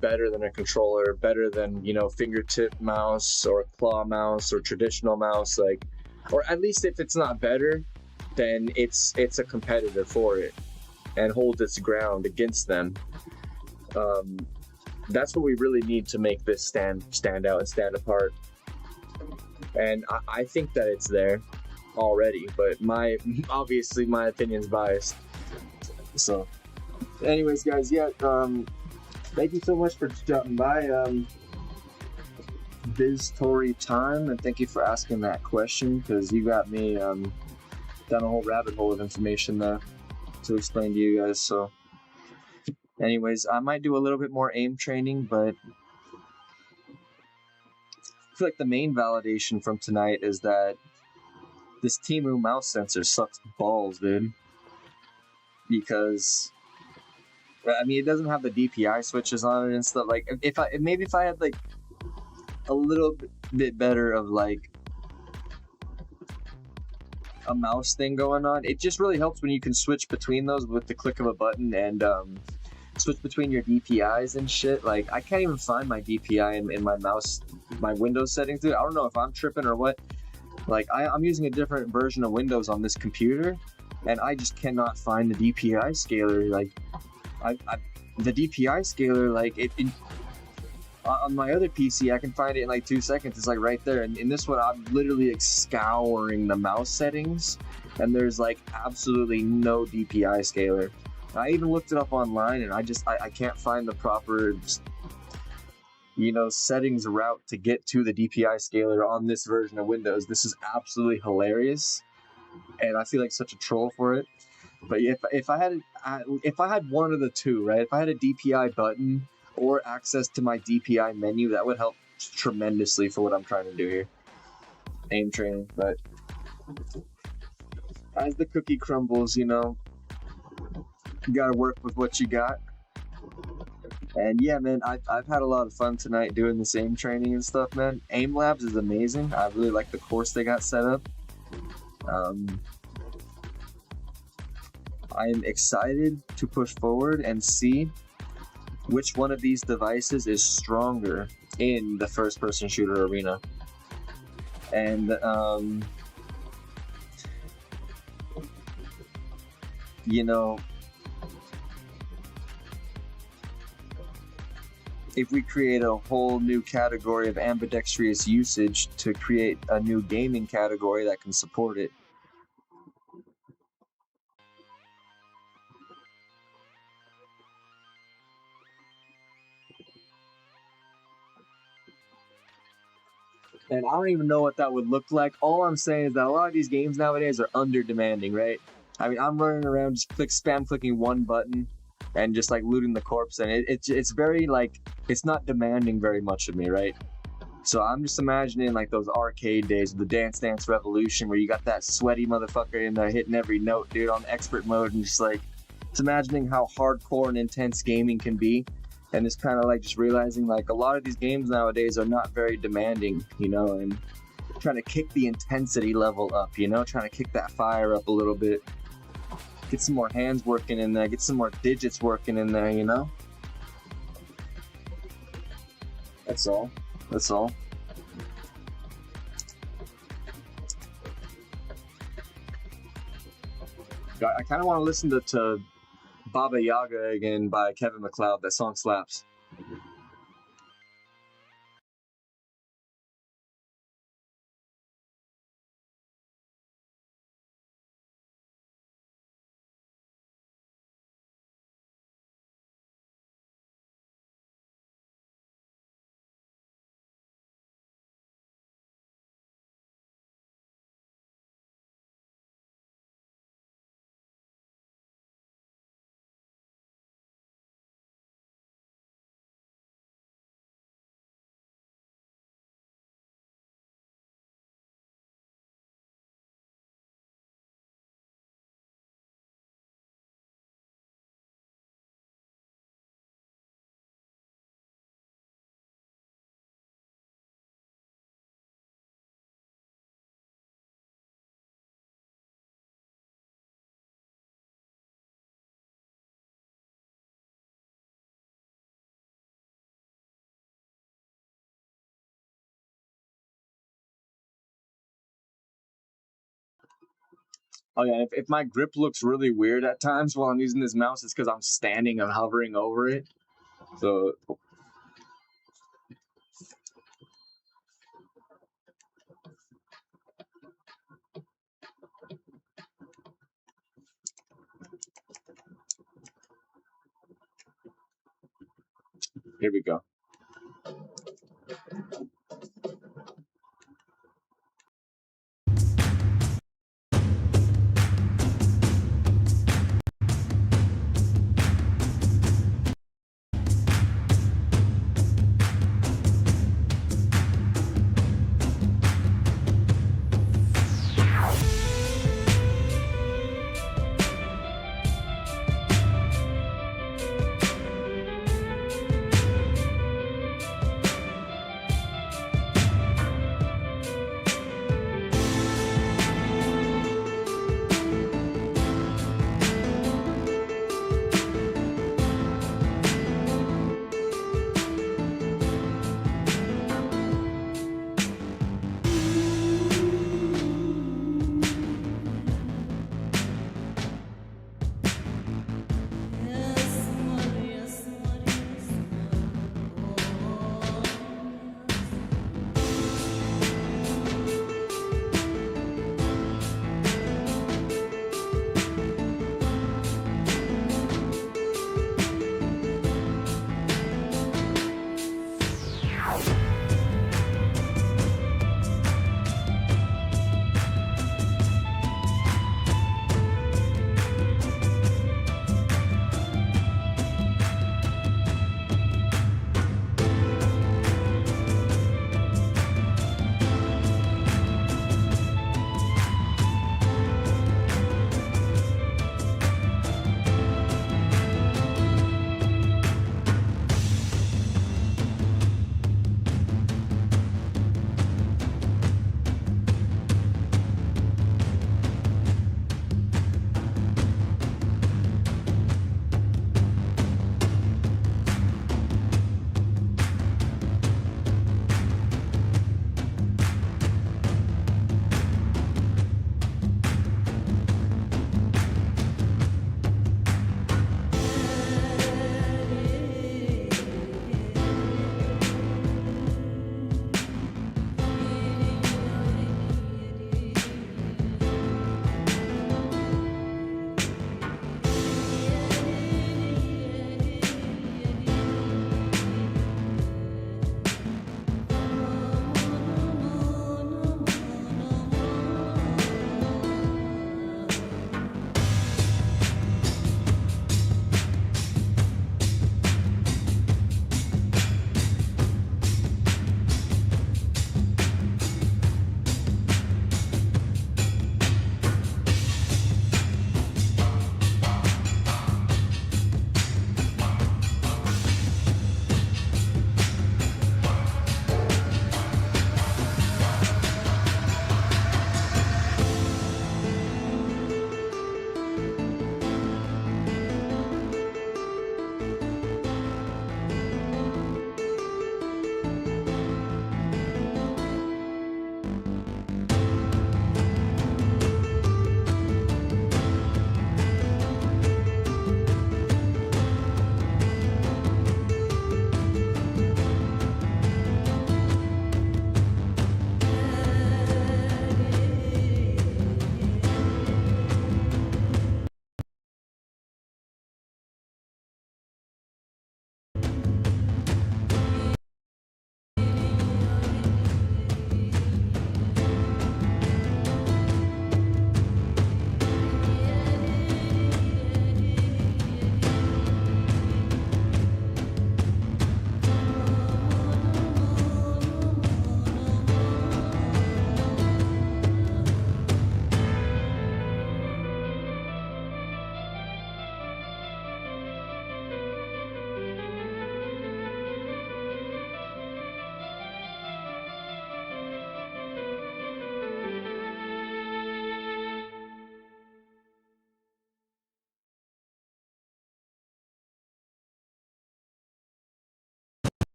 S1: better than a controller, better than fingertip mouse or claw mouse or traditional mouse, like, or at least if it's not better, then it's a competitor for it and holds its ground against them. That's what we really need to make this stand out and stand apart. And I think that it's there already, but obviously my opinion's biased. So anyways, guys, thank you so much for stopping by BizTory time, and thank you for asking that question, because you got me down a whole rabbit hole of information there to explain to you guys. So anyways, I might do a little bit more aim training, but I feel like the main validation from tonight is that this Temu mouse sensor sucks balls, dude. Because I mean, it doesn't have the DPI switches on it and stuff. Like, if I had like a little bit better of like a mouse thing going on, it just really helps when you can switch between those with the click of a button and switch between your DPIs and shit. Like, I can't even find my DPI in my mouse, my Windows settings, dude. I don't know if I'm tripping or what. Like, I'm using a different version of Windows on this computer, and I just cannot find the DPI scaler. Like, the DPI scaler, like, on my other PC, I can find it in like 2 seconds. It's like right there. And in this one, I'm literally like scouring the mouse settings, and there's like absolutely no DPI scaler. I even looked it up online, and I can't find the proper settings route to get to the DPI scaler on this version of Windows. This is absolutely hilarious, and I feel like such a troll for it. But if I had one of the two, right? If I had a DPI button or access to my DPI menu, that would help tremendously for what I'm trying to do here. Aim training. But as the cookie crumbles, you gotta work with what you got. And yeah, man, I've had a lot of fun tonight doing this aim training and stuff, man. Aim Labs is amazing. I really like the course they got set up. I am excited to push forward and see which one of these devices is stronger in the first-person shooter arena. And if we create a whole new category of ambidextrous usage to create a new gaming category that can support it. And I don't even know what that would look like. All I'm saying is that a lot of these games nowadays are under demanding, right? I mean, I'm running around just spam clicking one button and just like looting the corpse, and it's very like, it's not demanding very much of me, right? So I'm just imagining like those arcade days of the Dance Dance Revolution where you got that sweaty motherfucker in there hitting every note, dude, on expert mode, and just like, it's imagining how hardcore and intense gaming can be. And it's kind of like just realizing like a lot of these games nowadays are not very demanding, you know, and trying to kick the intensity level up, you know, trying to kick that fire up a little bit. Get some more hands working in there, get some more digits working in there, you know? That's all. That's all. I kind of want to listen to Baba Yaga again by Kevin Macleod. That song slaps. Oh yeah, if my grip looks really weird at times while I'm using this mouse, it's because I'm standing and hovering over it. So here we go.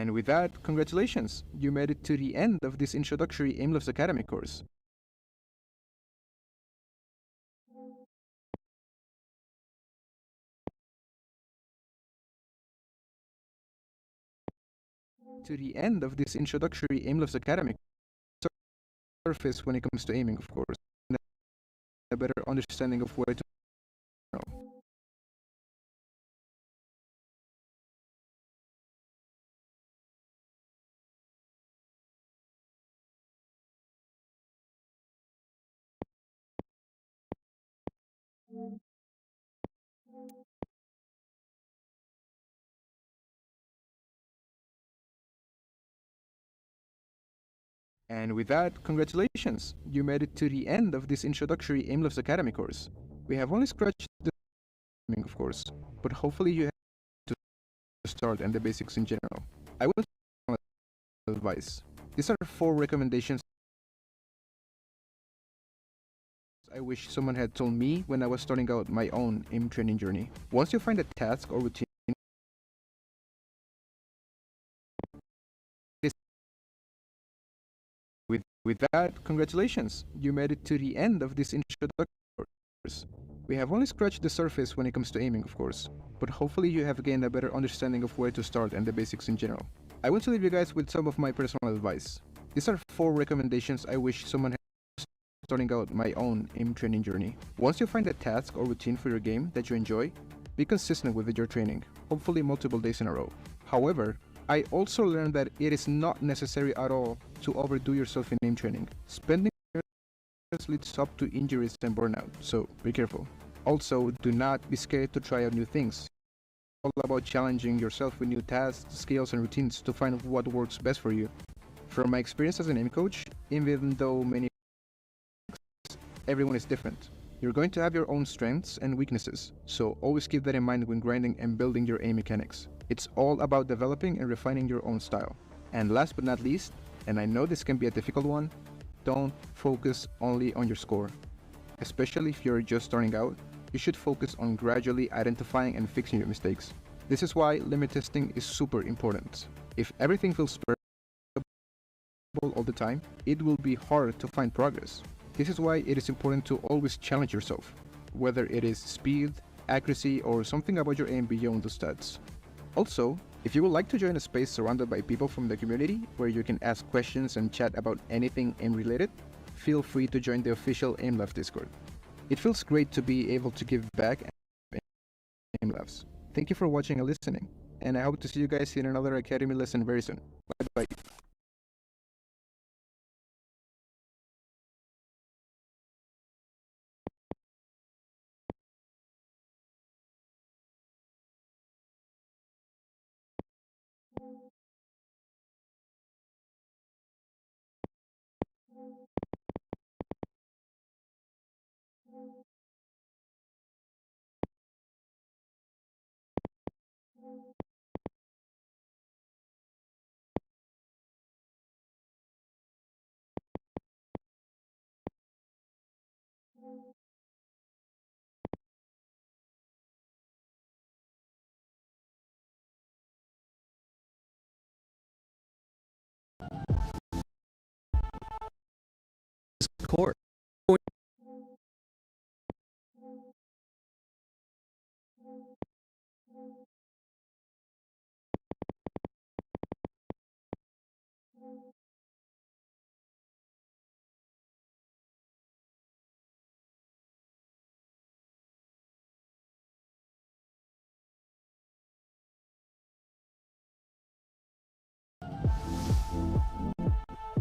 S3: And with that, congratulations! You made it to the end of this introductory Aimlabs Academy course. To the end of this introductory Aimlabs Academy surface when it comes to aiming, of course, and a better understanding of where to know. And with that, congratulations! You made it to the end of this introductory Aimlabs Academy course. We have only scratched the aiming, of course, but hopefully you have to start and the basics in general. I will advise. These are 4 recommendations I wish someone had told me when I was starting out my own aim training journey. Once you find a task or routine, with that, congratulations! You made it to the end of this introductory course. We have only scratched the surface when it comes to aiming, of course, but hopefully you have gained a better understanding of where to start and the basics in general. I want to leave you guys with some of my personal advice. These are 4 recommendations I wish someone had starting out my own aim training journey. Once you find a task or routine for your game that you enjoy, be consistent with your training, hopefully multiple days in a row. However, I also learned that it is not necessary at all to overdo yourself in aim training. Spending hours leads up to injuries and burnout, so be careful. Also, do not be scared to try out new things. It's all about challenging yourself with new tasks, skills, and routines to find what works best for you. From my experience as an aim coach, even though everyone is different, you're going to have your own strengths and weaknesses, so always keep that in mind when grinding and building your aim mechanics. It's all about developing and refining your own style. And last but not least, and I know this can be a difficult one, don't focus only on your score. Especially if you're just starting out, you should focus on gradually identifying and fixing your mistakes. This is why limit testing is super important. If everything feels perfect all the time, it will be hard to find progress. This is why it is important to always challenge yourself, whether it is speed, accuracy, or something about your aim beyond the stats. Also, if you would like to join a space surrounded by people from the community where you can ask questions and chat about anything aim related, feel free to join the official Aimlabs Discord. It feels great to be able to give back Aimlabs. Thank you for watching and listening, and I hope to see you guys in another Academy lesson very soon. Bye bye.
S4: Court.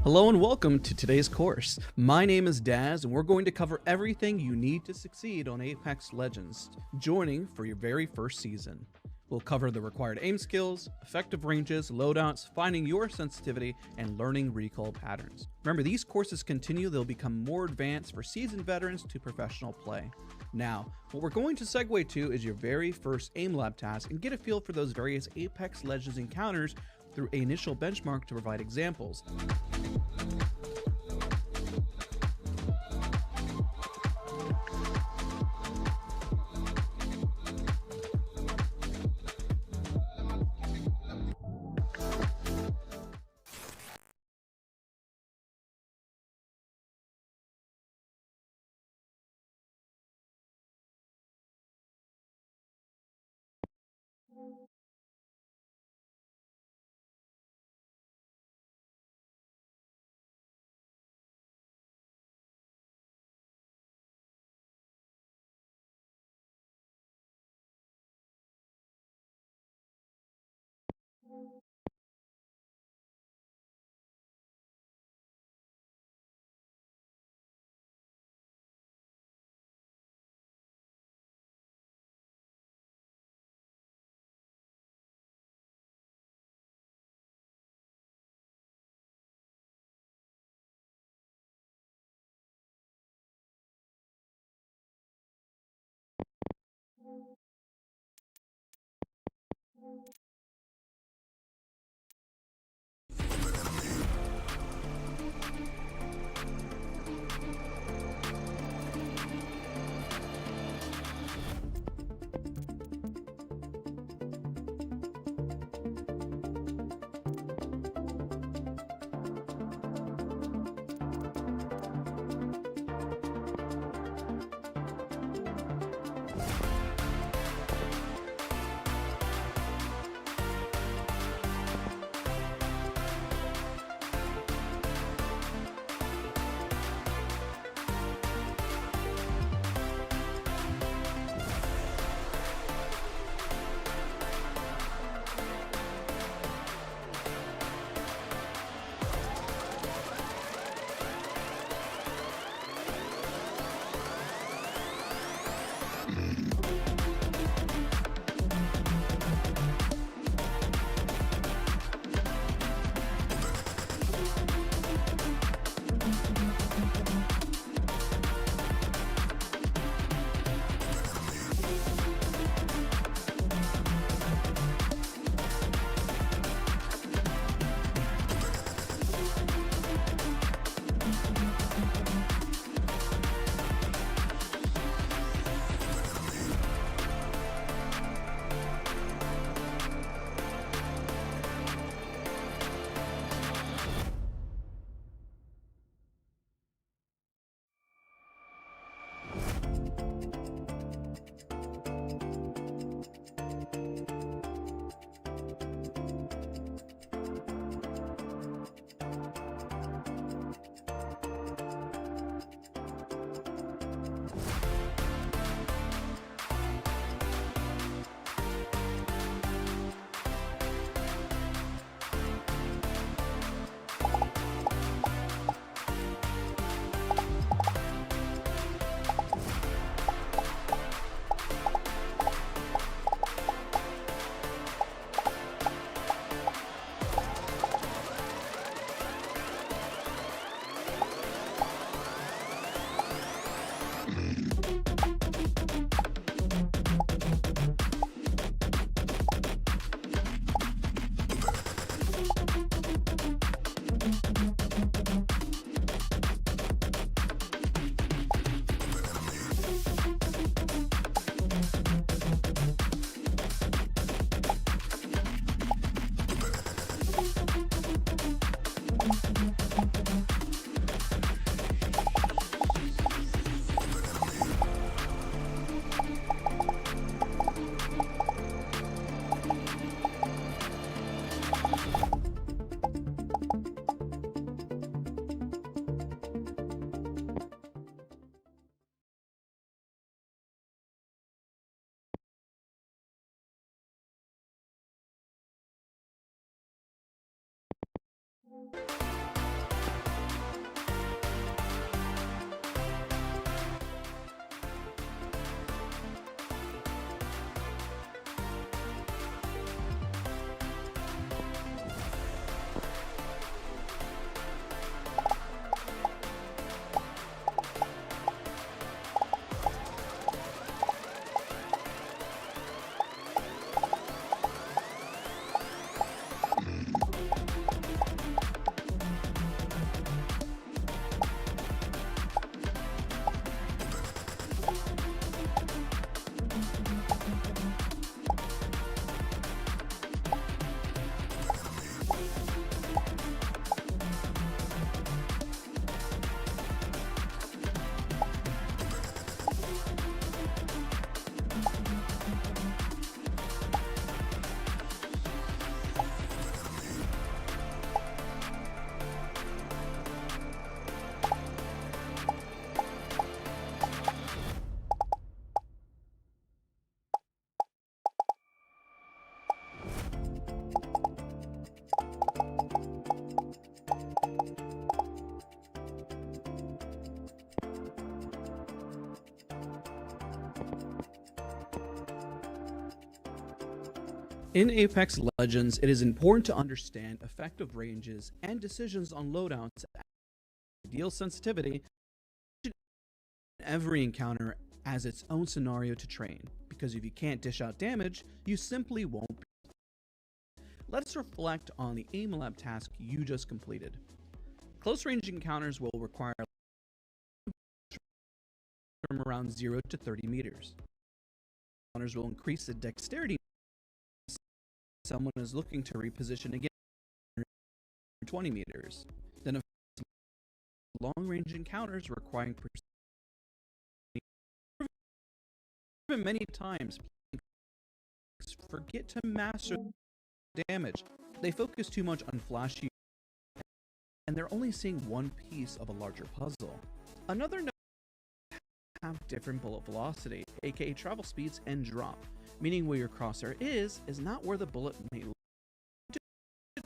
S4: Hello and welcome to today's course. My name is Daz and we're going to cover everything you need to succeed on Apex Legends, joining for your very first season. We'll cover the required aim skills, effective ranges, loadouts, finding your sensitivity, and learning recoil patterns. Remember, these courses continue, they'll become more advanced for seasoned veterans to professional play. Now, what we're going to segue to is your very first aim lab task and get a feel for those various Apex Legends encounters through an initial benchmark to provide examples. In Apex Legends, it is important to understand effective ranges and decisions on loadouts, ideal sensitivity. Every encounter has its own scenario to train, because if you can't dish out damage, you simply won't. Let's reflect on the aim lab task you just completed. Close range encounters will require from around 0 to 30 meters. Encounters will increase the dexterity. Someone is looking to reposition again 20 meters. Then long-range encounters requiring many times forget to master damage. They focus too much on flashy and they're only seeing one piece of a larger puzzle. Another note have different bullet velocity, aka travel speeds, and drop, meaning where your crosshair is not where the bullet may to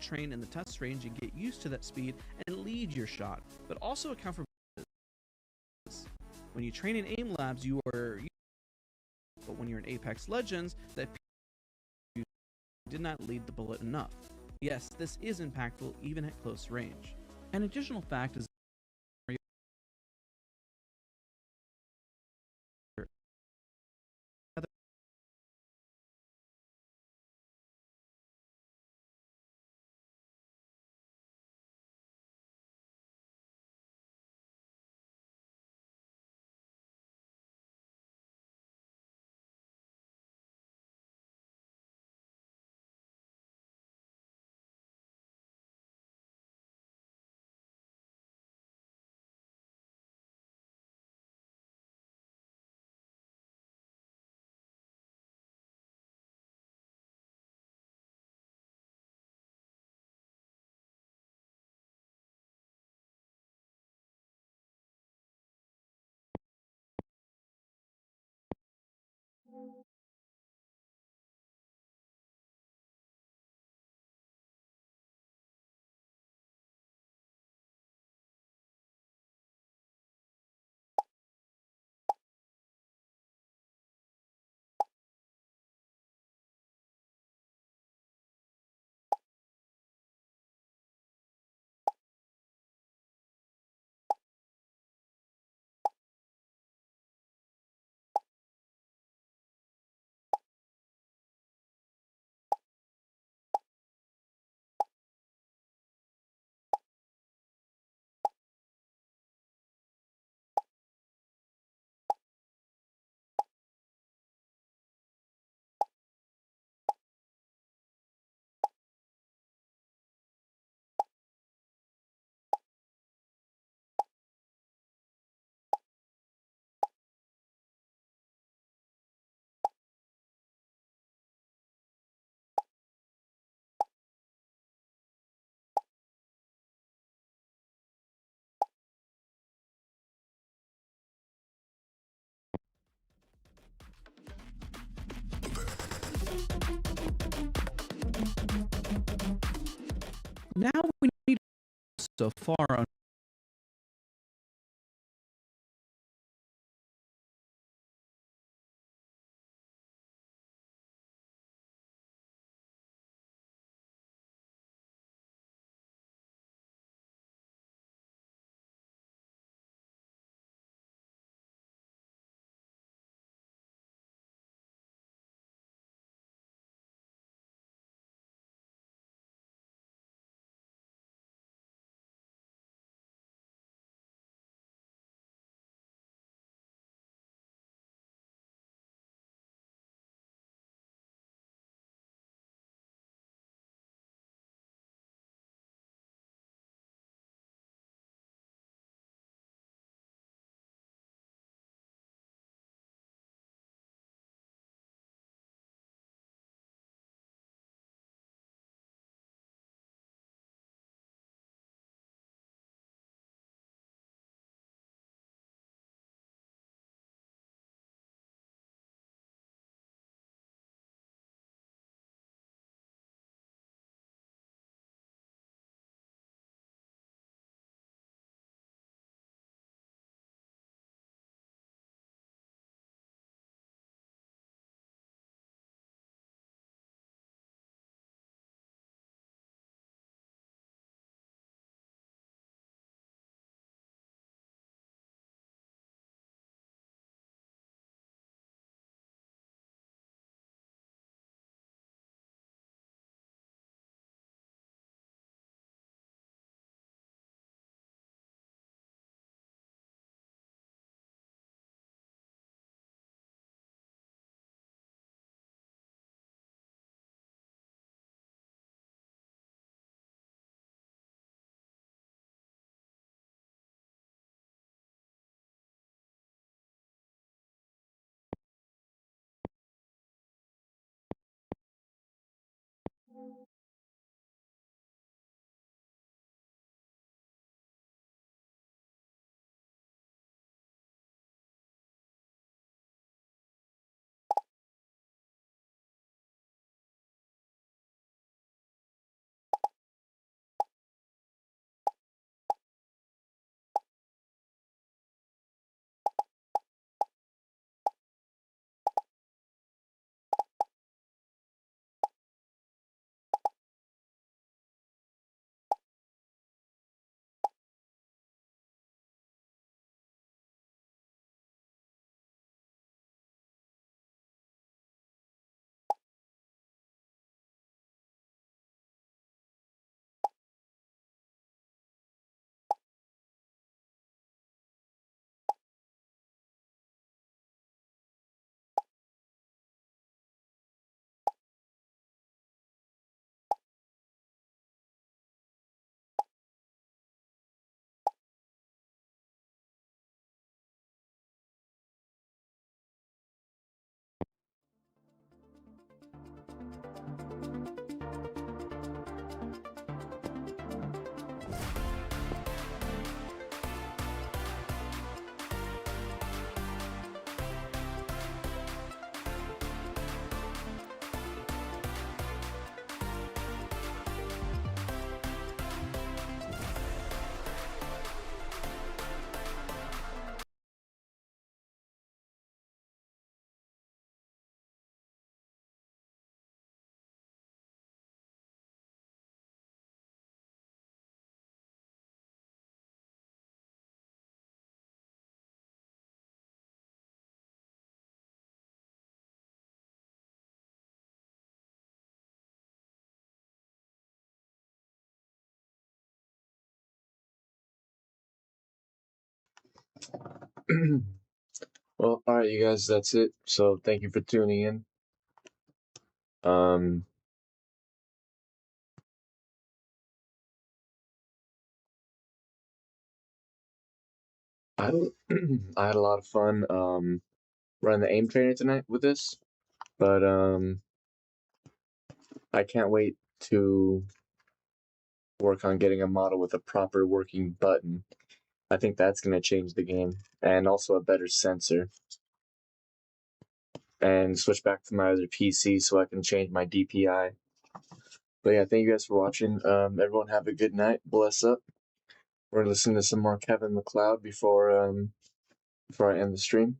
S4: train in the test range and get used to that speed and lead your shot, but also account for when you train in aim labs but when you're in Apex Legends that you did not lead the bullet enough. Yes, this is impactful even at close range. An additional fact is now we need so far on
S1: Well, all right, you guys, that's it. So thank you for tuning in. I had I had a lot of fun running the aim trainer tonight with this, but I can't wait to work on getting a model with a proper working button. I think that's going to change the game, and also a better sensor. And switch back to my other PC so I can change my DPI. But yeah, thank you guys for watching. Everyone have a good night. Bless up. We're gonna listen to some more Kevin Macleod before I end the stream.